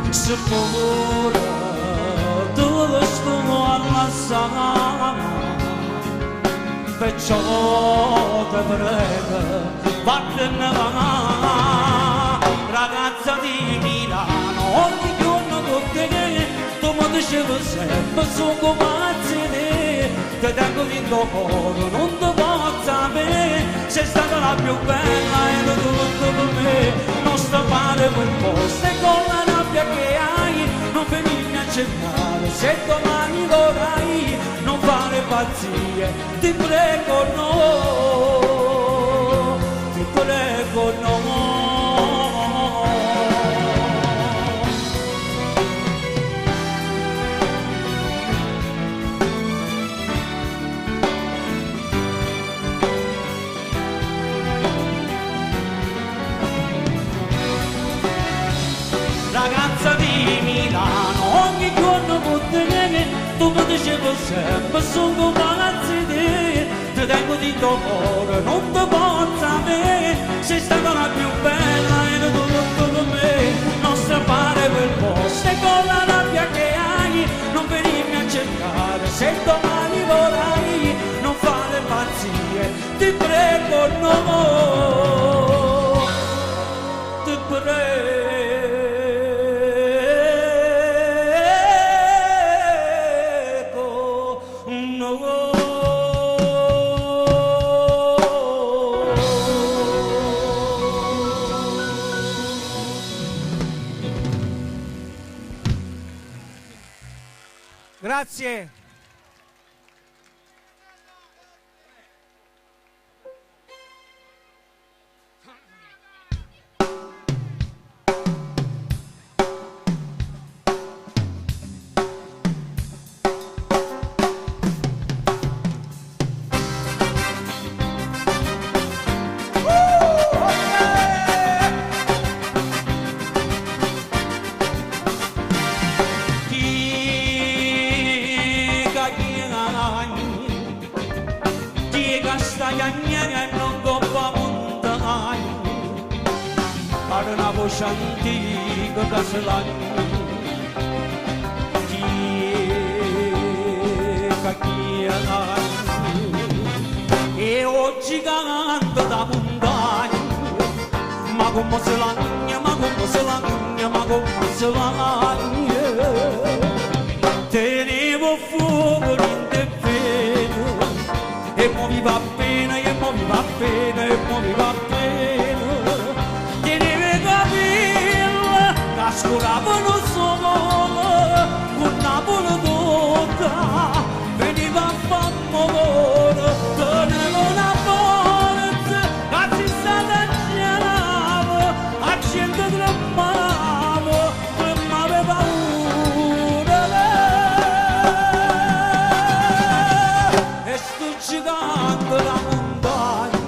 C: se muore tu sto alla sana perciò ti prego vattene va ragazza di Milano ogni giorno con te tu mi dicevi sempre sono come ti tengo in tuo cuore non ti posso avere sei stata la più bella e tutto per me non strappare quel posto e con la rabbia che hai non venirmi a cercare se domani vorrai non fare pazzie ti prego no ti prego no ragazza di Milano ogni giorno con te tu mi dicevi sempre sono come ragazzi ti tengo di tuo cuore non ti posso avere sei stata la più bella e tutto per me non strappare quel posto e con la rabbia che hai non venirmi a cercare se domani vorrai non fare pazzie ti prego no ti prego
E: Grazie.
C: Una voce antica che se l'hanno e oggi canta da montagna ma come se l'agna, ma come se l'agna, ma come se l'agna tenevo fuoco in te bene e mo mi va bene, e mo mi va bene, e mo mi va bene scuravano solo con una buona tutta veniva a famore teneva una forza che si stata gelava a gente tremava paura e sto gigante la montagna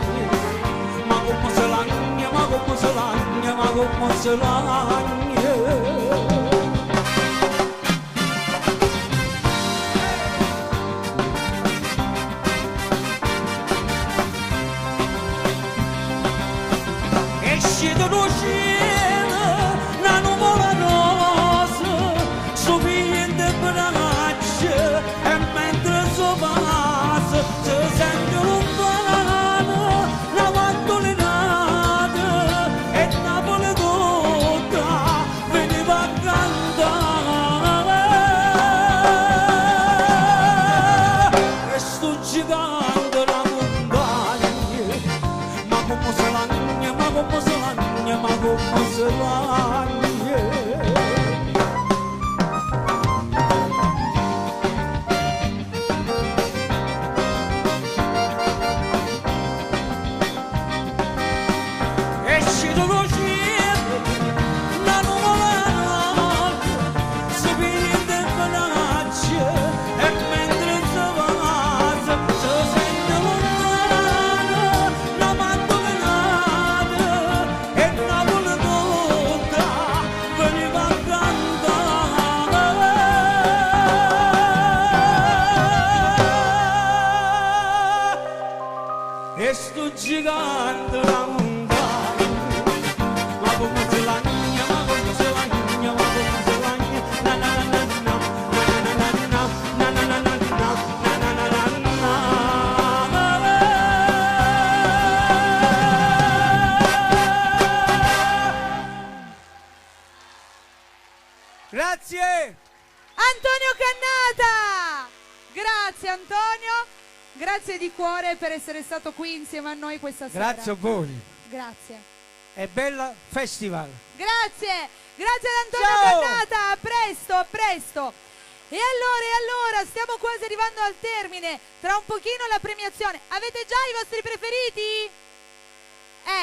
C: ma come se l'agna, ma come se l'agna, ma come se l'agna esce dallo cielo una nuvola rosa sopra in braccia e mentre so passa
A: Antonio Cannata! Grazie Antonio, grazie di cuore per essere stato qui insieme a noi questa sera.
K: Grazie a voi.
A: Grazie.
K: E bella festival.
A: Grazie, grazie ad Antonio Cannata, a presto, a presto. E allora, stiamo quasi arrivando al termine, tra un pochino la premiazione. Avete già i vostri preferiti?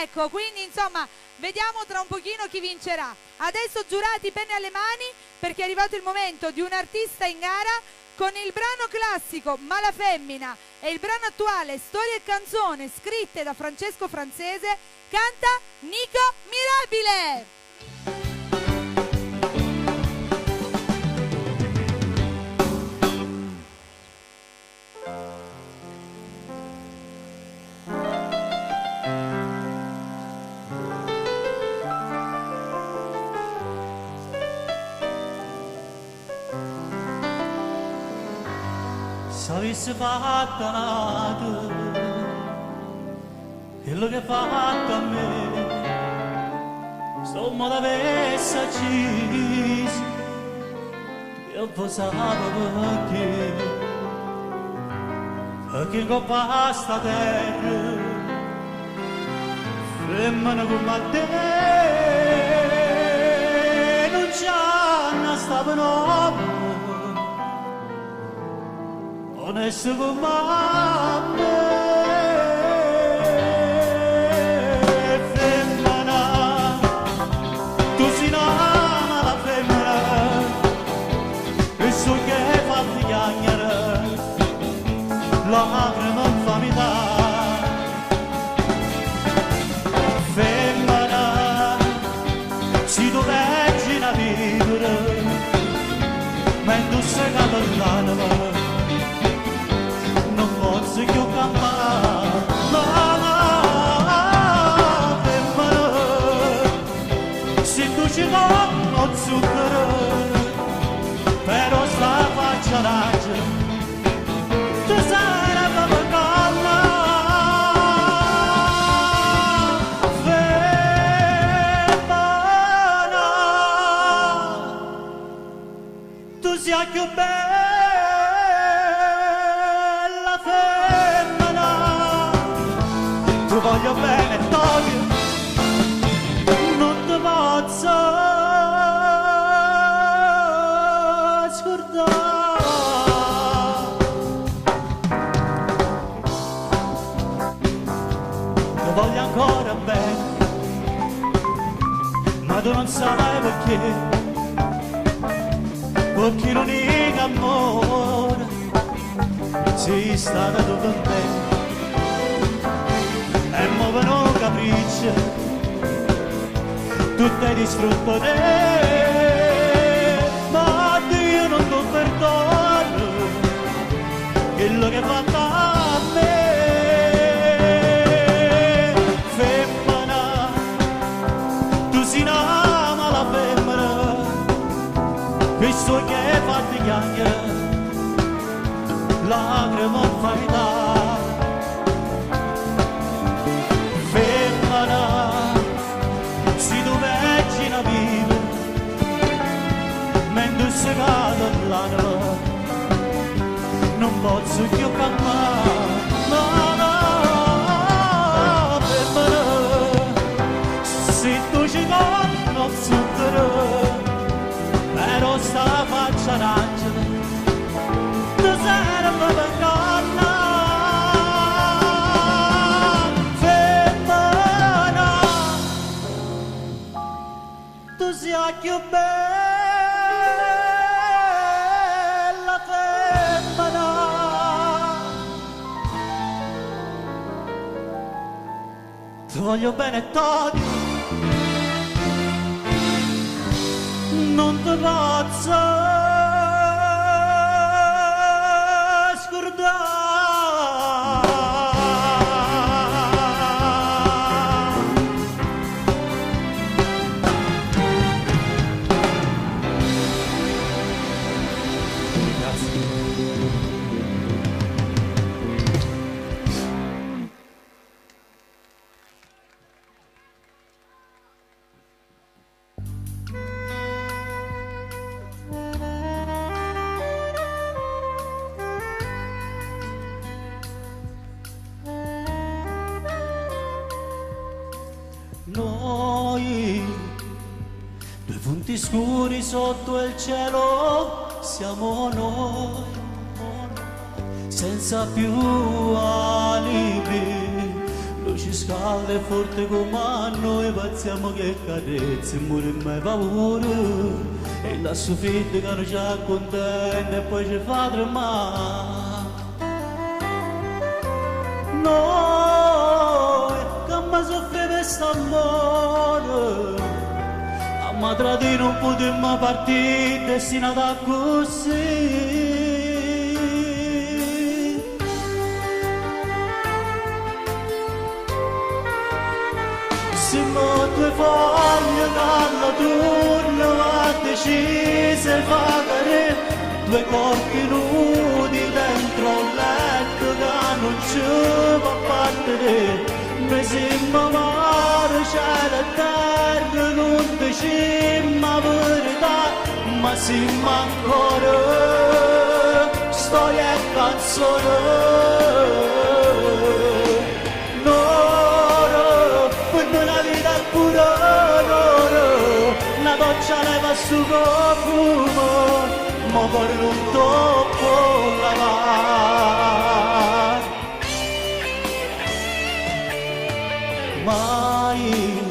A: Ecco, quindi insomma, vediamo tra un pochino chi vincerà. Adesso giurati, penne alle mani, perché è arrivato il momento di un artista in gara con il brano classico Ma la femmina e il brano attuale Storia e canzone scritte da Francesco Francese. Canta Nico Mirabile.
C: Se avessi fatto nato quello che hai fatto a me, sto modo avessi acceso, io posavo perché con questa terra, femmina come te, non c'è una stavano. Onesto come me, femmina, tu sei una la femmina, e so che fatti chiagnare, lacrime non fammi dare. Femmina, si dovessi una vivere, mentre sei caduta l'anima, se io campare, ma femmina, se tu ci non zucchero, però sta faccia raggio, tu sai la tua canna, femmina, tu sia più bella. Voglio bene Tokyo, non ti posso scordare. Ti voglio ancora bene, ma tu non sai perché l'unico amore sei stata tu per me. E muovono capricci, tutte distrutto te, ma Dio non ti perdono quello che fa a me. Femmina, tu sei una mala femmina, che so che fatti chiagnare, lacrime non fai dare. Si dovessi una vivere, mentre si cade l'anima, non posso più campare, no, femmina, se tu ci non zucchero, però sta faccia d'angelo, tu serve per canna. Sia più bella femmina, ti voglio bene Tony, non ti posso scordare. tutti scuri sotto il cielo siamo noi, senza più alibi, luci scalde forte come a noi, pazziamo che carezze, muore mai paura, e la soffritta che non ci accontenta e poi ci fa tremare. Noi che mi soffre per st'amore, a me tradire non potremmo partire destinata così. Siamo due foglie dalla turno a decise vagare, due corpi nudi dentro un letto che non ci può battere. Noi siamo amare, cielo e terra, non diciamo la verità, ma siamo ancora storia e canzone. Una vita pura d'oro, una doccia leva su profumo, ma per non troppo lavare. Mai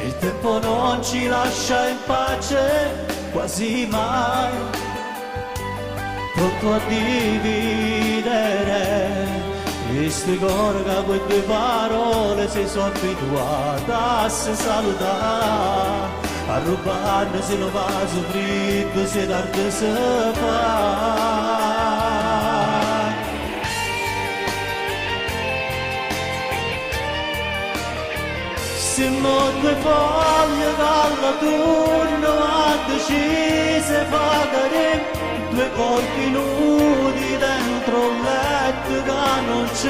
C: il tempo non ci lascia in pace, quasi mai, pronto a dividere. Questi cori che con due parole si sono abituati a si salutare, a rubarne se non va soffritto, se tardi si fa. Siamo due foglie dalla turno a decise vagare, due corpi nudi dentro un letto che non ci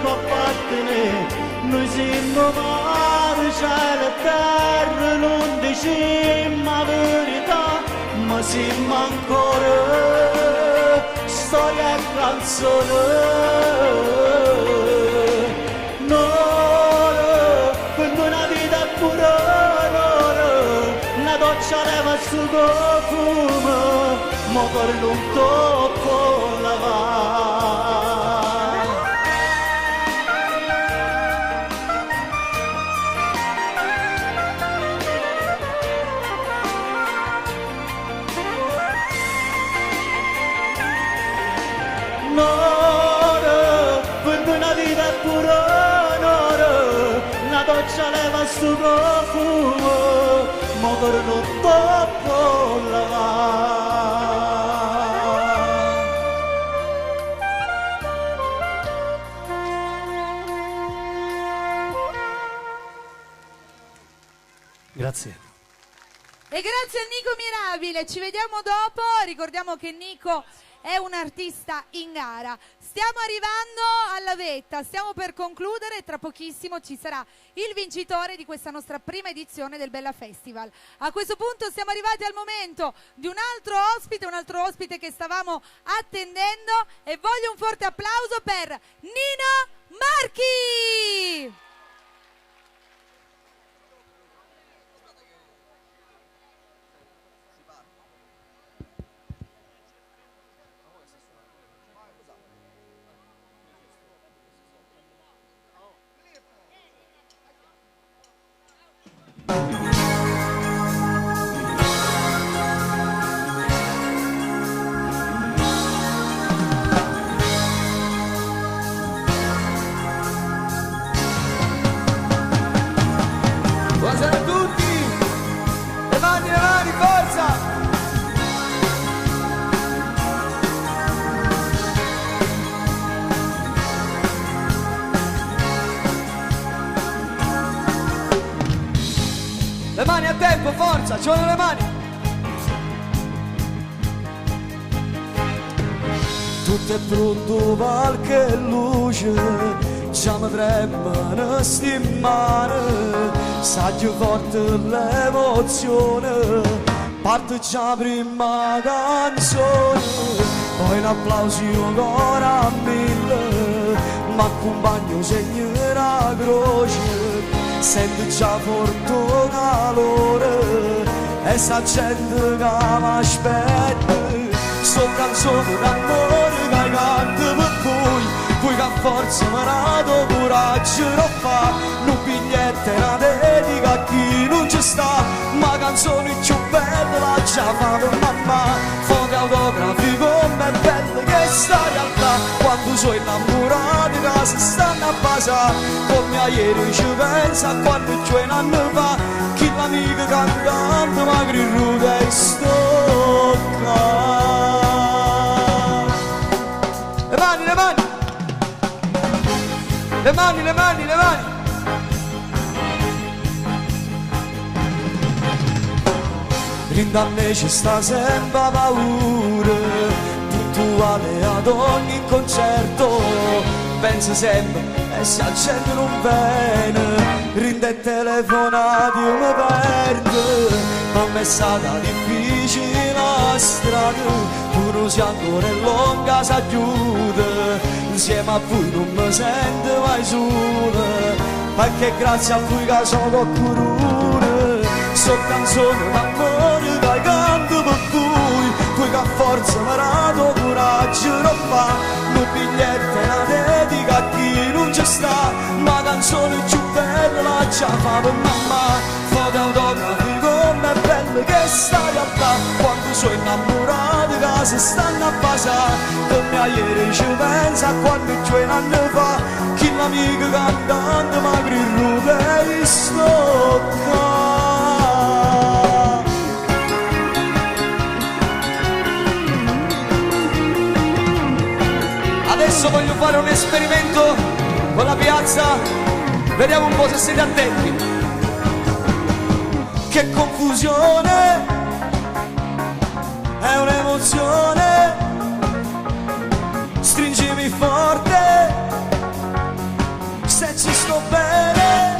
C: può appartenere. Noi siamo mare, cielo e terra, non diciamo la verità, ma siamo ancora storia e canzone. Noi, per una vita pura d'oro, una doccia leva il suo profumo, ma per non troppo lavare. N'oro, per una vita pura d'oro, una doccia leva il suo profumo, ma per non troppo lavare. Grazie.
A: E grazie a Nico Mirabile, ci vediamo dopo. Ricordiamo che Nico è un artista in gara. Stiamo arrivando alla vetta, stiamo per concludere e tra pochissimo ci sarà il vincitore di questa nostra prima edizione del Bella Festival. A questo punto siamo arrivati al momento di un altro ospite che stavamo attendendo, e voglio un forte applauso per Nino Marchi!
F: Buonasera a tutti, le mani, forza! Le mani a tempo, forza, ci vogliono le mani! Tutto è pronto, qualche luce, ci potrebbero stimare, saggio forte l'emozione, parte già la prima canzone, poi un applauso ancora a mille, ma accompagno segno la croce, sento già forte calore, e sta gente che mi aspetta. Sto canzone d'amore che canto per voi che a forza mi dato coraggio non fa, non biglietto e una dedica a chi non ci sta, ma canzone più bella la già fa per mamma, foto autografi come è bella che sta realtà, quando sono innamorato che si stanno a basare, come ieri ci pensa a quando c'è un anno fa, chi l'amica cantante magri rude e stocca. Le mani, le mani! Le mani, le mani, le mani! Dentro a me ci sta sempre paura, puntuale ad ogni concerto, penso sempre e se la gente non viene, rinde telefonati io mi perdo, ma mi è stata difficile la strada, tu non sei ancora lunga, si chiude, insieme a voi non mi sento mai solo, perché grazie a voi che sono qualcuno, so canzone d'amore che canto per voi che a forza mi dato coraggio non fa, un biglietto e una dedica a chi non ci sta, ma canzone più bella la già fa per mamma, foto autografi come è bella che sta realtà, quando sono innamorato che si stanno a basare, come ieri ci pensa a quando c'è un anno fa, chi l'amica cantante magri rude e stocca. Adesso voglio fare un esperimento con la piazza, vediamo un po' se siete attenti. Che confusione, è un'emozione, stringimi forte, se ci sto bene,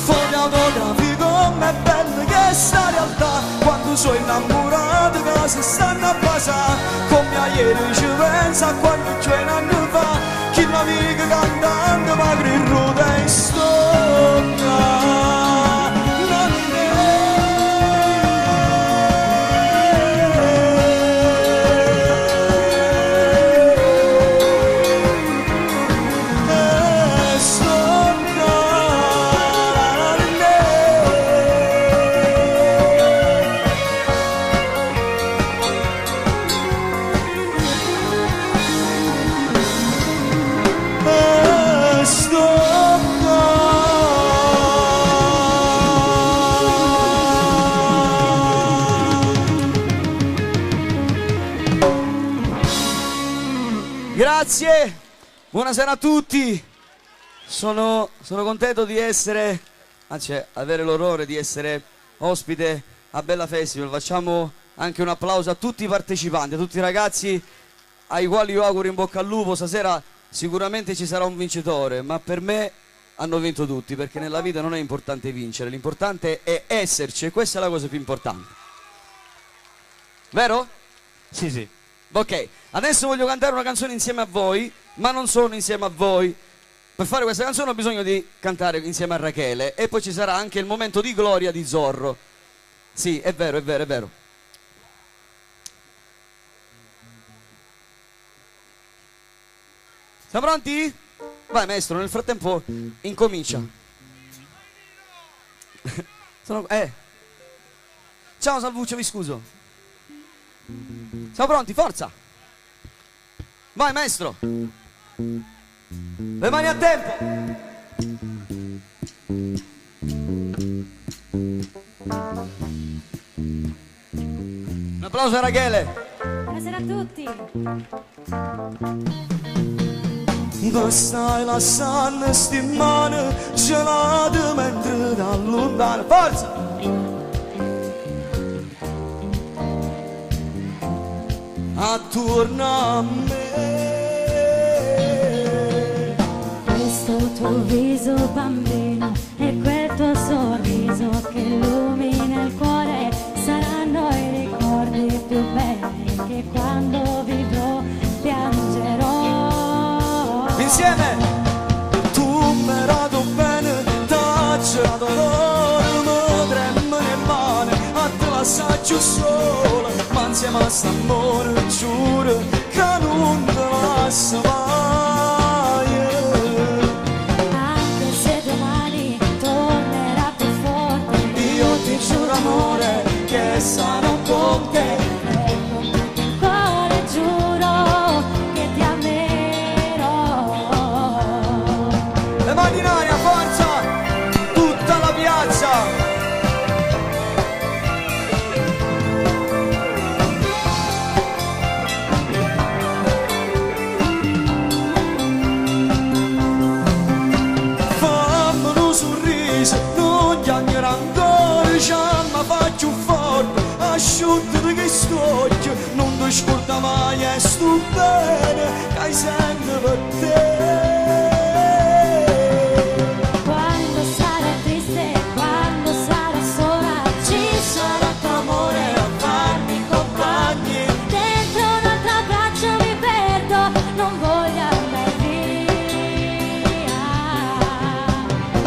F: foto autografi come belle che sta realtà, quando sono innamorato che si stanno a basare, come ieri ci pensa a quando c'è un anno fa, chi l'amica cantante magri rude e stocca. Grazie, buonasera a tutti, sono contento di essere, anzi avere l'onore di essere ospite a Bella Festival, facciamo anche un applauso a tutti i partecipanti, a tutti i ragazzi ai quali io auguro in bocca al lupo, stasera sicuramente ci sarà un vincitore, ma per me hanno vinto tutti, perché nella vita non è importante vincere, l'importante è esserci e questa è la cosa più importante, vero?
V: Sì, sì.
F: Ok, adesso voglio cantare una canzone insieme a voi, ma non sono insieme a voi. Per fare questa canzone ho bisogno di cantare insieme a Rachele e poi ci sarà anche il momento di gloria di Zorro. Sì, è vero, è vero, è vero. Siamo pronti? Vai maestro, nel frattempo incomincia. Ciao Salvuccio, vi scuso. Siamo pronti, forza! Vai maestro! Le mani a tempo! Un applauso a Rachele!
G: Buonasera a tutti!
F: Stai lasciando sti mani gelate mentre da lontano, forza! Attorno a me.
N: Questo tuo viso bambino e quel tuo sorriso che illumina il cuore saranno i ricordi più belli che quando vivrò piangerò.
F: Insieme! Tu mi hai dato bene, t'ho girato l'oro, mi tremano sola, ma insieme a st'amore giuro che non te lascio mai.
N: Anche se domani tornerà più forte,
F: Io ti giuro amore che sarò con te.
N: e con tutto il cuore giuro che ti amerò.
F: Le mani in aria, forza! Tutta la piazza! Fammi un sorriso, non chiamare ancora, ma faccio forte, asciuttati che stocchio, non ti scorda mai e sto bene, che hai sempre per te.
N: Quando sarai triste, quando sarai sola, ci sarà tuo amore a farmi compagni. Dentro un altro abbraccio mi perdo, non voglio andare via.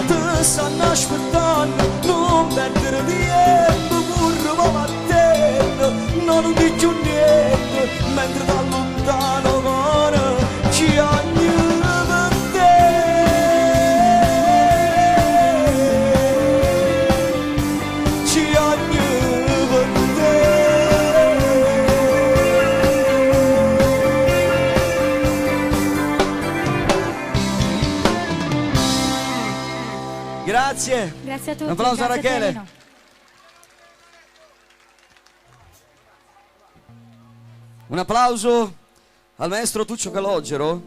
F: Ti stanno aspettando, non perdere tempo, curva ma attento, non dico niente, mentre da lontano cuore ci agnano per te. Ci agnano per te. Grazie.
N: Grazie a tutti.
F: Un applauso a
N: grazie
F: Rachele.
N: Torino.
D: Un applauso al maestro Tuccio Calogero,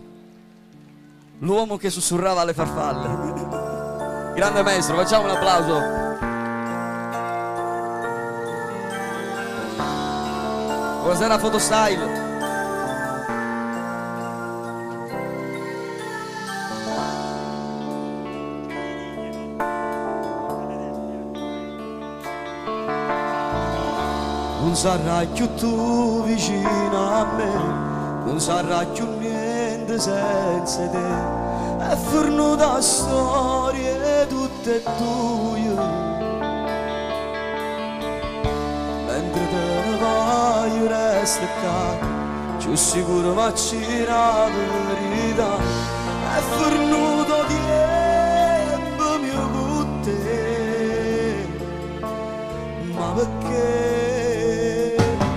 D: l'uomo che sussurrava alle farfalle. Grande maestro, facciamo un applauso. Buonasera Fotostyle.
F: Non sarà più tu vicino a me, non sarà più niente senza te. È fornuta storie tutte e due. Mentre te ne vai io resto qua, più sicuro ma c'è la verità. È fornuto tempo mio con te, ma perché?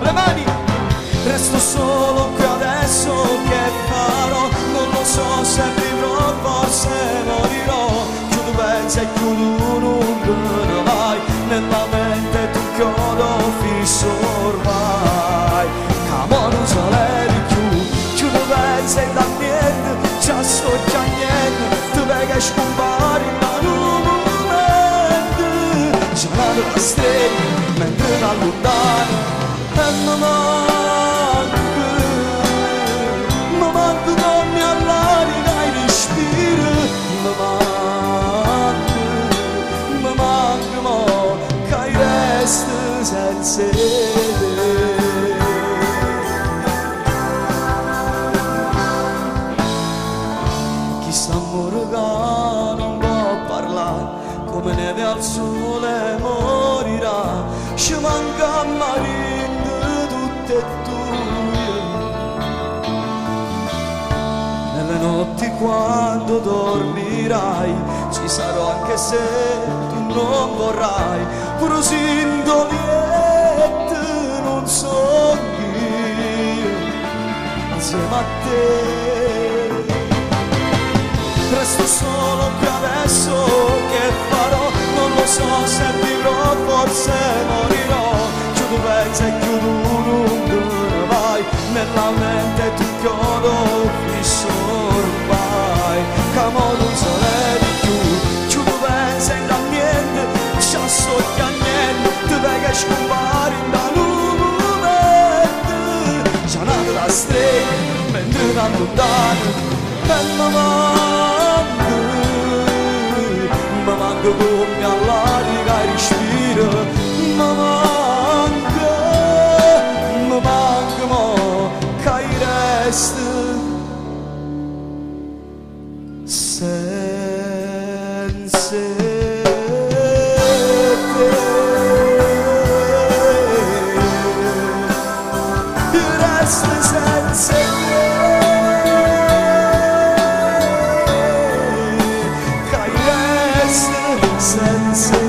F: Le mani! Resto solo qui adesso, che farò? Non lo so se vivrò, forse morirò. Più tu pensi e più tu non te ne vai, nella mente tu chiodo fisso ormai. Camo non se levi più tu pensi e da niente, già sto già niente, tu vedi che scompari da un momento. C'è una stella mentre da lontano e mi manco come all'aria che respiro, mi manco mo che resta senza te. Chissà amore che non può parlare, come neve al sole morirà, ci manca marine tutte e due. Nelle notti quando dormirai ci sarò anche se tu non vorrai, pur sinto liete non sogni insieme a te. Resto solo qui adesso, che farò? Non lo so se vivrò, forse morirò. Più tu pensi e più tu non te ne vai, nella mente tu chiodo fisso ormai. Camo non se levi più tu pensi e da niente, già so che a niente, tu vedi che scompari da momento. C'è una strega mentre da lontano mi manco come all'aria che respiro, mi manco mo che resta senza te. senza te, che essere senza te.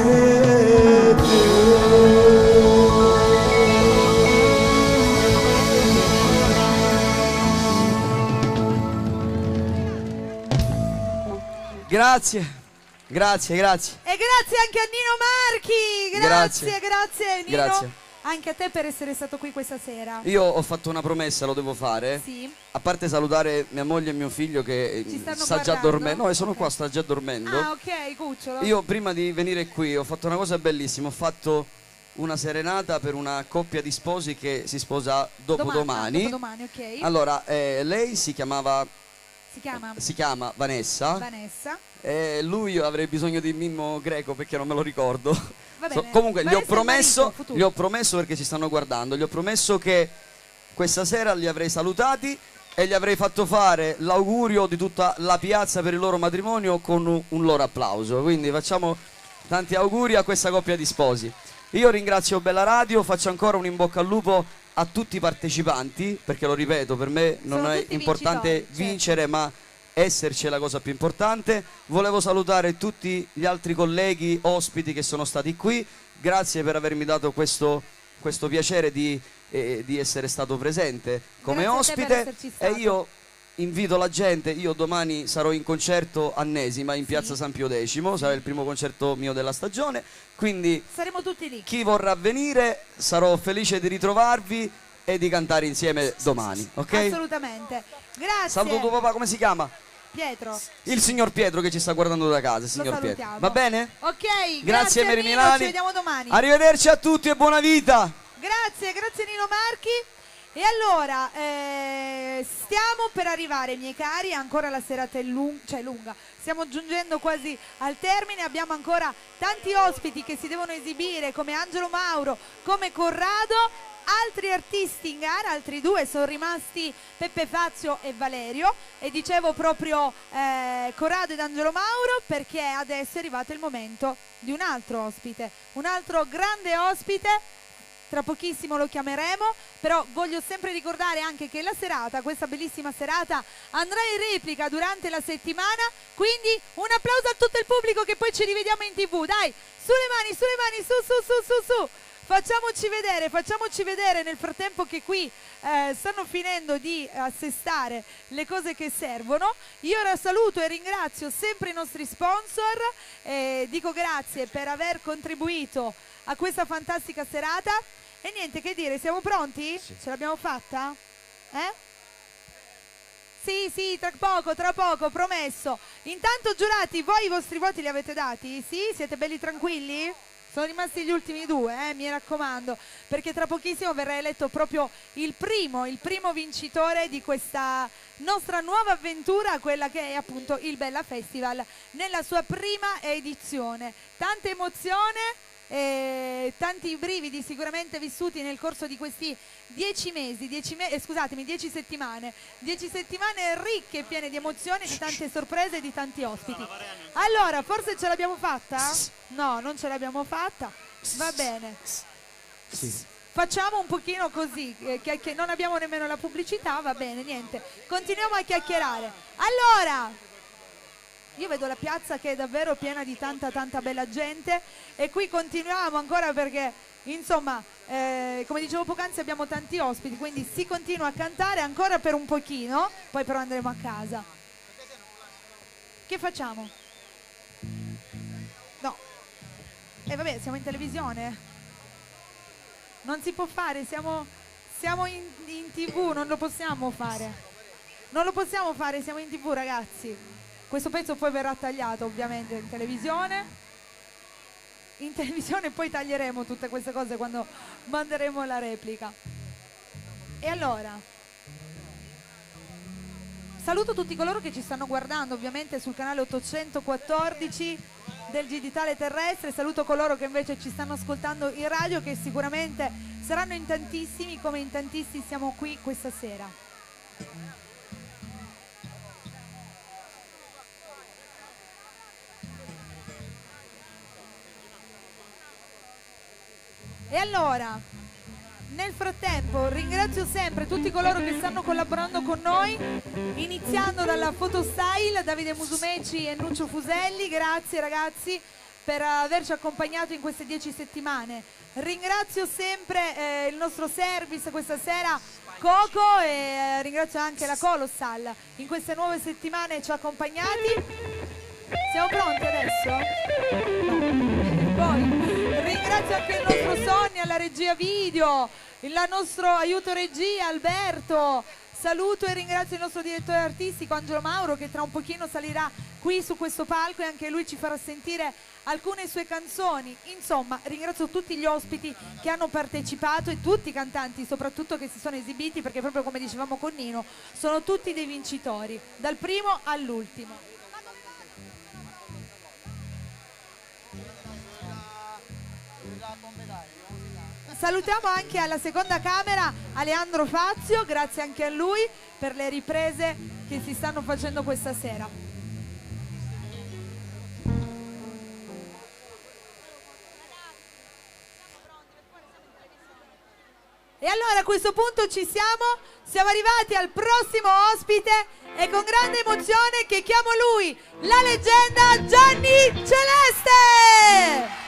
D: Grazie. Grazie, grazie.
A: E grazie anche a Nino Marchi. Grazie Nino.
D: Grazie.
A: Anche a te per essere stato qui questa sera.
D: Io ho fatto una promessa, lo devo fare.
A: Sì.
D: A parte salutare mia moglie e mio figlio che
A: Ci stanno
D: sta già
A: guardando?
D: dormendo. No, sono qua, sta già dormendo.
A: Ah, ok, cucciolo.
D: Io prima di venire qui ho fatto una cosa bellissima. Ho fatto una serenata per una coppia di sposi che si sposa dopodomani.
A: Dopodomani, ok.
D: Allora, lei si chiama Vanessa.
A: Vanessa.
D: E lui io avrei bisogno di Mimmo Greco perché non me lo ricordo.
A: Va bene.
D: Comunque
A: Vanessa
D: gli ho
A: futuro.
D: promesso perché ci stanno guardando, gli ho promesso che questa sera li avrei salutati e gli avrei fatto fare l'augurio di tutta la piazza per il loro matrimonio con un loro applauso. Quindi facciamo tanti auguri a questa coppia di sposi. Io ringrazio Bella Radio, faccio ancora un in bocca al lupo a tutti i partecipanti, perché lo ripeto, per me non
A: Sono
D: è
A: tutti
D: importante
A: vincitori,
D: vincere, ma esserci è la cosa più importante. Volevo salutare tutti gli altri colleghi, ospiti che sono stati qui. Grazie per avermi dato questo piacere di essere stato presente come
A: Grazie a te per
D: ospite.
A: esserci
D: E
A: stato.
D: io invito la gente, io domani sarò in concerto a Nesima in piazza San Pio X, sarà il primo concerto mio della stagione, quindi
A: Saremo tutti lì.
D: chi vorrà venire sarò felice di ritrovarvi e di cantare insieme domani, ok?
A: Assolutamente. Grazie.
D: Saluto tuo papà, come si chiama?
A: Pietro.
D: Il signor Pietro che ci sta guardando da casa, il signor Pietro.
A: salutiamo.
D: Va bene?
A: Ok,
D: Grazie Mary
A: Nino,
D: Milani.
A: ci vediamo domani.
D: Arrivederci a tutti e buona vita.
A: Grazie Nino Marchi. E allora, stiamo per arrivare, miei cari, ancora la serata è lunga, stiamo giungendo quasi al termine, abbiamo ancora tanti ospiti che si devono esibire, come Angelo Mauro, come Corrado, altri artisti in gara, altri due sono rimasti, Peppe Fazio e Valerio, e dicevo proprio Corrado ed Angelo Mauro perché adesso è arrivato il momento di un altro ospite, un altro grande ospite. Tra pochissimo lo chiameremo, però voglio sempre ricordare anche che la serata, questa bellissima serata, andrà in replica durante la settimana, quindi un applauso a tutto il pubblico che poi ci rivediamo in TV, dai, sulle mani, su, facciamoci vedere nel frattempo che qui stanno finendo di assestare le cose che servono. Io ora saluto e ringrazio sempre i nostri sponsor, dico grazie per aver contribuito a questa fantastica serata. E niente che dire, siamo pronti? Sì. Ce l'abbiamo fatta? Sì, tra poco, promesso. Intanto giurati, voi i vostri voti li avete dati? Sì? Siete belli tranquilli? Sono rimasti gli ultimi due, mi raccomando, perché tra pochissimo verrà eletto proprio il primo vincitore di questa nostra nuova avventura, quella che è appunto il Bella Festival nella sua prima edizione. Tanta emozione. Tanti brividi sicuramente vissuti nel corso di questi 10 settimane ricche e piene di emozioni, di tante sorprese e di tanti ospiti. Allora, forse ce l'abbiamo fatta? No, non ce l'abbiamo fatta. Va bene.
T: Sì.
A: Facciamo un pochino così, che non abbiamo nemmeno la pubblicità, va bene, niente. Continuiamo a chiacchierare. Allora, io vedo la piazza che è davvero piena di tanta bella gente e qui continuiamo ancora perché insomma come dicevo poc'anzi abbiamo tanti ospiti, quindi si continua a cantare ancora per un pochino, poi però andremo a casa. Che facciamo? No. Vabbè, siamo in televisione, non si può fare, siamo in TV, non lo possiamo fare, siamo in TV, ragazzi. Questo pezzo poi verrà tagliato ovviamente in televisione poi taglieremo tutte queste cose quando manderemo la replica. E allora saluto tutti coloro che ci stanno guardando ovviamente sul canale 814 del Digitale Terrestre, saluto coloro che invece ci stanno ascoltando in radio, che sicuramente saranno in tantissimi, come in tantissimi siamo qui questa sera. E allora, Nel frattempo ringrazio sempre tutti coloro che stanno collaborando con noi, iniziando dalla Photostyle, Davide Musumeci e Nuccio Fuselli. Grazie ragazzi per averci accompagnato in queste 10 settimane. Ringrazio sempre il nostro service questa sera, Coco, e ringrazio anche la Colossal in queste nuove settimane ci ha accompagnati. Siamo pronti adesso? No. Poi ringrazio anche il nostro Sonia, la regia video, il nostro aiuto regia Alberto. Saluto e ringrazio il nostro direttore artistico Angelo Mauro, che tra un pochino salirà qui su questo palco e anche lui ci farà sentire alcune sue canzoni. Insomma, ringrazio tutti gli ospiti che hanno partecipato e tutti i cantanti soprattutto che si sono esibiti, perché proprio come dicevamo con Nino sono tutti dei vincitori dal primo all'ultimo. Salutiamo anche alla seconda camera Aleandro Fazio, grazie anche a lui per le riprese che si stanno facendo questa sera. E allora a questo punto siamo arrivati al prossimo ospite e con grande emozione che chiamo lui, la leggenda Gianni Celeste!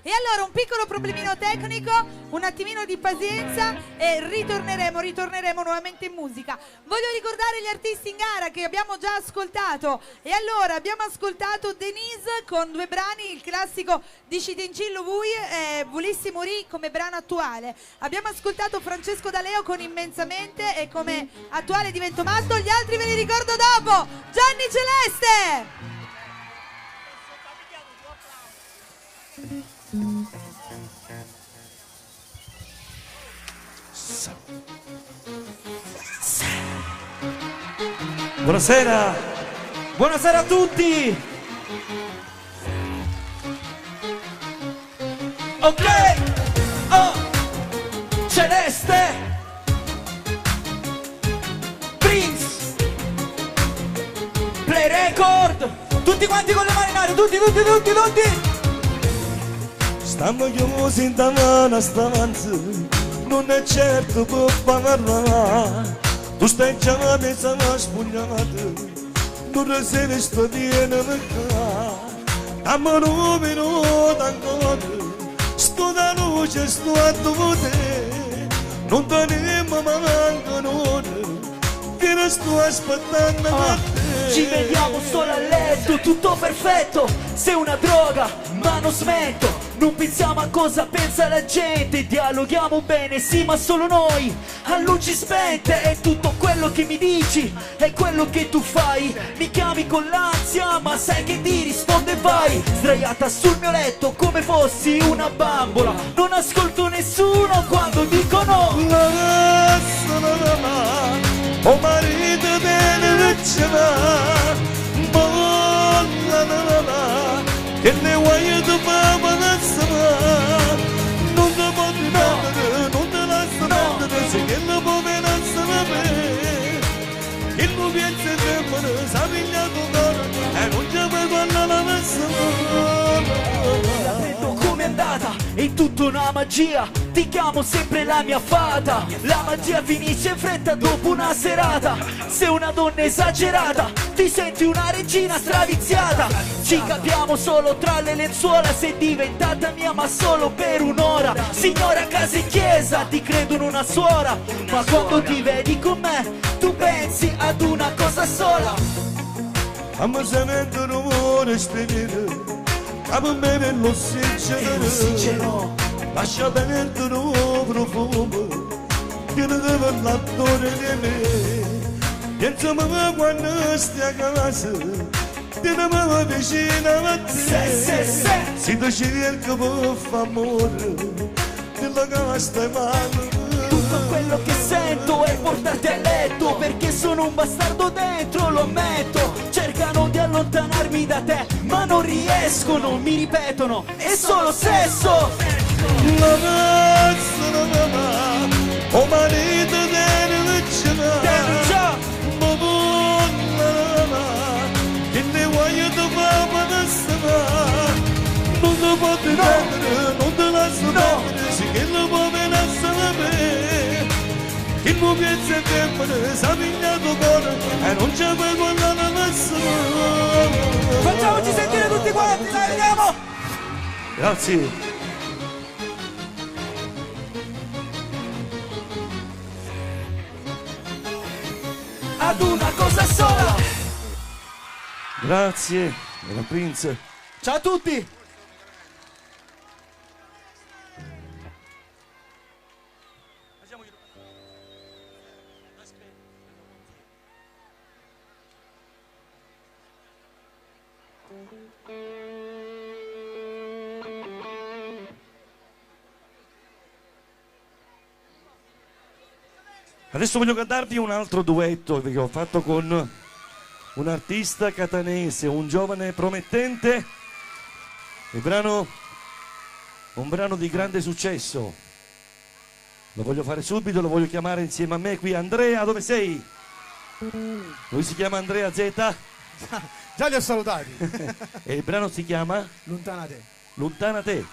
A: E allora un piccolo problemino tecnico, un attimino di pazienza e ritorneremo nuovamente in musica. Voglio ricordare gli artisti in gara che abbiamo già ascoltato. E allora abbiamo ascoltato Denise con 2 brani, il classico di Citencillo Vui e Volissimo Ri come brano attuale. Abbiamo ascoltato Francesco D'Aleo con Immensamente e come attuale Divento Matto. Gli altri ve li ricordo dopo. Gianni Celeste!
V: Buonasera, buonasera a tutti. Ok, oh,
F: celeste. Prince, Play Record, tutti quanti con le mani in aria, tutti.
L: Stiamo chiusi in davanti a stanza, non è certo per parlare. Tu stai già messa spogliata, non la sei visto viene perché. Amore minuto ancora, sto da luce, sto a te, non teniamo manco noi, che non sto aspettando a te.
F: Ci vediamo solo a letto, tutto perfetto, sei una droga, ma non smetto. Non pensiamo a cosa pensa la gente, dialoghiamo bene, sì, ma solo noi, a luci spente. E tutto quello che mi dici è quello che tu fai. Mi chiami con l'ansia, ma sai che ti risponde e vai. Sdraiata sul mio letto come fossi una bambola, non ascolto nessuno quando dicono
L: oh marito bene che ne vuoi tu mamma non ti posso perdere, non ti lascio perdere, se che non può venire che non viene sempre, sa pigliato cuore e non ci puoi parlare
F: la prendo come è andata, è tutta una magia, ti chiamo sempre la mia fata. La magia finisce in fretta dopo una serata, sei una donna esagerata, ti senti una regina straviziata. Ci capiamo solo tra le lenzuola, sei diventata mia ma solo per un'ora. Signora casa e chiesa, ti credo in una suora, ma quando ti vedi con me tu pensi ad una cosa sola.
L: Amma semento non vuole spedire, ma per me per l'ossigeno, lascia dentro un profumo, che ne deve l'attore di me. Pensiamo quando stai a casa, ti ne vicino a te. Se tu cerchi per fare amore, ti la casa stai male.
F: Tutto quello che sento è portarti a letto, perché sono un bastardo dentro, lo ammetto. Cercano di allontanarmi da te, ma non riescono, mi ripetono, è solo sesso.
L: Oh marito denuncia, che ne vuoi tu mamma non ti posso perdere, non ti lascio perdere, se che non può venire che non piensa in tempo, sa pigliato cuore e non ci puoi guardare nessuno.
F: Facciamoci sentire tutti quanti, dai, vediamo!
L: Grazie.
F: Ad una cosa sola.
L: Grazie, la Prince.
F: Ciao a tutti.
L: Adesso voglio cantarvi un altro duetto che ho fatto con un artista catanese, un giovane promettente, un brano di grande successo. Lo voglio fare subito, lo voglio chiamare insieme a me qui. Andrea, dove sei? Lui si chiama Andrea Z.
B: Già li ho salutati.
L: E il brano si chiama?
B: Lontana te.
L: Lontana te.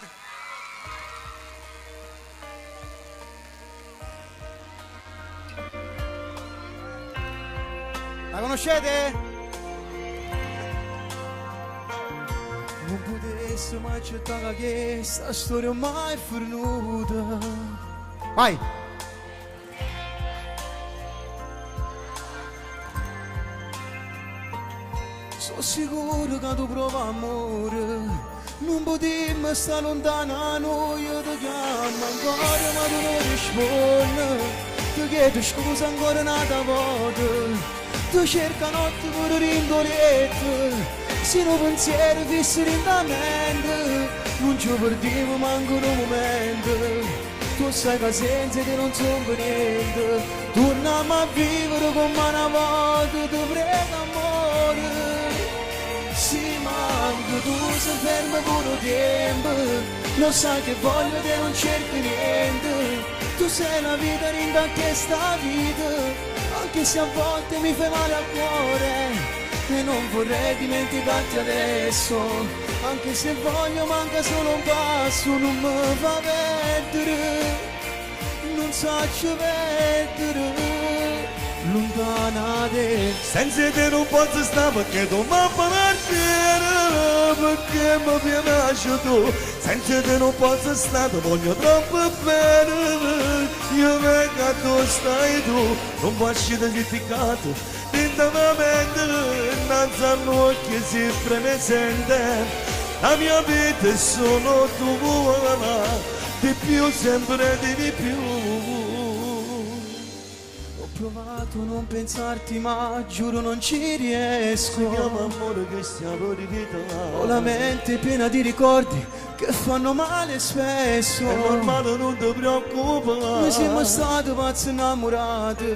B: La conoscete?
C: Non potessi mai accettare che sta storia mai è finita.
B: Vai!
C: Sono sicuro che tu prova amore. Non potremmo stare lontano, noi ti chiamo ancora ma tu non rispondi. Ti chiedo scusa ancora un'altra volta. Tu cerca notte pure ringoletto, se no pensiero fissi in la mente, non ci perdiamo manco un momento. Tu sai che senza te non sono niente, torniamo a vivere come una volta, ti prego amore. Si manca, tu sei fermo pure tempo, lo sai che voglio te non cerco niente.
F: Tu sei la vita rinda che sta vita, anche se a volte mi fai male al cuore. E non vorrei dimenticarti adesso, anche se voglio manca solo un passo, non mi fa perdere, non saccio perdere. Lontana te,
H: senza te non posso stare perché tu mi partire, perché mi piace tu, senza te non posso stare, ti voglio troppo bene, io vengo a tu stai tu, non puoi essere dimenticato, dentro la mente, innanzi a noi che si presente, la mia vita è solo tua, di più sempre di più.
F: Ho provato a non pensarti ma giuro non ci riesco.
H: Si chiama amore che stiamo di vita.
F: Ho la mente piena di ricordi che fanno male spesso.
H: È normale, non ti preoccupare.
F: Noi siamo stati pazzi innamorati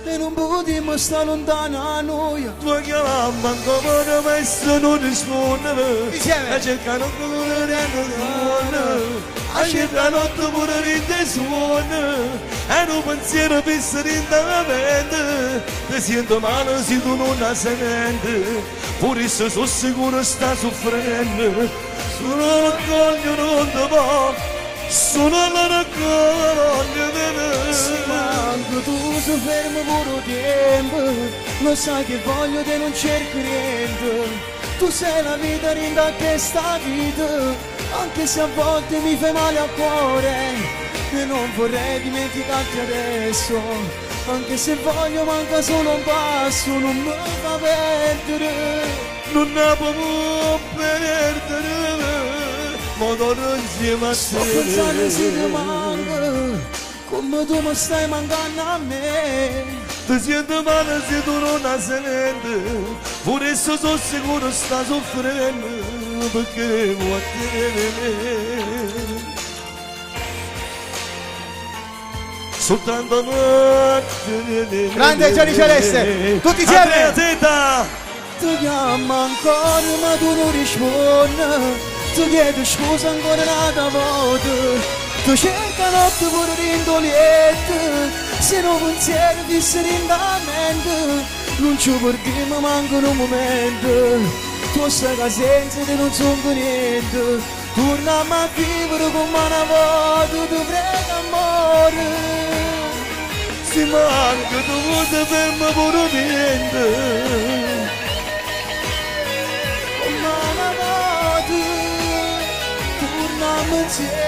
F: e non potremmo stare lontana a noi.
H: Tu chiamammo ancora messo non risponde.
F: Insieme.
H: E cercano ancora di andare. A cercare notte pure rinde suona. E un pensiero pissa rinde la mente. Ti sento male se tu non la senti. Pure se sono sicuro sta soffrendo. Sono raccoglio non ti va. Sono la raccoglio di me.
F: Se manco tu sei fermo pure tempo, lo sai che voglio te non cerco niente. Tu sei la vita rinda che sta vita, anche se a volte mi fai male al cuore. E non vorrei dimenticarti adesso, anche se voglio manca solo un passo, non mi fa perdere.
H: Non ne può perdere. Ma torno insieme a te.
F: Sto pensando se ti manca, come tu mi stai mancando a me.
H: Ti sento male se tu non la senti, pure se sono sicuro sta soffrendo, perché vuoi te. Soltanto notte.
B: Grande Gianni Celeste, tutti insieme.
F: Ti chiamo ancora ma tu non rispondi. Ti chiedo scusa ancora un'altra volta. Tu cerca notte pure rindoliette. Se non pensieri fissi rindamente, non ci perdiamo manco un momento. Tu sai che senza te non sono niente. Torniamo a vivere come una volta. Ti prego amore.
H: Si manca tu vuoi fermo pure niente.
F: Come una volta. Torniamo insieme.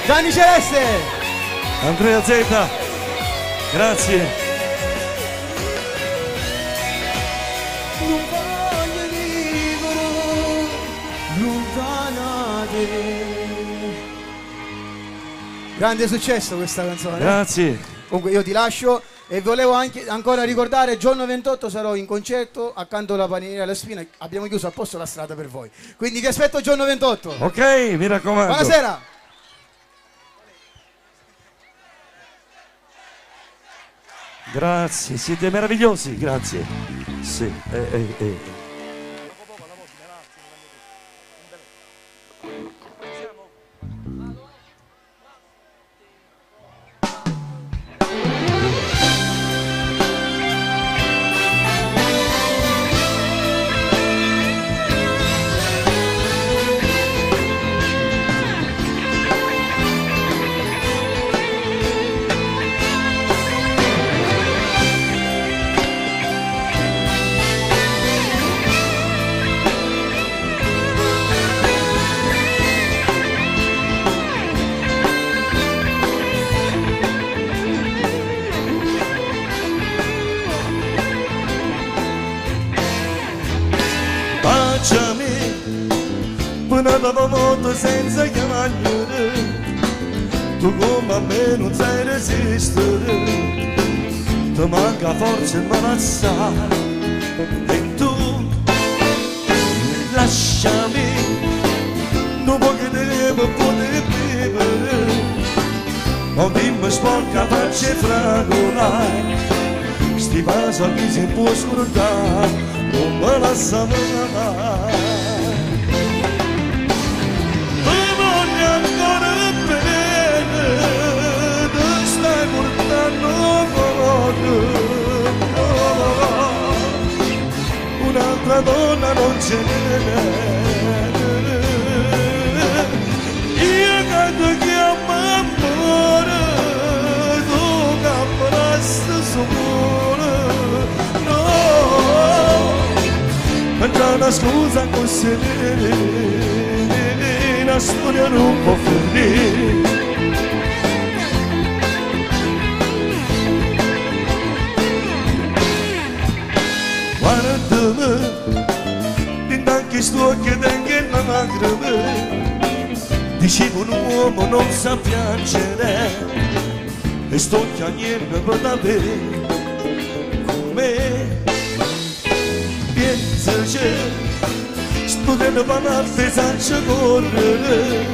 B: Gianni Celeste,
H: Andrea Zeta, grazie.
F: Non voglio vivere lontana te.
B: grande successo questa canzone.
H: Grazie.
B: Comunque io ti lascio e volevo anche ancora ricordare, giorno 28 sarò in concerto accanto alla Paniera alla Spina, abbiamo chiuso apposta la strada per voi. Quindi vi aspetto giorno 28.
H: Ok, mi raccomando.
B: Buonasera.
H: Grazie, siete meravigliosi, grazie. Sì, până la moto senza chiamare, tu come a me non sai resistere, ti manca forza e malassare, e tu lasciami, non può che devo poter vivere, ma dimmi sporca faccia e fragolare, sti vaso che si può scordare, non me la sapere.
L: non ce n'è. Io che ti chiamo amore, tu camperasti solo. No, per una scusa così, la storia non può finire. Guardami, anche sto chiedendo una lacrima, dicevo un uomo non sa piangere, e sto chiamando per davvero come pensaci, sto dentro parlare senza correre,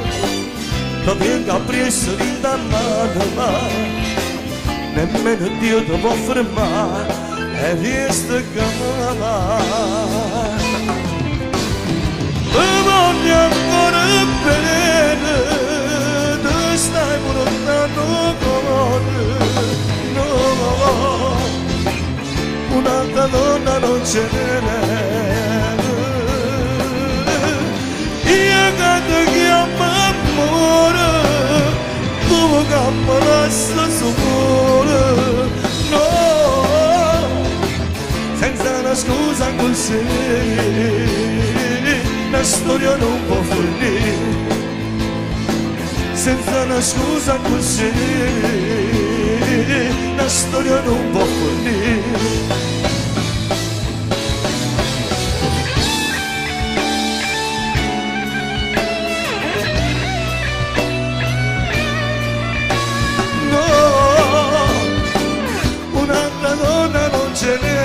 L: da venga presso di dannata, ma nemmeno Dio ti può fermare. E resta chiamata e voglio ancora bene, ti stai portando cuore, no, un'altra donna non ce n'è. Io che ti chiamo amore, tu chiamo resta solo, no, senza una scusa così, la storia non può finire. Senza una scusa così, la storia non può finire. No, un'altra donna non ce n'è.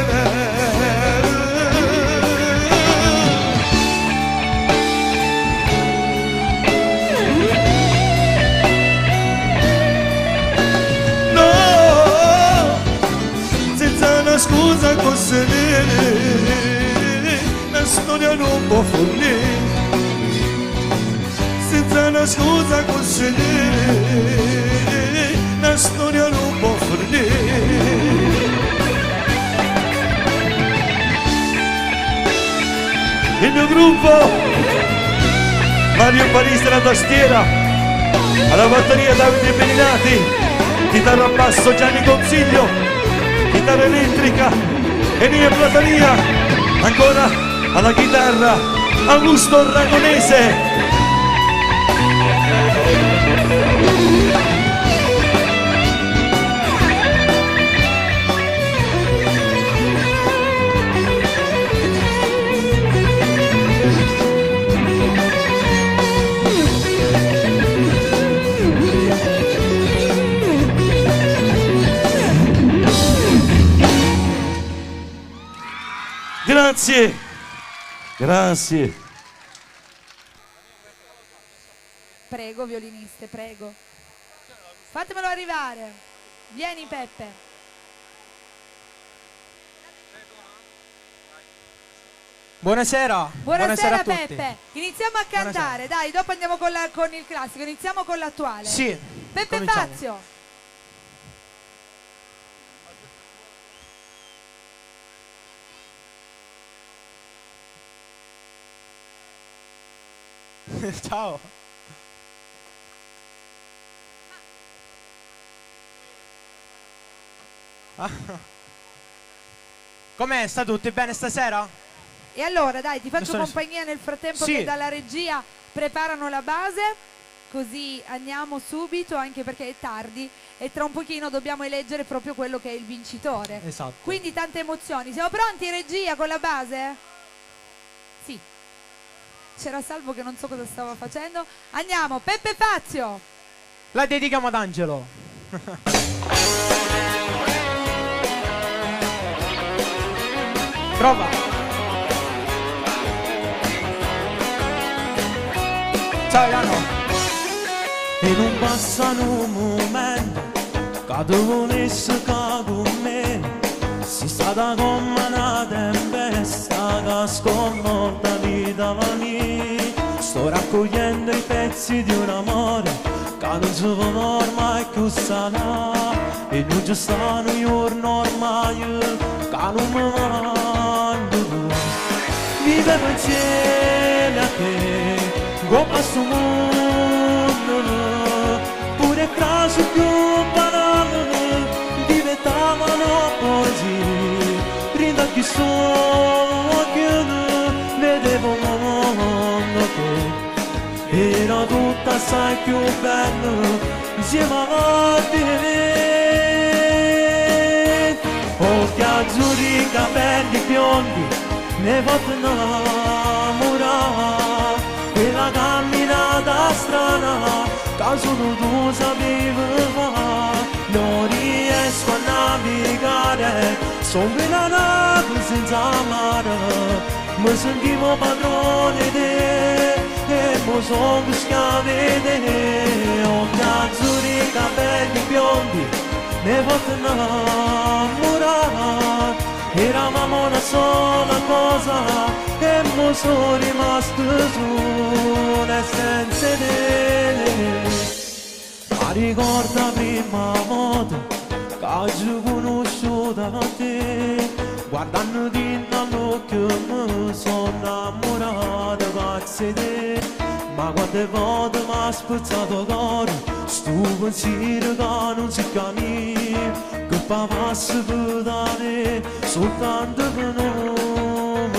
L: Scusa così, la storia non può finire. Senza una scusa così, la storia non può finire. Il mio gruppo, Mario Parisi alla tastiera, alla batteria Davide Beninati, chitarra a basso Gianni Consiglio, chitarra elettrica Enia Platania, ancora alla chitarra Augusto Ragonese. Grazie, grazie.
A: Prego, violiniste, prego. Fatemelo arrivare. Vieni, Peppe.
K: Buonasera.
A: Buonasera
K: a tutti.
A: Peppe. Iniziamo a cantare, dai, dopo andiamo con il classico. Iniziamo con l'attuale.
K: Sì.
A: Peppe
K: cominciamo.
A: Fazio.
K: Ciao. Com'è? Sta tutti bene stasera?
A: E allora dai, ti faccio
K: sono-
A: compagnia nel frattempo
K: Sì.
A: che dalla regia preparano la base, così andiamo subito, anche perché è tardi e tra un pochino dobbiamo eleggere proprio quello che è il vincitore.
K: Esatto.
A: Quindi tante emozioni. Siamo pronti, regia, con la base? Sì. C'era Salvo che non so cosa stava facendo. Andiamo, Peppe Fazio.
K: La dedichiamo ad Angelo. Prova. Ciao Iano.
C: E non passano un momento che tu volessi che con me si stata come una tempesta che sconvolta la vita mia. Sto raccogliendo i pezzi di un amore che non si può ormai più sanare, e non ci stanno giorni ormai che non mi mando. vivevo insieme a te, come sto mondo, pure frasi più banali diventavano poesie, rinda chi solo vedevo un mondo che era tutta assai più bello insieme a te. Occhi azzurri, capelli biondi, ne voglio innamorare, quella camminata strana, che solo tu sapevi fare. Non riesco a navigare, sono quella nave senza mare, mi sentivo padrone di te e mi sono schiave di te. Occhi azzurri, capelli biondi, ne voglio innamorare, eravamo una sola cosa e mo sono rimasto solo e senza te. Ma ricorda la prima volta che ho conosciuto da te, guardandoti nell'occhio mi sono innamorato grazie a te. Ma quante volte mi ha spezzato il cuore sto pensiero che non si cammina, che fa passo per dare soltanto per noi.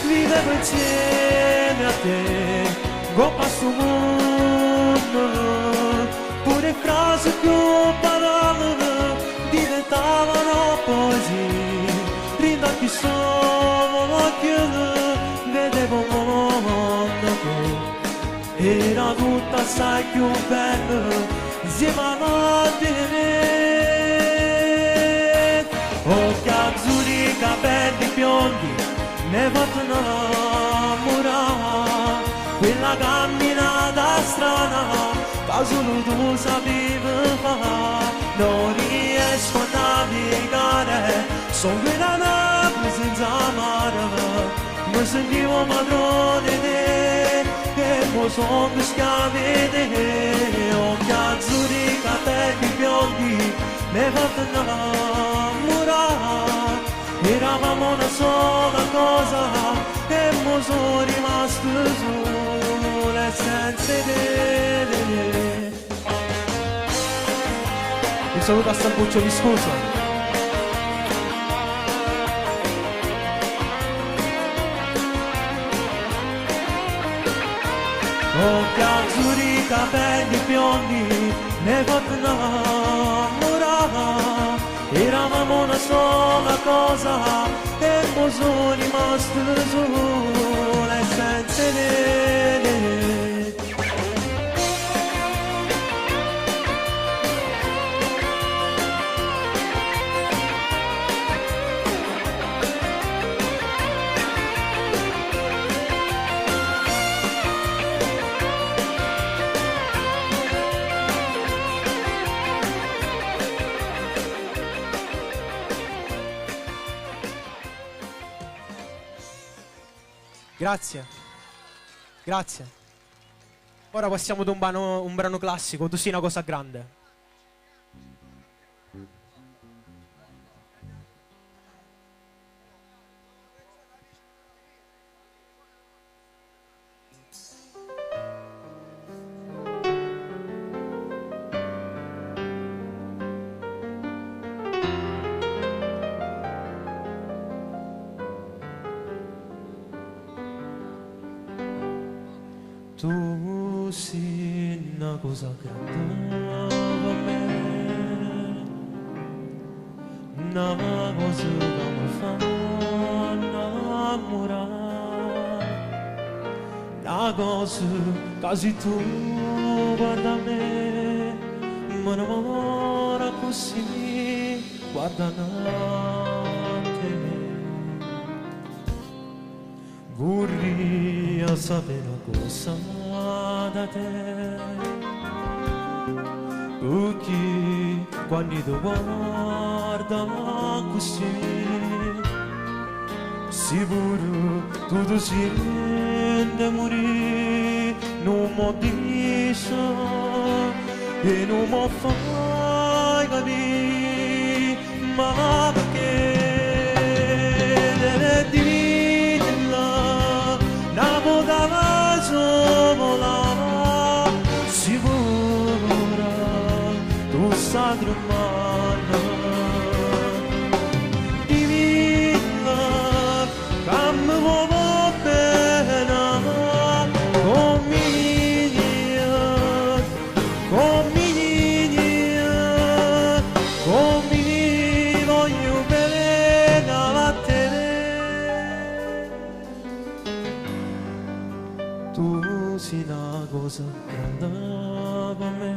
C: Vivevo insieme a te, come sto mondo, pure frasi più banali diventavano poesie, rinda chi solo vedevo un mondo che era tutta assai più bello insieme a te. Occhi azzurri, capelli biondi, ne voglio innamorare, quella camminata strana che solo tu sapevi fare. Non riesco a navigare, sono quella nave senza mare, mi sentivo padrone di te e mo sono schiave di te. Occhi azzurri, capelli biondi, ne voglio innamorare, eravamo una sola cosa e mo sono rimasto solo e senza te. Un saluto a Stampuccio Viscoso. Occhi azzurri, capelli biondi, ne voglio innamorare, eravamo una sola cosa e mo sono rimasto solo e senza te.
K: Grazie. Grazie. Ora passiamo ad un brano classico, Tu sei una cosa grande.
C: Tu sei una cosa grande per me, una cosa che mi fa innamorare, una cosa che se tu guarda me, mi innamora così, guarda te. Vorrei sapere una cosa da te, perché quando ti guarda così, sicuro tu ti senti morire, non mi dici e non mi fai capire, ma perché deve dire drumana Divin love Kam vovo pena Comini voglio bene a te Tu sei una cosa grande per me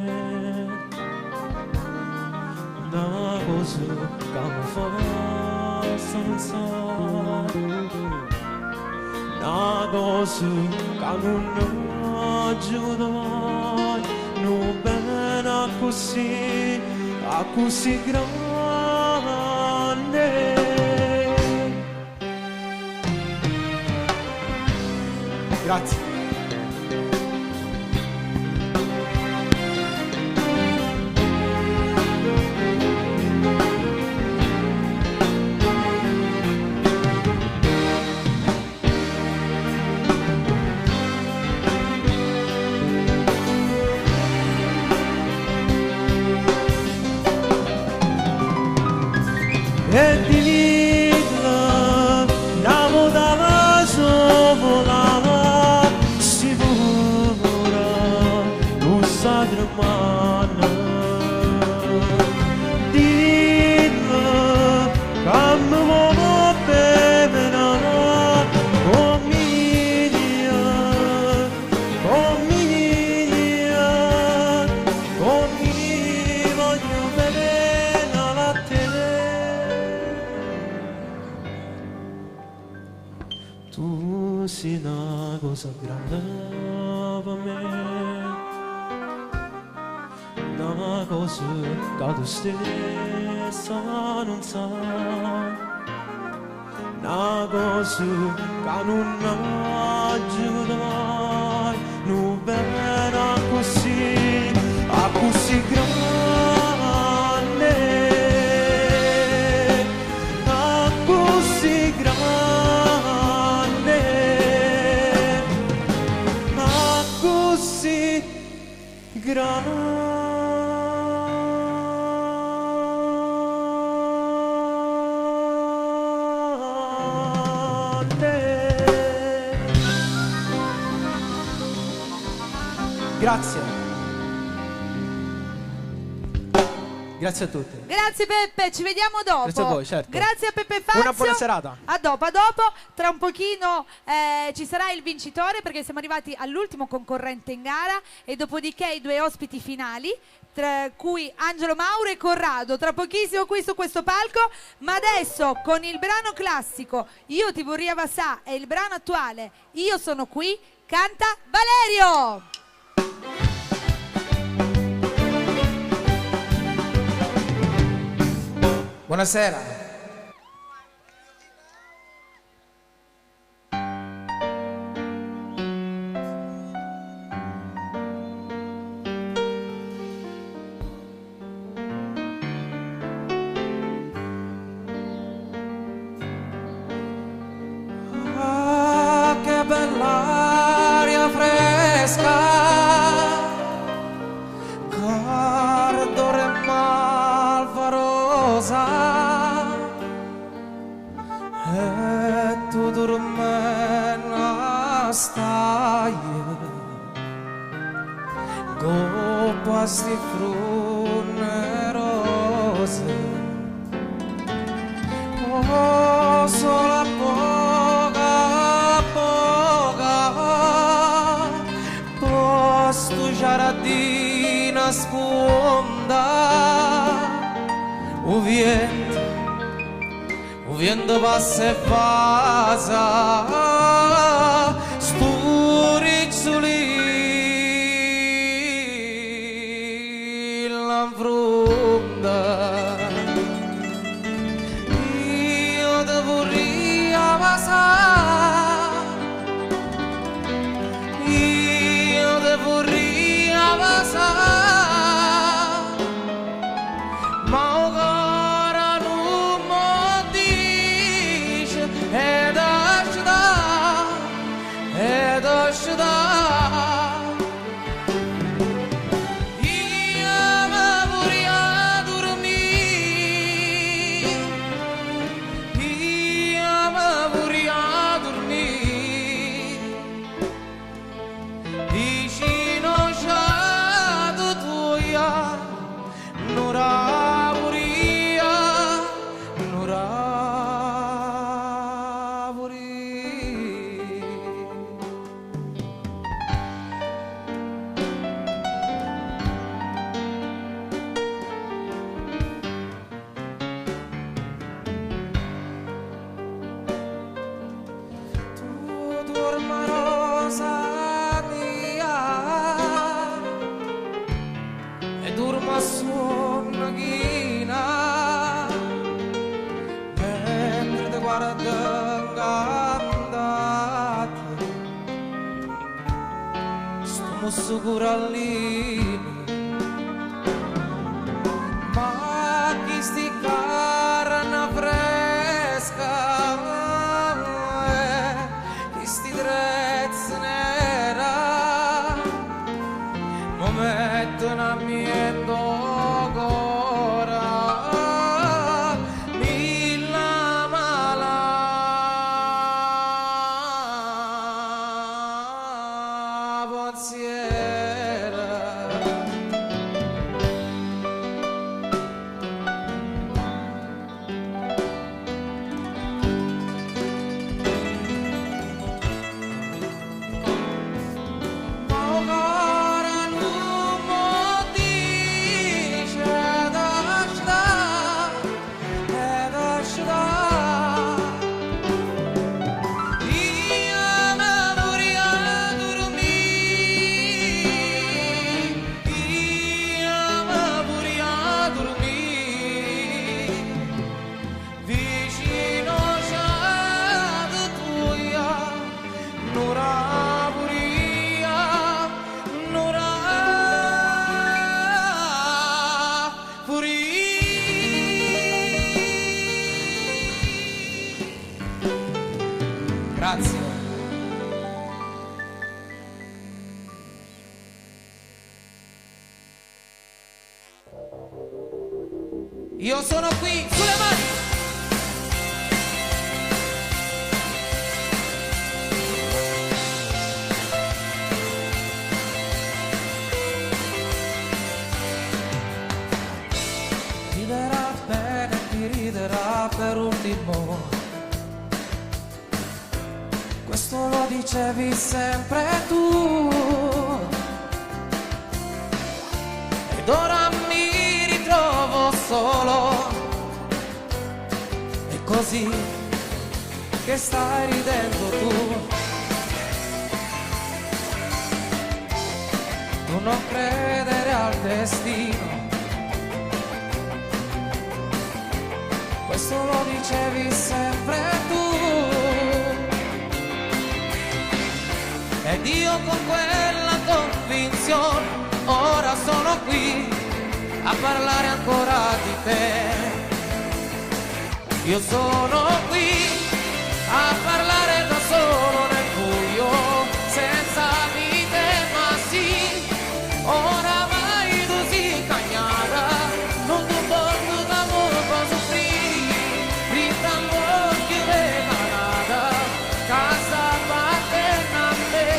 C: Una cosa che mi fa senza Una cosa che non aiuta Non bene così grande
K: Grazie.
C: E di vita namo da sola sicura usa drumana di vita come uomo bevena cominia voglio bene la te Tu sei una cosa grande per me Una cosa che tu stessa non sai Una cosa che non aiuta mai Non bene così grande Così grande Così grande
K: Grazie. Grazie a tutti.
A: Grazie Peppe, ci vediamo dopo.
K: Grazie a voi, certo.
A: Grazie a Peppe Fazio.
K: Una buona serata.
A: A dopo. Tra un pochino ci sarà il vincitore perché siamo arrivati all'ultimo concorrente in gara e dopodiché i due ospiti finali, tra cui Angelo Mauro e Corrado, tra pochissimo qui su questo palco, ma adesso con il brano classico Io ti vorrei Vassà e il brano attuale Io sono qui, canta Valerio.
M: Buonasera.
C: Ah, che bell'aria fresca, cardore malvarosa, e tu dormena stai, coppas di frune rose. Oh, sola poca, posto giardina sponda, o vento passa e passa, sturizzoli la fronda. Io devo riavasare, ma ora non mi dice ed
F: e dormo su una china mentre ti guardo cantare sto sicuro lì ma chi sti carne fresca chi sti drezze nera non mettono a miendo ancora milla mala pensiera. Grazie. Io sono qui, sulle mani. Riderà bene, ti riderà per ultimo. Questo lo dicevi sempre tu ed ora mi ritrovo solo è così che stai ridendo tu non credere al destino questo lo dicevi sempre tu ed io con quella convinzione ora sono qui a parlare ancora di te. Io sono qui a parlare da solo nel buio, senza vite ma sì, oramai così cagnata, non ti porto d'amore per soffrire, gritando occhio di manata, casa paterna a me,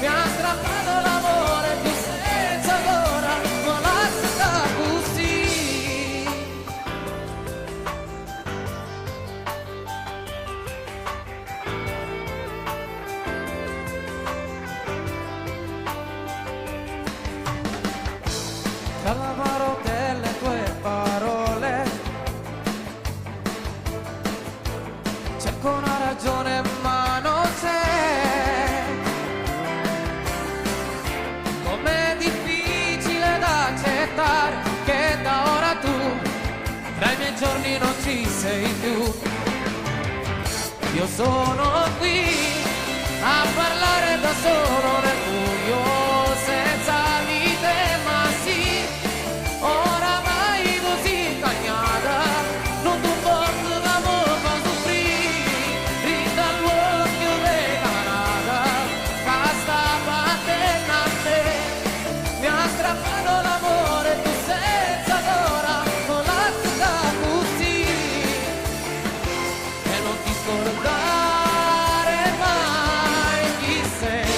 F: mi ha strappato l'amore più senza ora, non la sta così. Dall'amaro delle tue parole cerco una ragione ma non c'è. Com'è difficile da accettare che da ora tu tra i miei giorni non ci sei più. Io sono qui a parlare da solo nel buio, senza vite ma sì, oramai così cagnata, non ti porto d'amore per soffrire, rinda l'occhio di canata, casta paterna a te, mi ha strappato l'amore tu senza ora, non la sta così, e non ti scordare mai chi sei.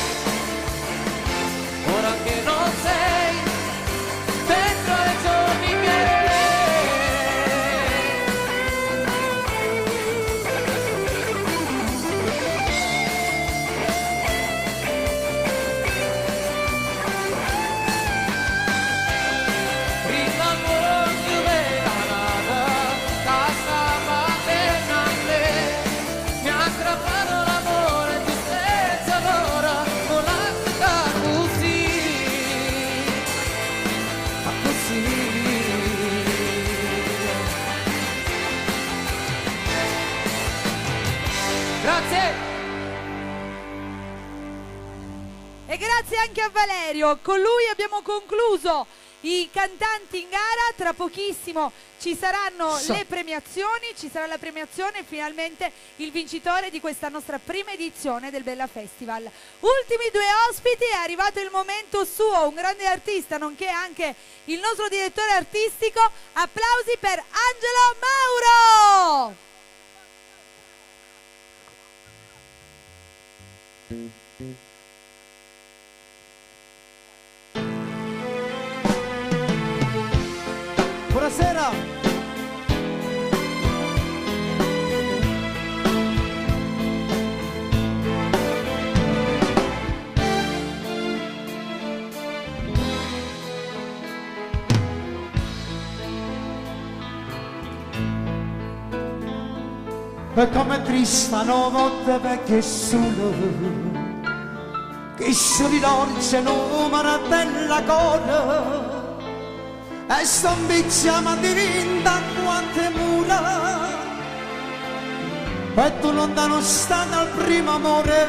F: sì.
A: Grazie. E grazie anche a Valerio, con lui abbiamo concluso i cantanti in gara. Tra pochissimo ci saranno le premiazioni, ci sarà la premiazione e finalmente il vincitore di questa nostra prima edizione del Bella Festival. Ultimi due ospiti, è arrivato il momento suo, un grande artista nonché anche il nostro direttore artistico. Applausi per Angelo Mauro!
F: Buonasera.
C: E come triste una volta perché solo che si ritorce numero della coda e sto ambizziamo diventa quante mura e tu lontano stai dal primo amore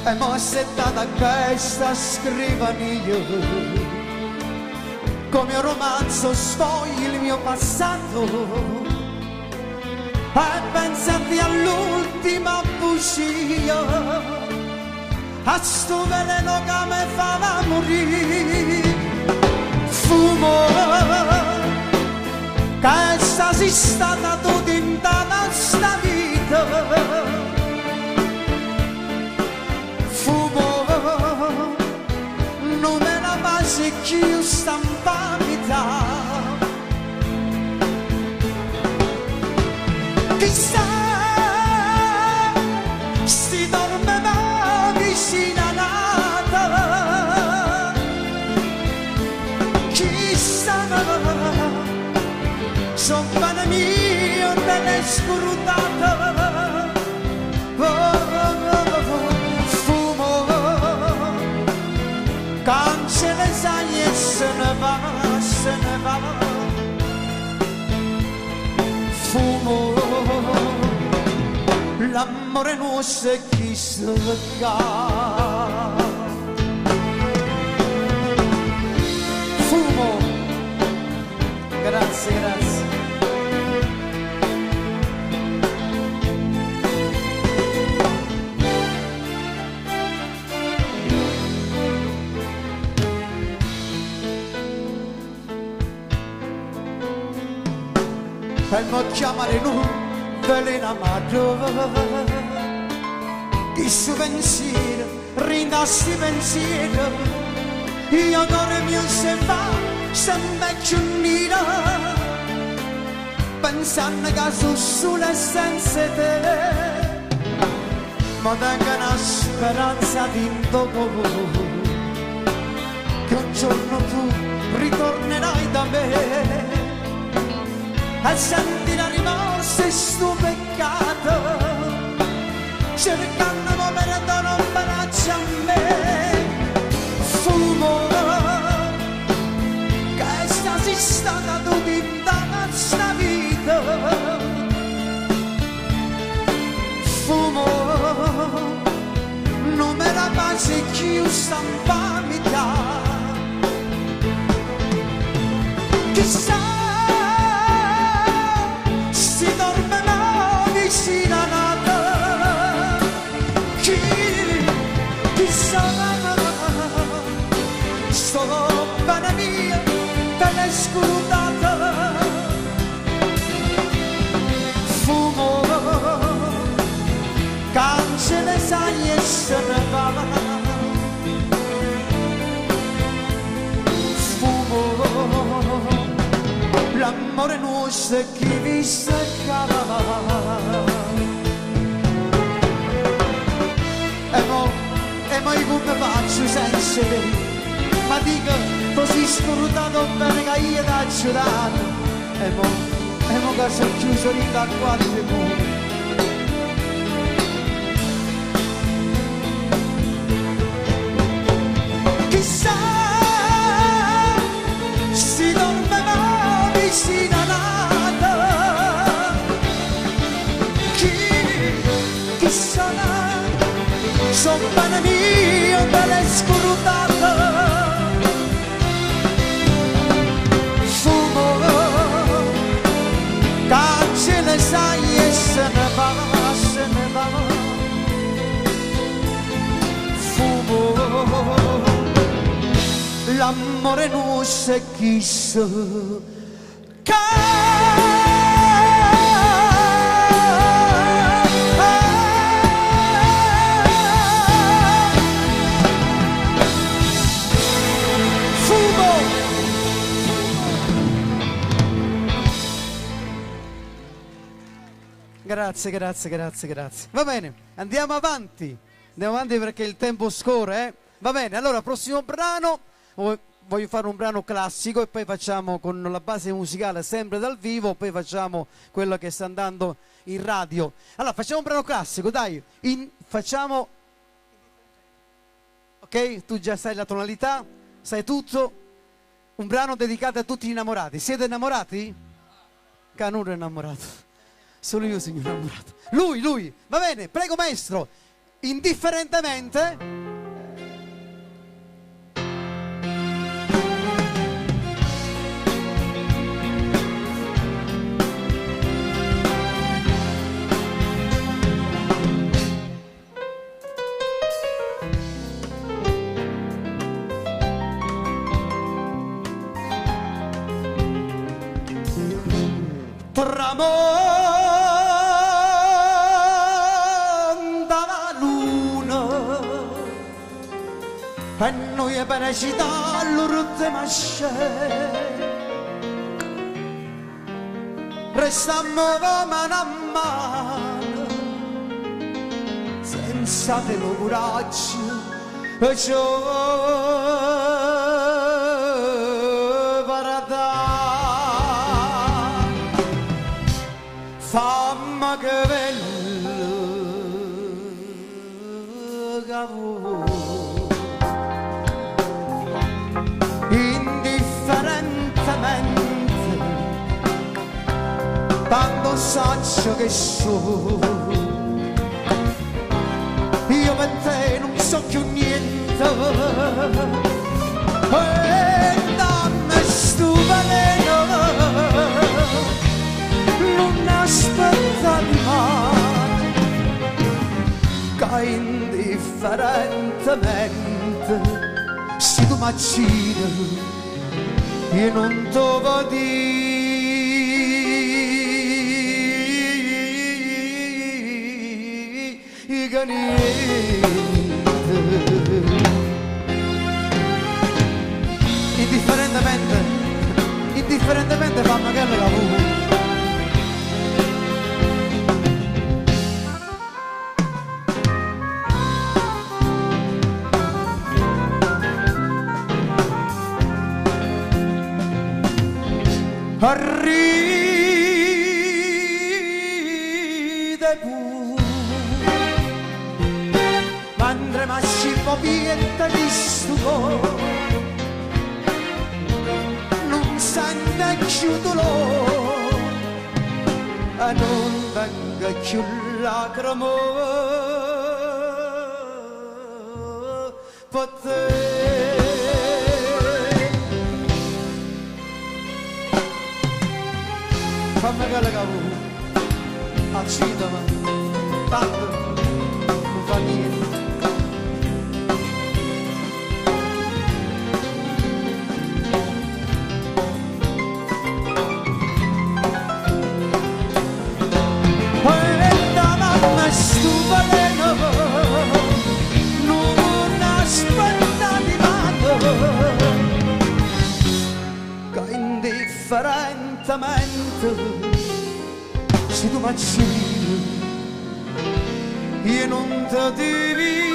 C: e mo' settata a questa scrivania come un romanzo sfogli il mio passato e pensati all'ultima bugia a sto veleno che mi fa morire. Fumo che sei stata tutta in sta vita. Fumo non me la base più stampamita. Chissà si dormeva vicino a nata. Chissà son bene mio delle scrutate. Fumo cancella le saglie e se ne va, se ne va. Fumo l'amore nostro è chi si fa. Fumo, grazie, grazie. Per non chiamare noi velena amato, chi su pensiero, rinasci pensiero, io cuore mio se va, sempre più nera, pensando che sono solo senza te, ma tengo una speranza di indoco, che un giorno tu ritornerai da me. A sentire rimorso sto peccato, cercando di perdono un braccio a me. Fumo che sei stata tu tutta questa vita. Fumo non me la pace più stampamita. Chissà sono bene mia, te l'hai scrutata. Fumo, cancella le saglie e se ne va. Fumo, l'amore nostro è chi vi seccava. E mo io come faccio senza te? Ma dico così scrutato bene che io ti ho aiutato. E mo che sono chiuso lì da quattro muri. Chissà compagna mia te l'hai scordata. Fumo, che ne sai e se ne va, se ne va. Fumo, l'amore non si chissà. Grazie, grazie, grazie, grazie. Va bene, andiamo avanti. Andiamo avanti perché il tempo scorre, eh? Va bene, allora prossimo brano. Voglio fare un brano classico e poi facciamo con la base musicale sempre dal vivo, poi facciamo quello che sta andando in radio. Allora facciamo un brano classico, dai. Facciamo... Ok, tu già sai la tonalità, sai tutto. Un brano dedicato a tutti gli innamorati. Siete innamorati? Canuno è innamorato. Solo io sono innamorato. Lui, va bene, prego maestro. Indifferentemente. Tramonta la luna e noi per città l'ultima scena restammo mano a mano senza te lo coraggio e ciò famma che bello cavo indifferentemente tanto saggio che sono io per te non so più niente e dammi sto veleno non aspettati mai che indifferentemente se tu m'accidi io non te lo dico niente indifferentemente fammi che le lavoro. Ride pure mentre mi scippo via di stupo non sente più dolore e non venga più lacrime per te. Fammi che le cavo, accidami, tanto non fa niente. E da mamma sto veleno, non aspettati mai, che indifferentemente se tu m'accidi io non ti devi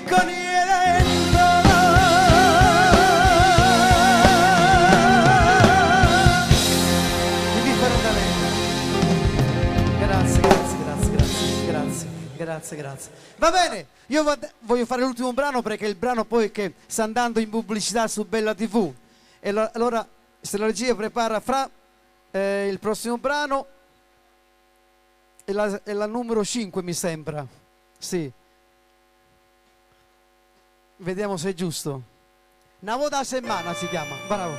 C: con niente indifferentemente. Grazie. Va bene, io voglio fare l'ultimo brano perché è il brano poi che sta andando in pubblicità su Bella TV e allora se la regia prepara fra il prossimo brano è la numero 5 mi sembra.
P: Sì. Vediamo se è giusto. Una volta a settimana si chiama, bravo.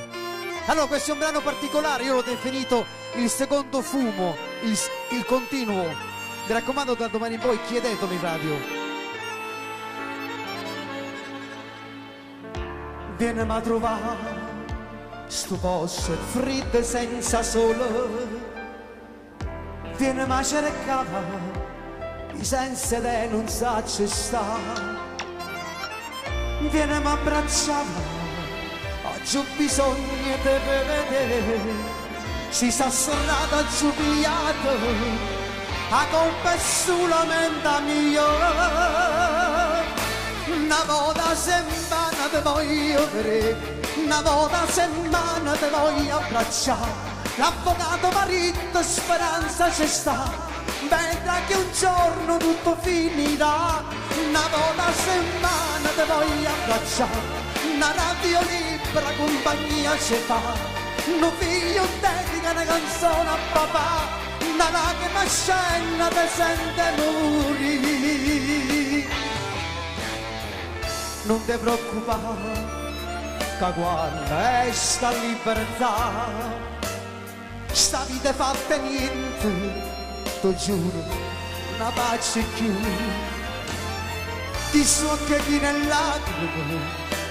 P: Allora, questo è un brano particolare, io l'ho definito il secondo fumo, il continuo. Mi raccomando, da domani in poi chiedetelo in radio.
F: Vieni a trovare sto posto freddo senza sole, vieni a cercare i sensi te non sa ci sta, vieni a abbracciare, oggi ho bisogno di vedere, si sta serrata giubiata, a colpa è solamente mia. Una volta a settimana ti voglio vedere, una volta a settimana ti voglio abbracciare, l'avvocato marito speranza c'è sta, vedrà che un giorno tutto finirà, una volta a settimana ti voglio abbracciare, una radio libera compagnia ci fa, un figlio dedica una canzone a papà, una lacrima scena ti sente morire. Non ti preoccupare, che quando è sta libertà, sta vita fatta niente, ti giuro, una pace più. Ti so che chi nell'agrimo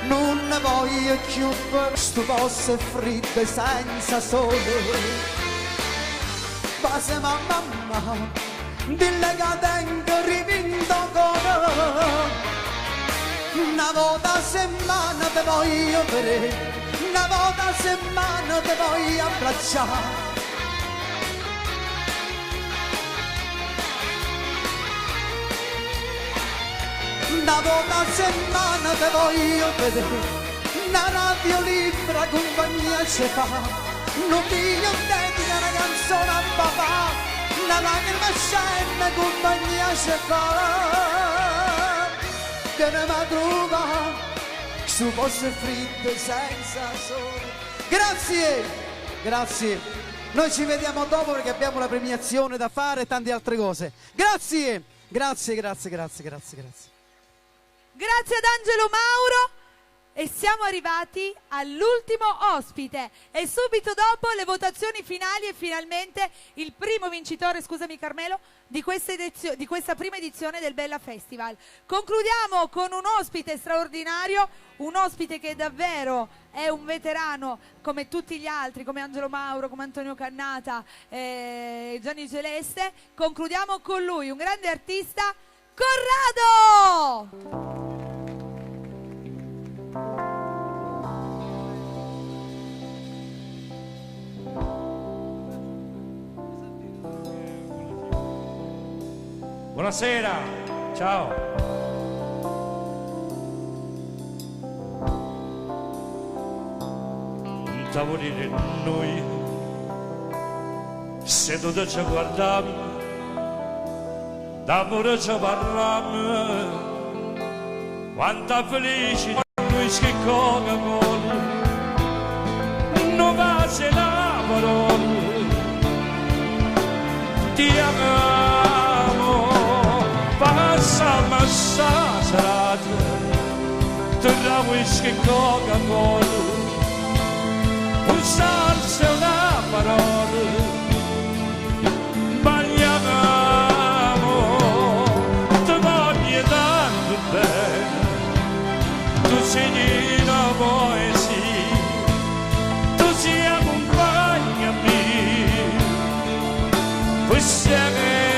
F: non ne voglio più, sto posto è freddo senza sole. Base mamma, dille che tengo rivinto cuore. Una volta a settimana ti voglio vedere, una volta a settimana ti voglio abbracciare. Una volta a settimana ti voglio vedere, una radio libera compagnia ci fa, un figlio dedica una canzone a papà, una lacrima scende compagnia ci fa. Che ne va a trovare su posto fritto senza sole. Grazie, grazie. Noi ci vediamo dopo perché abbiamo la premiazione da fare e tante altre cose. Grazie, grazie, grazie, grazie, grazie, grazie.
A: Grazie ad Angelo Mauro e siamo arrivati all'ultimo ospite e subito dopo le votazioni finali e finalmente il primo vincitore, scusami Carmelo, di questa prima edizione del Bella Festival. Concludiamo con un ospite straordinario, un ospite che davvero è un veterano come tutti gli altri, come Angelo Mauro, come Antonio Cannata, Gianni Celeste. Concludiamo con lui, un grande artista, Corrado!
M: Buonasera, ciao. Un tavolino e noi seduti ci guardiamo, d'amore ci parliamo, quanta felicità noi che Coca-Cola, non va se la parola, ti amo. Passama sta serata tra whisky e Coca-Cola, un salsa e una parola, bagliamo, ti voglio tanto bene, tu sei una poesia, tu sei compagna mia, per sempre.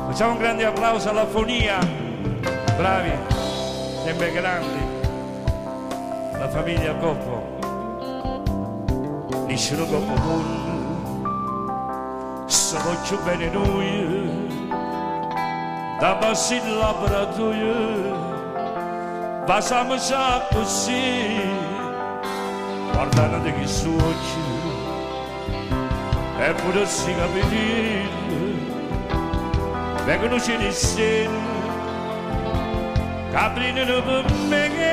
M: Facciamo un grande applauso alla fonia, bravi, sempre grandi, la famiglia Coppo, nessuno Coppo buono, siamo più bene noi, da bassi il laboratorio, passiamo già così, guardando che suocchi, e pure si capire. Vengono ce ne sera, Caprino per me.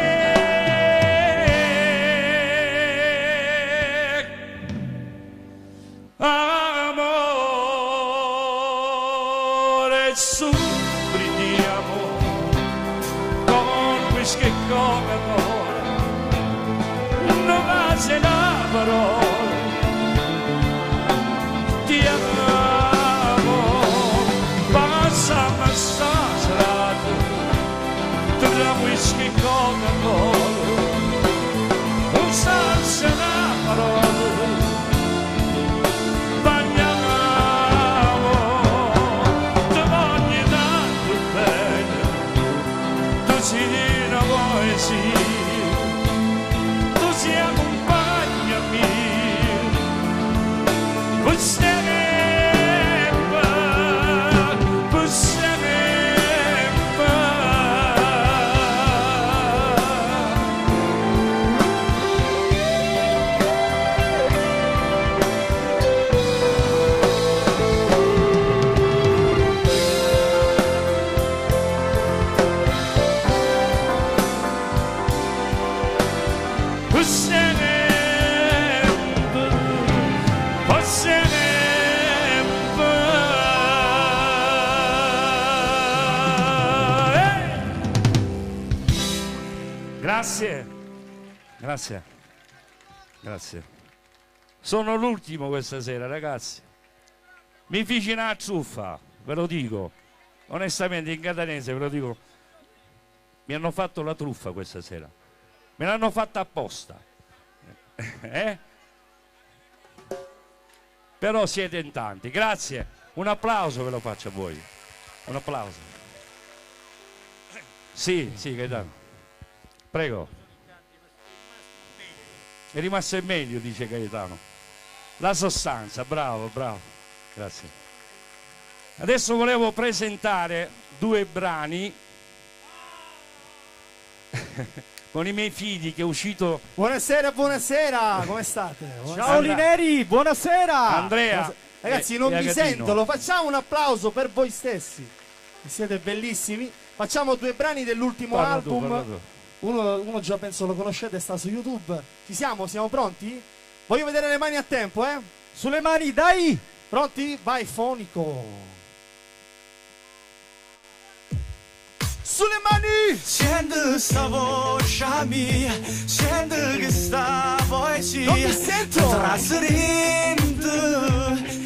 M: Amore, su brindiamo con whisky e Coca-Cola, non basta una parola, ti amo, passiamo stasera tra whisky e Coca-Cola, non basta una parola. Tu sei accompagnami per sempre, per sempre. Grazie, grazie, grazie. Sono l'ultimo questa sera, ragazzi. Mi feci una truffa, ve lo dico. Onestamente in catanese ve lo dico. Mi hanno fatto la truffa questa sera. Me l'hanno fatta apposta. Però siete in tanti. Grazie. Un applauso ve lo faccio a voi. Un applauso. Sì, sì, Gaetano. Prego. È rimasto il meglio, dice Gaetano. La sostanza, bravo, bravo. Grazie. Adesso volevo presentare due brani con i miei figli che è uscito.
V: Buonasera, buonasera, come state?
M: Ciao
V: Lineri, buonasera.
M: Andrea.
V: Ragazzi, non
M: e
V: mi
M: Agatino.
V: sento, lo facciamo un applauso per voi stessi. Siete bellissimi. Facciamo due brani dell'ultimo
M: Parla tu,
V: album.
M: parla tu.
V: Uno già penso lo conoscete, sta su YouTube. Ci siamo? Siamo pronti? Voglio vedere le mani a tempo, eh? Sulle mani, dai! Pronti? Vai, fonico. Sulle mani!
C: Senti sta voce mia, senti che sta voce.
V: Non mi sento!
C: Trasparente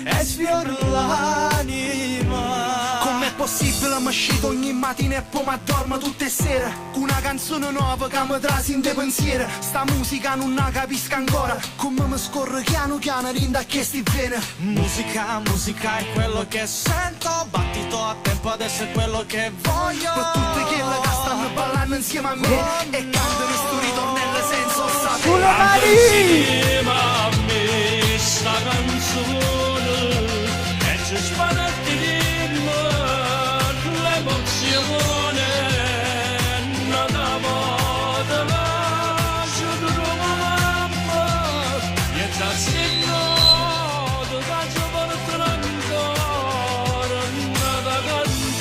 C: e sfiora l'anima.
U: Com'è possibile mi scito ogni mattina e poi mi addormo tutte le sere con una canzone nuova che mi trasi in te pensieri. Sta musica non la capisco ancora, come mi scorre piano piano rinda a che sti vene.
C: Musica, musica è quello che sento, battito a tempo adesso è quello che voglio.
U: Per tutte quelle che stanno ballando insieme a me e cantano sto ritornello senza sapere.
V: Sulle mani!
M: Insieme a me sta canzone e ci sparati l'emozione nata moda la giuro mamma e già si nodo da giovane ancora nata canzone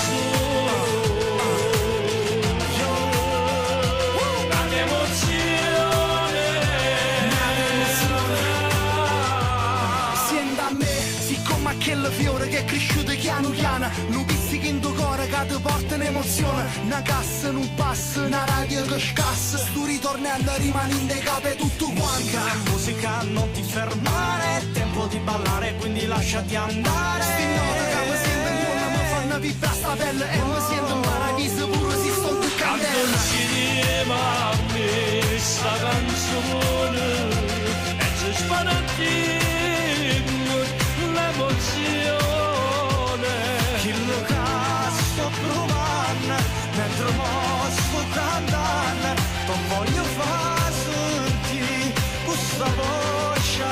M: un'emozione.
U: Senta a me, siccome aquel fiore che è cresciuto piano piano, non pizzica in tuo cuore che ti porta un'emozione. Una cassa non passa, una radio che scassa, sto ritornello rimane in dei capi tutto quanto.
C: Musica, non ti fermare, è tempo di ballare, quindi lasciati andare.
U: Sti note che mi sentono buona, mi fanno vibrare sta pelle e mi sento in paradiso pure se sto in candela.
M: Insieme a me sta canzone e ci sparattiamo l'emozione.
C: Chi lo sto provando, mentre mo sto cantando, non voglio far sentire questa voce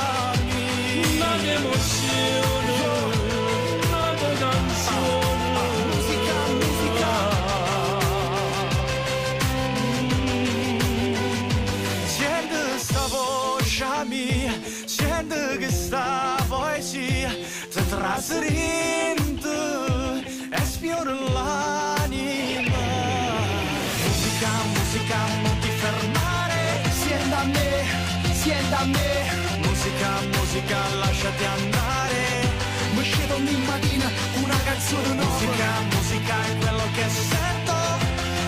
C: mia.
M: Un'emozione, una canzone.
U: Musica, musica.
C: Senti sta voce mia, senti che sta poesia ti trasrinde e sfiora l'anima.
U: da me. Musica, musica, lasciati andare. Mi scedo ogni mattina una canzone nuova. Musica, musica è quello che sento.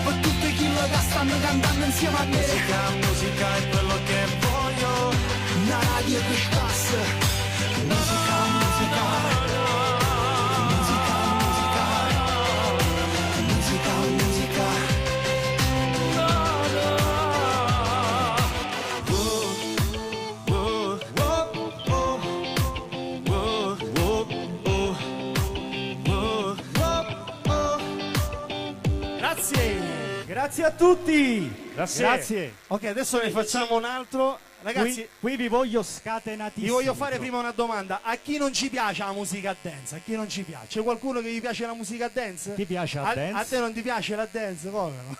U: Per tutti chi lo stanno cantando insieme a me. Musica, musica è quello che voglio. Una radio che spassa. Musica, musica. Musica, musica. Musica, musica.
V: Grazie a tutti.
M: Grazie.
V: Ok, adesso ne facciamo un altro. Ragazzi,
J: qui vi voglio scatenatissimi.
V: vi voglio fare prima una domanda. A chi non ci piace la musica dance? A chi non ci piace? C'è qualcuno che gli piace la musica dance?
J: Ti piace la dance?
V: A te non ti piace la dance? Povero.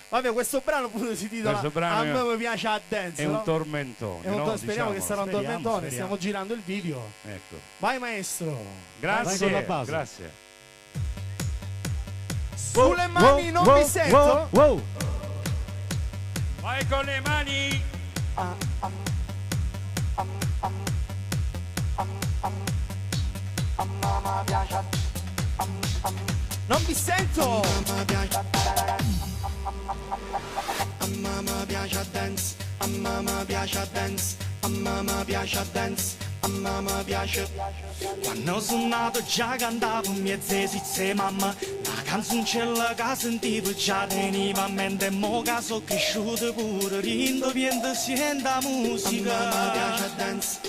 V: Vabbè, questo brano pure si titola A me mi piace la dance.
M: È
V: no?
M: un tormentone.
V: Speriamo
M: diciamo.
V: che sarà un tormentone. Stiamo girando il video.
M: Ecco.
V: Vai maestro.
M: Grazie.
V: Vai con la base.
M: Grazie.
V: Sulle mani non mi sento.
M: Vai con le mani.
V: Non mi sento.
U: A mamma piace a dance, a mamma piace a dance, a mamma piace a dance, a mamma piace. Quando sono nato già cantavo mezze zizze mamma, la canzoncella che sentivo già teniva a mente, e mo che sono cresciuto pure rindo pieno senta musica. A mamma piace a dance.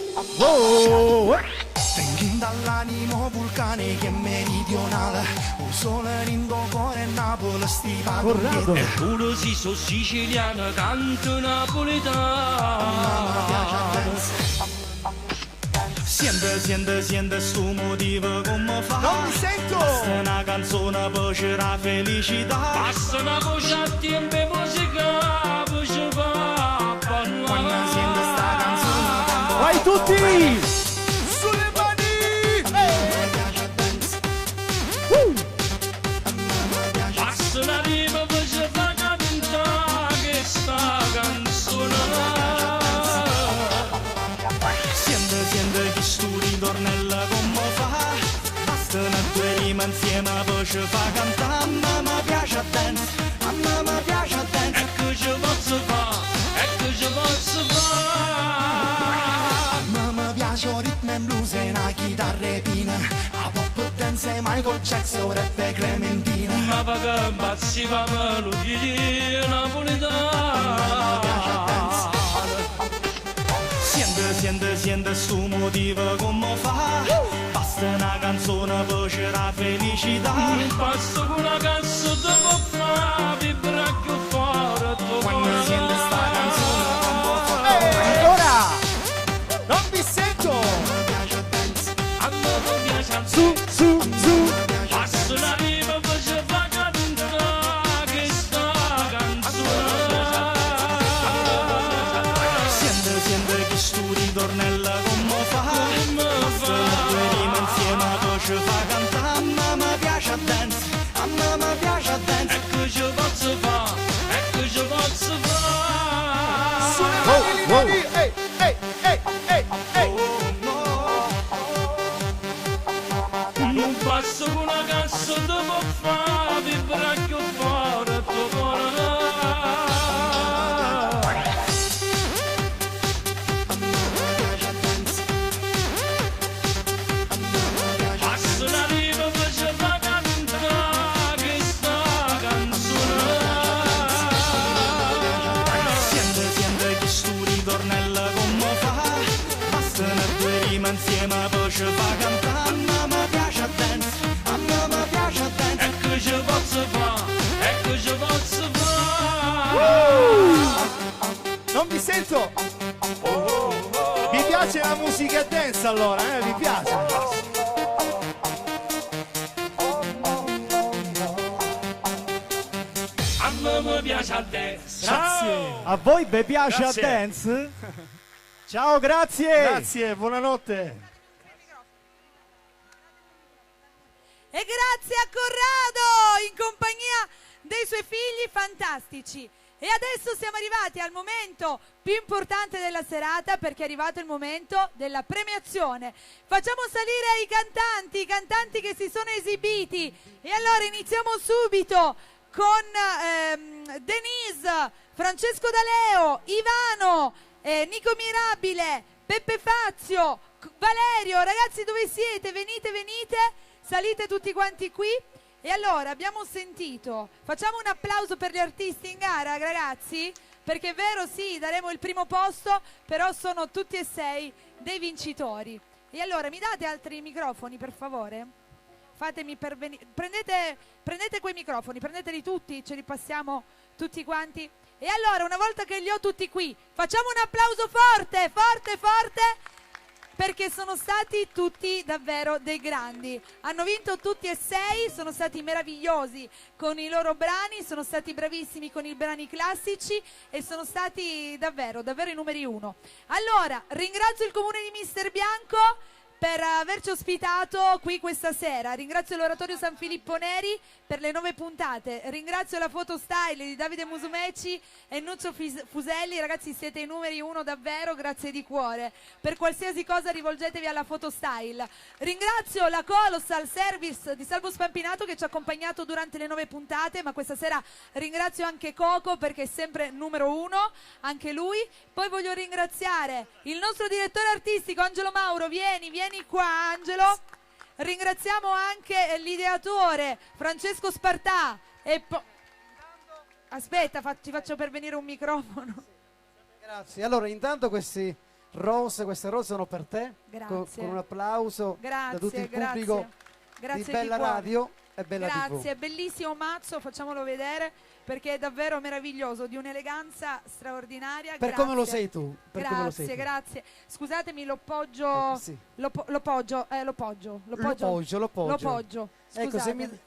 U: Vengo dall'animo vulcane che è meridionale, un sole rindo cuore Napoli stiva
L: Corrado. E pure si so siciliano, canto napoletano.
U: Siente sto motivo come fa.
V: Non mi sento.
U: Basta una canzone per c'era felicità.
L: Basta una voce a tempo e musica, voce fa parlare.
U: Quando sente sta canzone,
V: vai tutti.
U: sulle mani.
L: Basta una rima, voce fa cantare che sta canzone.
U: Siente che sto ritornello come fa. Basta una due rime insieme per ci fa cantare. A mamma piace a dance, a mamma piace a dance.
L: Ecco ci posso fa, ecco ci posso fa.
U: A mamma piace il ritmo e blues e una chitarra pina. A pop dance e Michael Jackson, rap e Clementina.
L: Ma va che impazzi fa melodia napoletana.
U: Siente sto motivo come fa. Basta una canzone per c'era felicità.
L: Basta una canzone ti può fare vibrare più forte.
U: Quando sente sta canzone come fa.
V: Ancora. Non mi sento.
L: A me piace a
V: Su.
L: basta una rima per ci fa cantare che sta canzone.
U: Siente che sto ritornello come fa. Basta due rime insieme per ci fa cantare. A mamma piace a dance, a mamma piace a dance.
L: Ecco ci posso fa, ecco ci posso fa.
U: Sulle
V: mani,
U: ehi.
L: Non passo con una canzone ti può fare vibrare più forte il tuo cuore. Basta una rima per ci fa cantare che sta canzone.
U: Siente che sto ritornello come fa. Basta due rime insieme per ci fa cantare. A mamma piace a dance, a mamma piace a dance.
L: Ecco ci posso fa, ecco ci posso fa.
V: Non mi sento. Vi piace la musica dance allora, Vi piace?
L: A me mi piace a dance.
V: Grazie.
J: A voi vi piace
L: Grazie.
J: a dance? Ciao, grazie.
V: Grazie, buonanotte.
A: E grazie a Corrado in compagnia dei suoi figli fantastici. E adesso siamo arrivati al momento più importante della serata, perché è arrivato il momento della premiazione. Facciamo salire i cantanti che si sono esibiti. E allora iniziamo subito con Denise, Francesco D'Aleo, Ivano, Nico Mirabile, Peppe Fazio, Valerio. Ragazzi, dove siete? Venite, salite tutti quanti qui. E allora abbiamo sentito, facciamo un applauso per gli artisti in gara, ragazzi, perché è vero, sì, daremo il primo posto, però sono tutti e 6 dei vincitori. E allora mi date altri microfoni, per favore? Fatemi pervenire, prendete quei microfoni, prendeteli tutti, ce li passiamo tutti quanti. E allora, una volta che li ho tutti qui, facciamo un applauso forte, perché sono stati tutti davvero dei grandi. Hanno vinto tutti e 6, sono stati meravigliosi con i loro brani, sono stati bravissimi con i brani classici e sono stati davvero i numeri 1. Allora, ringrazio il comune di Mister Bianco per averci ospitato qui questa sera. Ringrazio l'Oratorio San Filippo Neri per le 9 puntate. Ringrazio la Fotostyle di Davide Musumeci e Nuccio Fuselli. Ragazzi, siete i numeri 1 davvero, grazie di cuore. Per qualsiasi cosa rivolgetevi alla Fotostyle. Ringrazio la Colossal Service di Salvo Spampinato che ci ha accompagnato durante le 9 puntate, ma questa sera ringrazio anche Coco perché è sempre numero 1, anche lui. Poi voglio ringraziare il nostro direttore artistico Angelo Mauro. Vieni qua, Angelo. Ringraziamo anche l'ideatore Francesco Spartà e aspetta, ti faccio pervenire un microfono.
P: Grazie. Allora, intanto queste rose sono per te.
A: Grazie.
P: Con un applauso da tutto il pubblico
A: Grazie
P: di Bella Radio e Bella TV.
A: Grazie, bellissimo mazzo, facciamolo vedere perché è davvero meraviglioso, di un'eleganza straordinaria.
P: Per come lo sei tu.
A: Grazie. Scusatemi, lo poggio.
P: Sì.
A: Lo poggio.
P: Ecco,
A: Scusate.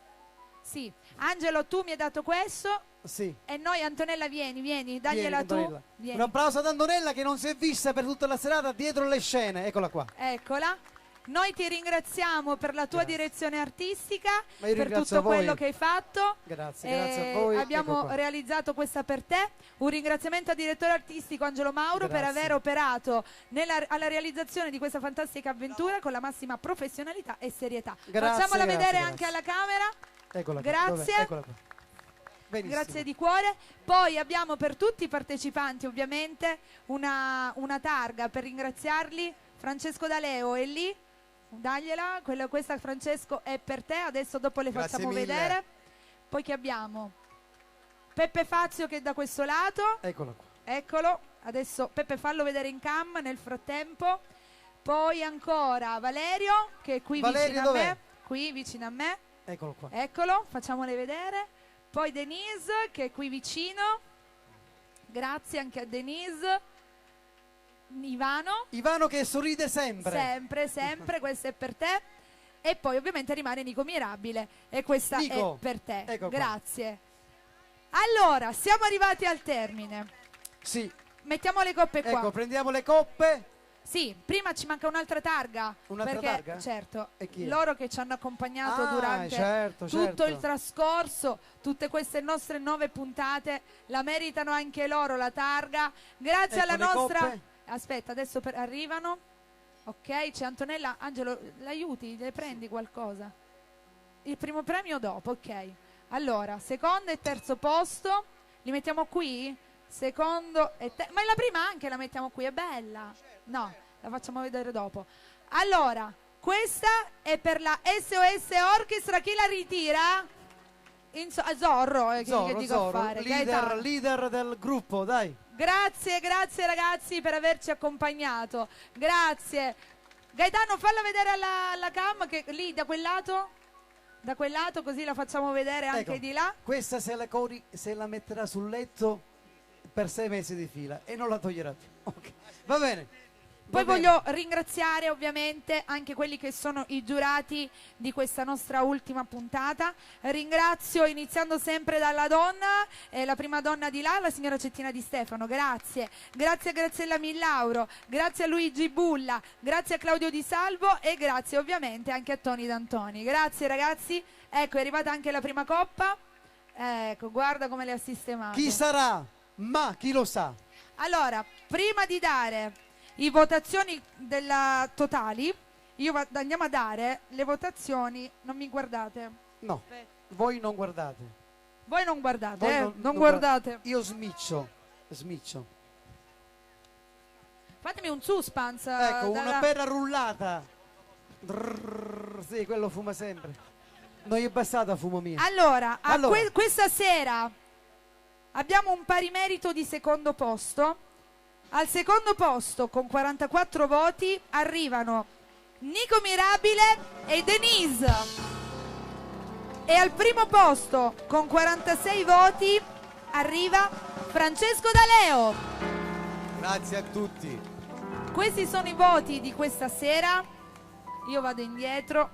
A: Sì. Angelo, tu mi hai dato questo.
P: Sì.
A: E noi, Antonella, vieni, dagliela tu. Vieni.
P: Un applauso ad Antonella che non si è vista per tutta la serata dietro le scene. Eccola qua.
A: Eccola. Noi ti ringraziamo per la tua direzione artistica,
P: Ma io
A: per
P: ringrazio
A: tutto
P: voi.
A: quello che hai fatto.
P: Grazie a voi.
A: Abbiamo
P: Ecco qua.
A: realizzato questa per te. Un ringraziamento al direttore artistico Angelo Mauro per
P: Grazie.
A: aver operato alla realizzazione di questa fantastica avventura con la massima professionalità e serietà. Facciamola vedere anche alla camera.
P: Eccola qua.
A: Grazie.
P: Dov'è? Eccola qua. Benissimo.
A: Grazie di cuore. Poi abbiamo per tutti i partecipanti ovviamente una targa per ringraziarli. Francesco D'Aleo è lì. Dagliela, questa Francesco è per te, adesso dopo le
P: Grazie
A: facciamo
P: mille.
A: vedere. Poi che abbiamo Peppe Fazio che è da questo lato.
P: Eccolo qua.
A: Eccolo, adesso Peppe fallo vedere in cam nel frattempo. Poi ancora Valerio che è qui vicino a
P: dov'è?
A: me. Qui vicino a me.
P: Eccolo qua.
A: Eccolo, facciamole vedere. Poi Denise che è qui vicino. Grazie anche a Denise.
P: Ivano che sorride sempre.
A: Sempre, questo è per te. E poi ovviamente rimane Nico Mirabile e questa
P: Nico,
A: è per te.
P: ecco qua.
A: Grazie. Allora, siamo arrivati al termine.
P: Sì.
A: Mettiamo le coppe qua.
P: Ecco, prendiamo le coppe.
A: Sì, prima ci manca un'altra targa.
P: Un'altra
A: perché,
P: targa?
A: Certo,
P: E chi è?
A: loro che ci hanno accompagnato durante
P: certo.
A: tutto il trascorso, tutte queste nostre 9 puntate, la meritano anche loro la targa. Grazie
P: Ecco
A: alla
P: le
A: nostra...
P: coppe.
A: Aspetta, adesso arrivano. Ok, c'è Antonella. Angelo, l'aiuti? Le prendi qualcosa? Il primo premio dopo, ok. Allora, secondo e terzo posto. Li mettiamo qui? Secondo e ma la prima anche la mettiamo qui, è bella. No, la facciamo vedere dopo. Allora, questa è per la SOS Orchestra. Chi la ritira? Zorro, che dico
P: Zorro,
A: a fare?
P: leader del gruppo, dai.
A: Grazie ragazzi per averci accompagnato. Grazie. Gaetano, falla vedere alla cam che lì da quel lato così la facciamo vedere anche
P: Ecco,
A: di là.
P: Questa se la metterà sul letto per 6 mesi di fila e non la toglierà più. Okay. Va bene.
A: Poi voglio ringraziare ovviamente anche quelli che sono i giurati di questa nostra ultima puntata. Ringrazio iniziando sempre dalla donna, la prima donna di là, la signora Cettina Di Stefano, grazie. Grazie a Graziella Millauro, grazie a Luigi Bulla, grazie a Claudio Di Salvo e grazie ovviamente anche a Toni D'Antoni. Grazie ragazzi, ecco è arrivata anche la prima coppa. Ecco, guarda come le ha sistemate.
P: Chi sarà? Ma chi lo sa?
A: Allora, prima di dare i votazioni della totali, andiamo a dare le votazioni. Non mi guardate.
P: No, voi non guardate.
A: Voi non guardate,
P: Voi
A: non guardate.
P: Io smiccio.
A: Fatemi un suspense.
P: Ecco, una bella rullata. Sì, quello fuma sempre. Non gli è bastata fumo mio.
A: Allora, questa sera abbiamo un pari merito di secondo posto. Al secondo posto con 44 voti arrivano Nico Mirabile e Denise. E al primo posto con 46 voti arriva Francesco D'Aleo.
O: Grazie a tutti.
A: Questi sono i voti di questa sera. Io vado indietro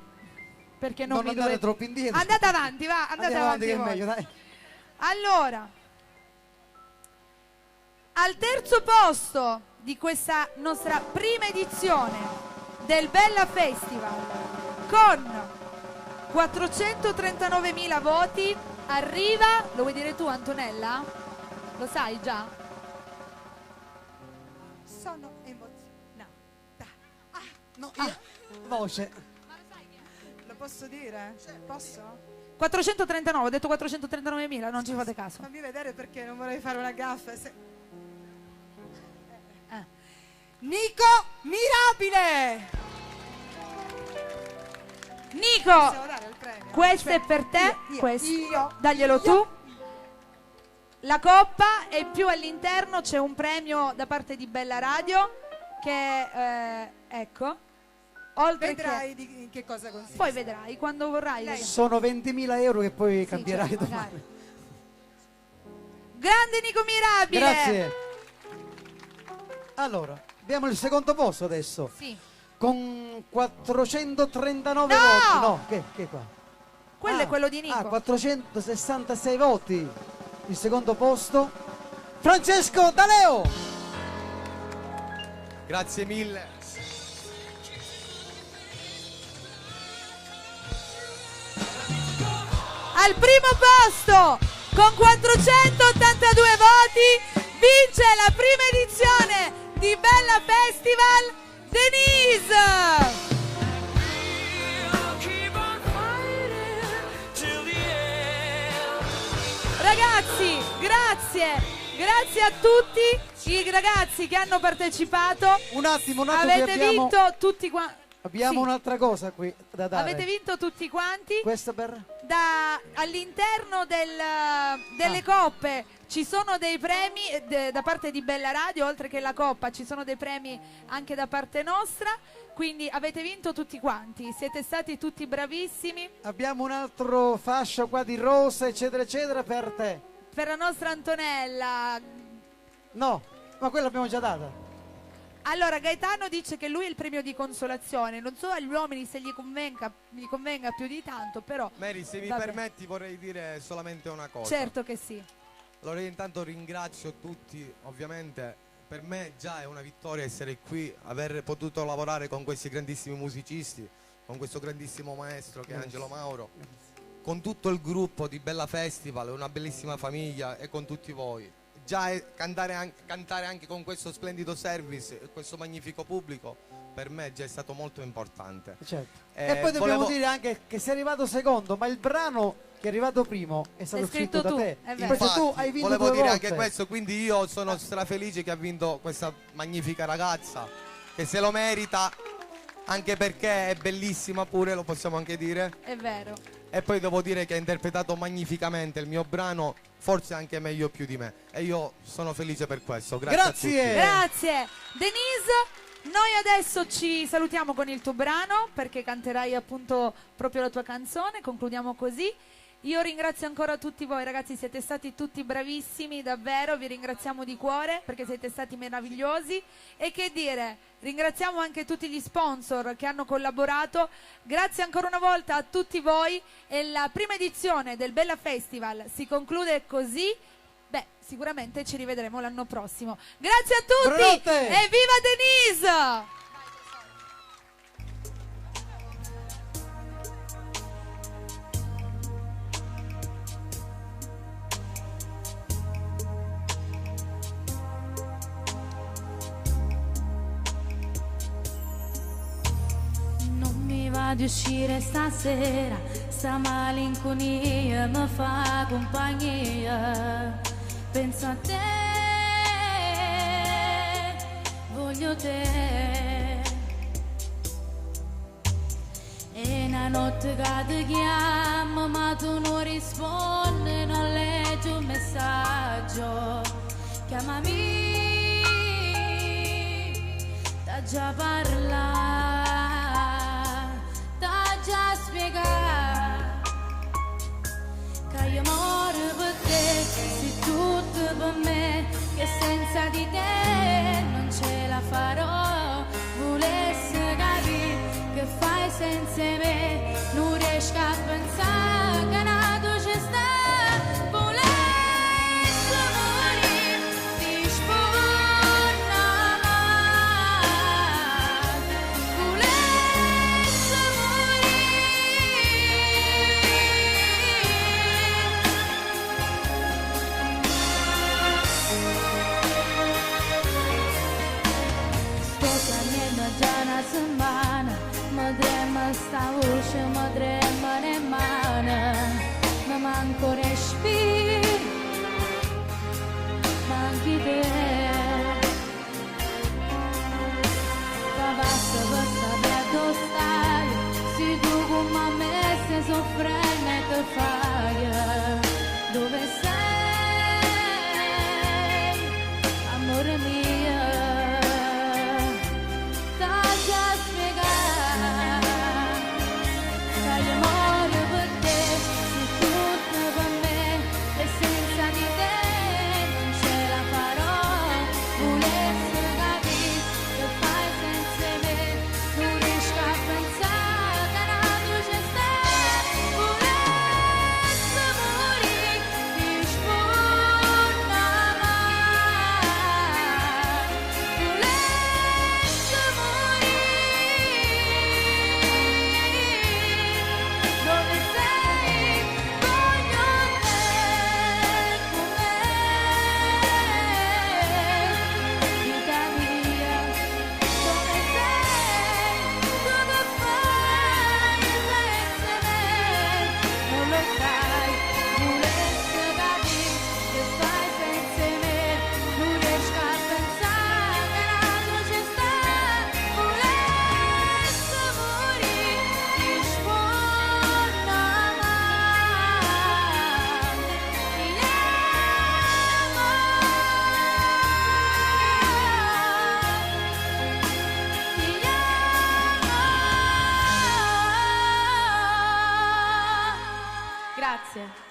A: perché non mi
P: andare
A: dovete...
P: troppo indietro.
A: Andate avanti, va, andate
P: Andiamo
A: avanti
P: che è
A: voi.
P: meglio, dai.
A: Allora, al terzo posto di questa nostra prima edizione del Bella Festival con 439.000 voti arriva, lo vuoi dire tu Antonella? Lo sai già?
I: Sono emozionata.
P: No, voce.
I: Lo posso dire? Posso?
A: 439, ho detto 439.000, non ci fate caso.
I: Fammi vedere perché non vorrei fare una gaffa. Nico Mirabile!
A: Nico,
I: Possiamo dare il premio?
A: questo è per te, questo.
I: io,
A: Daglielo tu. La coppa e più all'interno c'è un premio da parte di Bella Radio che, ecco, oltre
I: Vedrai
A: che...
I: in che cosa consiste.
A: Poi vedrai, quando vorrai. vedrai.
P: Sono 20.000 euro che poi cambierai
A: certo,
P: domani.
A: Grande Nico Mirabile!
P: Grazie. Allora, abbiamo il secondo posto adesso.
A: Sì.
P: Con 439
A: No!
P: voti. No, che qua?
A: Quello è quello di Nico.
P: 466 voti. Il secondo posto. Francesco D'Aleo.
O: Grazie mille.
A: Al primo posto con 482 voti vince la prima edizione di Bella Festival Denise. Ragazzi, grazie a tutti i ragazzi che hanno partecipato.
P: Un attimo,
A: avete
P: che abbiamo,
A: vinto tutti quanti.
P: abbiamo un'altra cosa qui da dare.
A: Avete vinto tutti quanti.
P: Questo per
A: All'interno delle coppe ci sono dei premi da parte di Bella Radio, oltre che la coppa ci sono dei premi anche da parte nostra, quindi avete vinto tutti quanti, siete stati tutti bravissimi.
P: Abbiamo un altro fascio qua di rosa eccetera eccetera per te.
A: Per la nostra Antonella.
P: No, ma quella l'abbiamo già data.
A: Allora Gaetano dice che lui è il premio di consolazione, non so agli uomini se gli convenga più di tanto, però
O: Mary, se mi
A: vabbè.
O: permetti vorrei dire solamente una cosa.
A: Certo che sì.
O: Allora io intanto ringrazio tutti, ovviamente per me già è una vittoria essere qui, aver potuto lavorare con questi grandissimi musicisti, con questo grandissimo maestro che è Angelo Mauro, con tutto il gruppo di Bella Festival, una bellissima famiglia e con tutti voi. Già cantare anche con questo splendido service e questo magnifico pubblico per me già è stato molto importante.
P: Certo. E poi dobbiamo
O: volevo-
P: dire anche che sei arrivato secondo, ma il brano che è arrivato primo è stato
A: L'hai scritto
P: scritto da
A: tu,
P: te.
A: è vero.
P: Perché tu
O: Infatti,
P: hai vinto
O: volevo
P: due
O: dire
P: volte.
O: anche questo, quindi io sono strafelice che ha vinto questa magnifica ragazza che se lo merita, anche perché è bellissima pure, lo possiamo anche dire.
A: È vero.
O: E poi devo dire che ha interpretato magnificamente il mio brano, forse anche meglio più di me. E io sono felice per questo. Grazie. A tutti.
A: Grazie. Denise, noi adesso ci salutiamo con il tuo brano perché canterai appunto proprio la tua canzone, concludiamo così. Io ringrazio ancora tutti voi ragazzi, siete stati tutti bravissimi, davvero, vi ringraziamo di cuore perché siete stati meravigliosi e che dire, ringraziamo anche tutti gli sponsor che hanno collaborato, grazie ancora una volta a tutti voi e la prima edizione del Bella Festival si conclude così, beh sicuramente ci rivedremo l'anno prossimo. Grazie a tutti
P: Buonanotte.
A: e viva Denise!
N: va di uscire stasera, sta malinconia mi fa compagnia. Penso a te, voglio te. E una notte che ti chiamo ma tu non rispondi, non leggi un messaggio. Chiamami, t'ha già parlato, t'ha già spiegato che io muoio per te, sei tutto per me, che senza di te non ce la farò. Volessi capire che fai senza me, non riesco a pensare che nato ci sta. Volessi morire, ti sforna mai. Volessi sto piangendo già una settimana, mi trema sta voce, mi trema le mani, mi manco respiro, manchi te. Pavassa per sapere dove stai, se tu come me sei soffrendo e te fai. Dove sei, amore mio? T'ha già spiegato che io muoio per te, sei tutto per me, e senza di te non ce la farò. Volessi capire che fai senza me, non riesco a pensare che nato ci sta. Volessi morire, ti sforna mai. Volessi morire, dove sei? Voglio te con me, vita mia. Dove sei? Cosa fai senza me? Non lo sai. Volessi capire che fai senza me, non riesco a pensare che nato ci sta. Volessi morire, ti sforna mai. Ti amo. Grazie.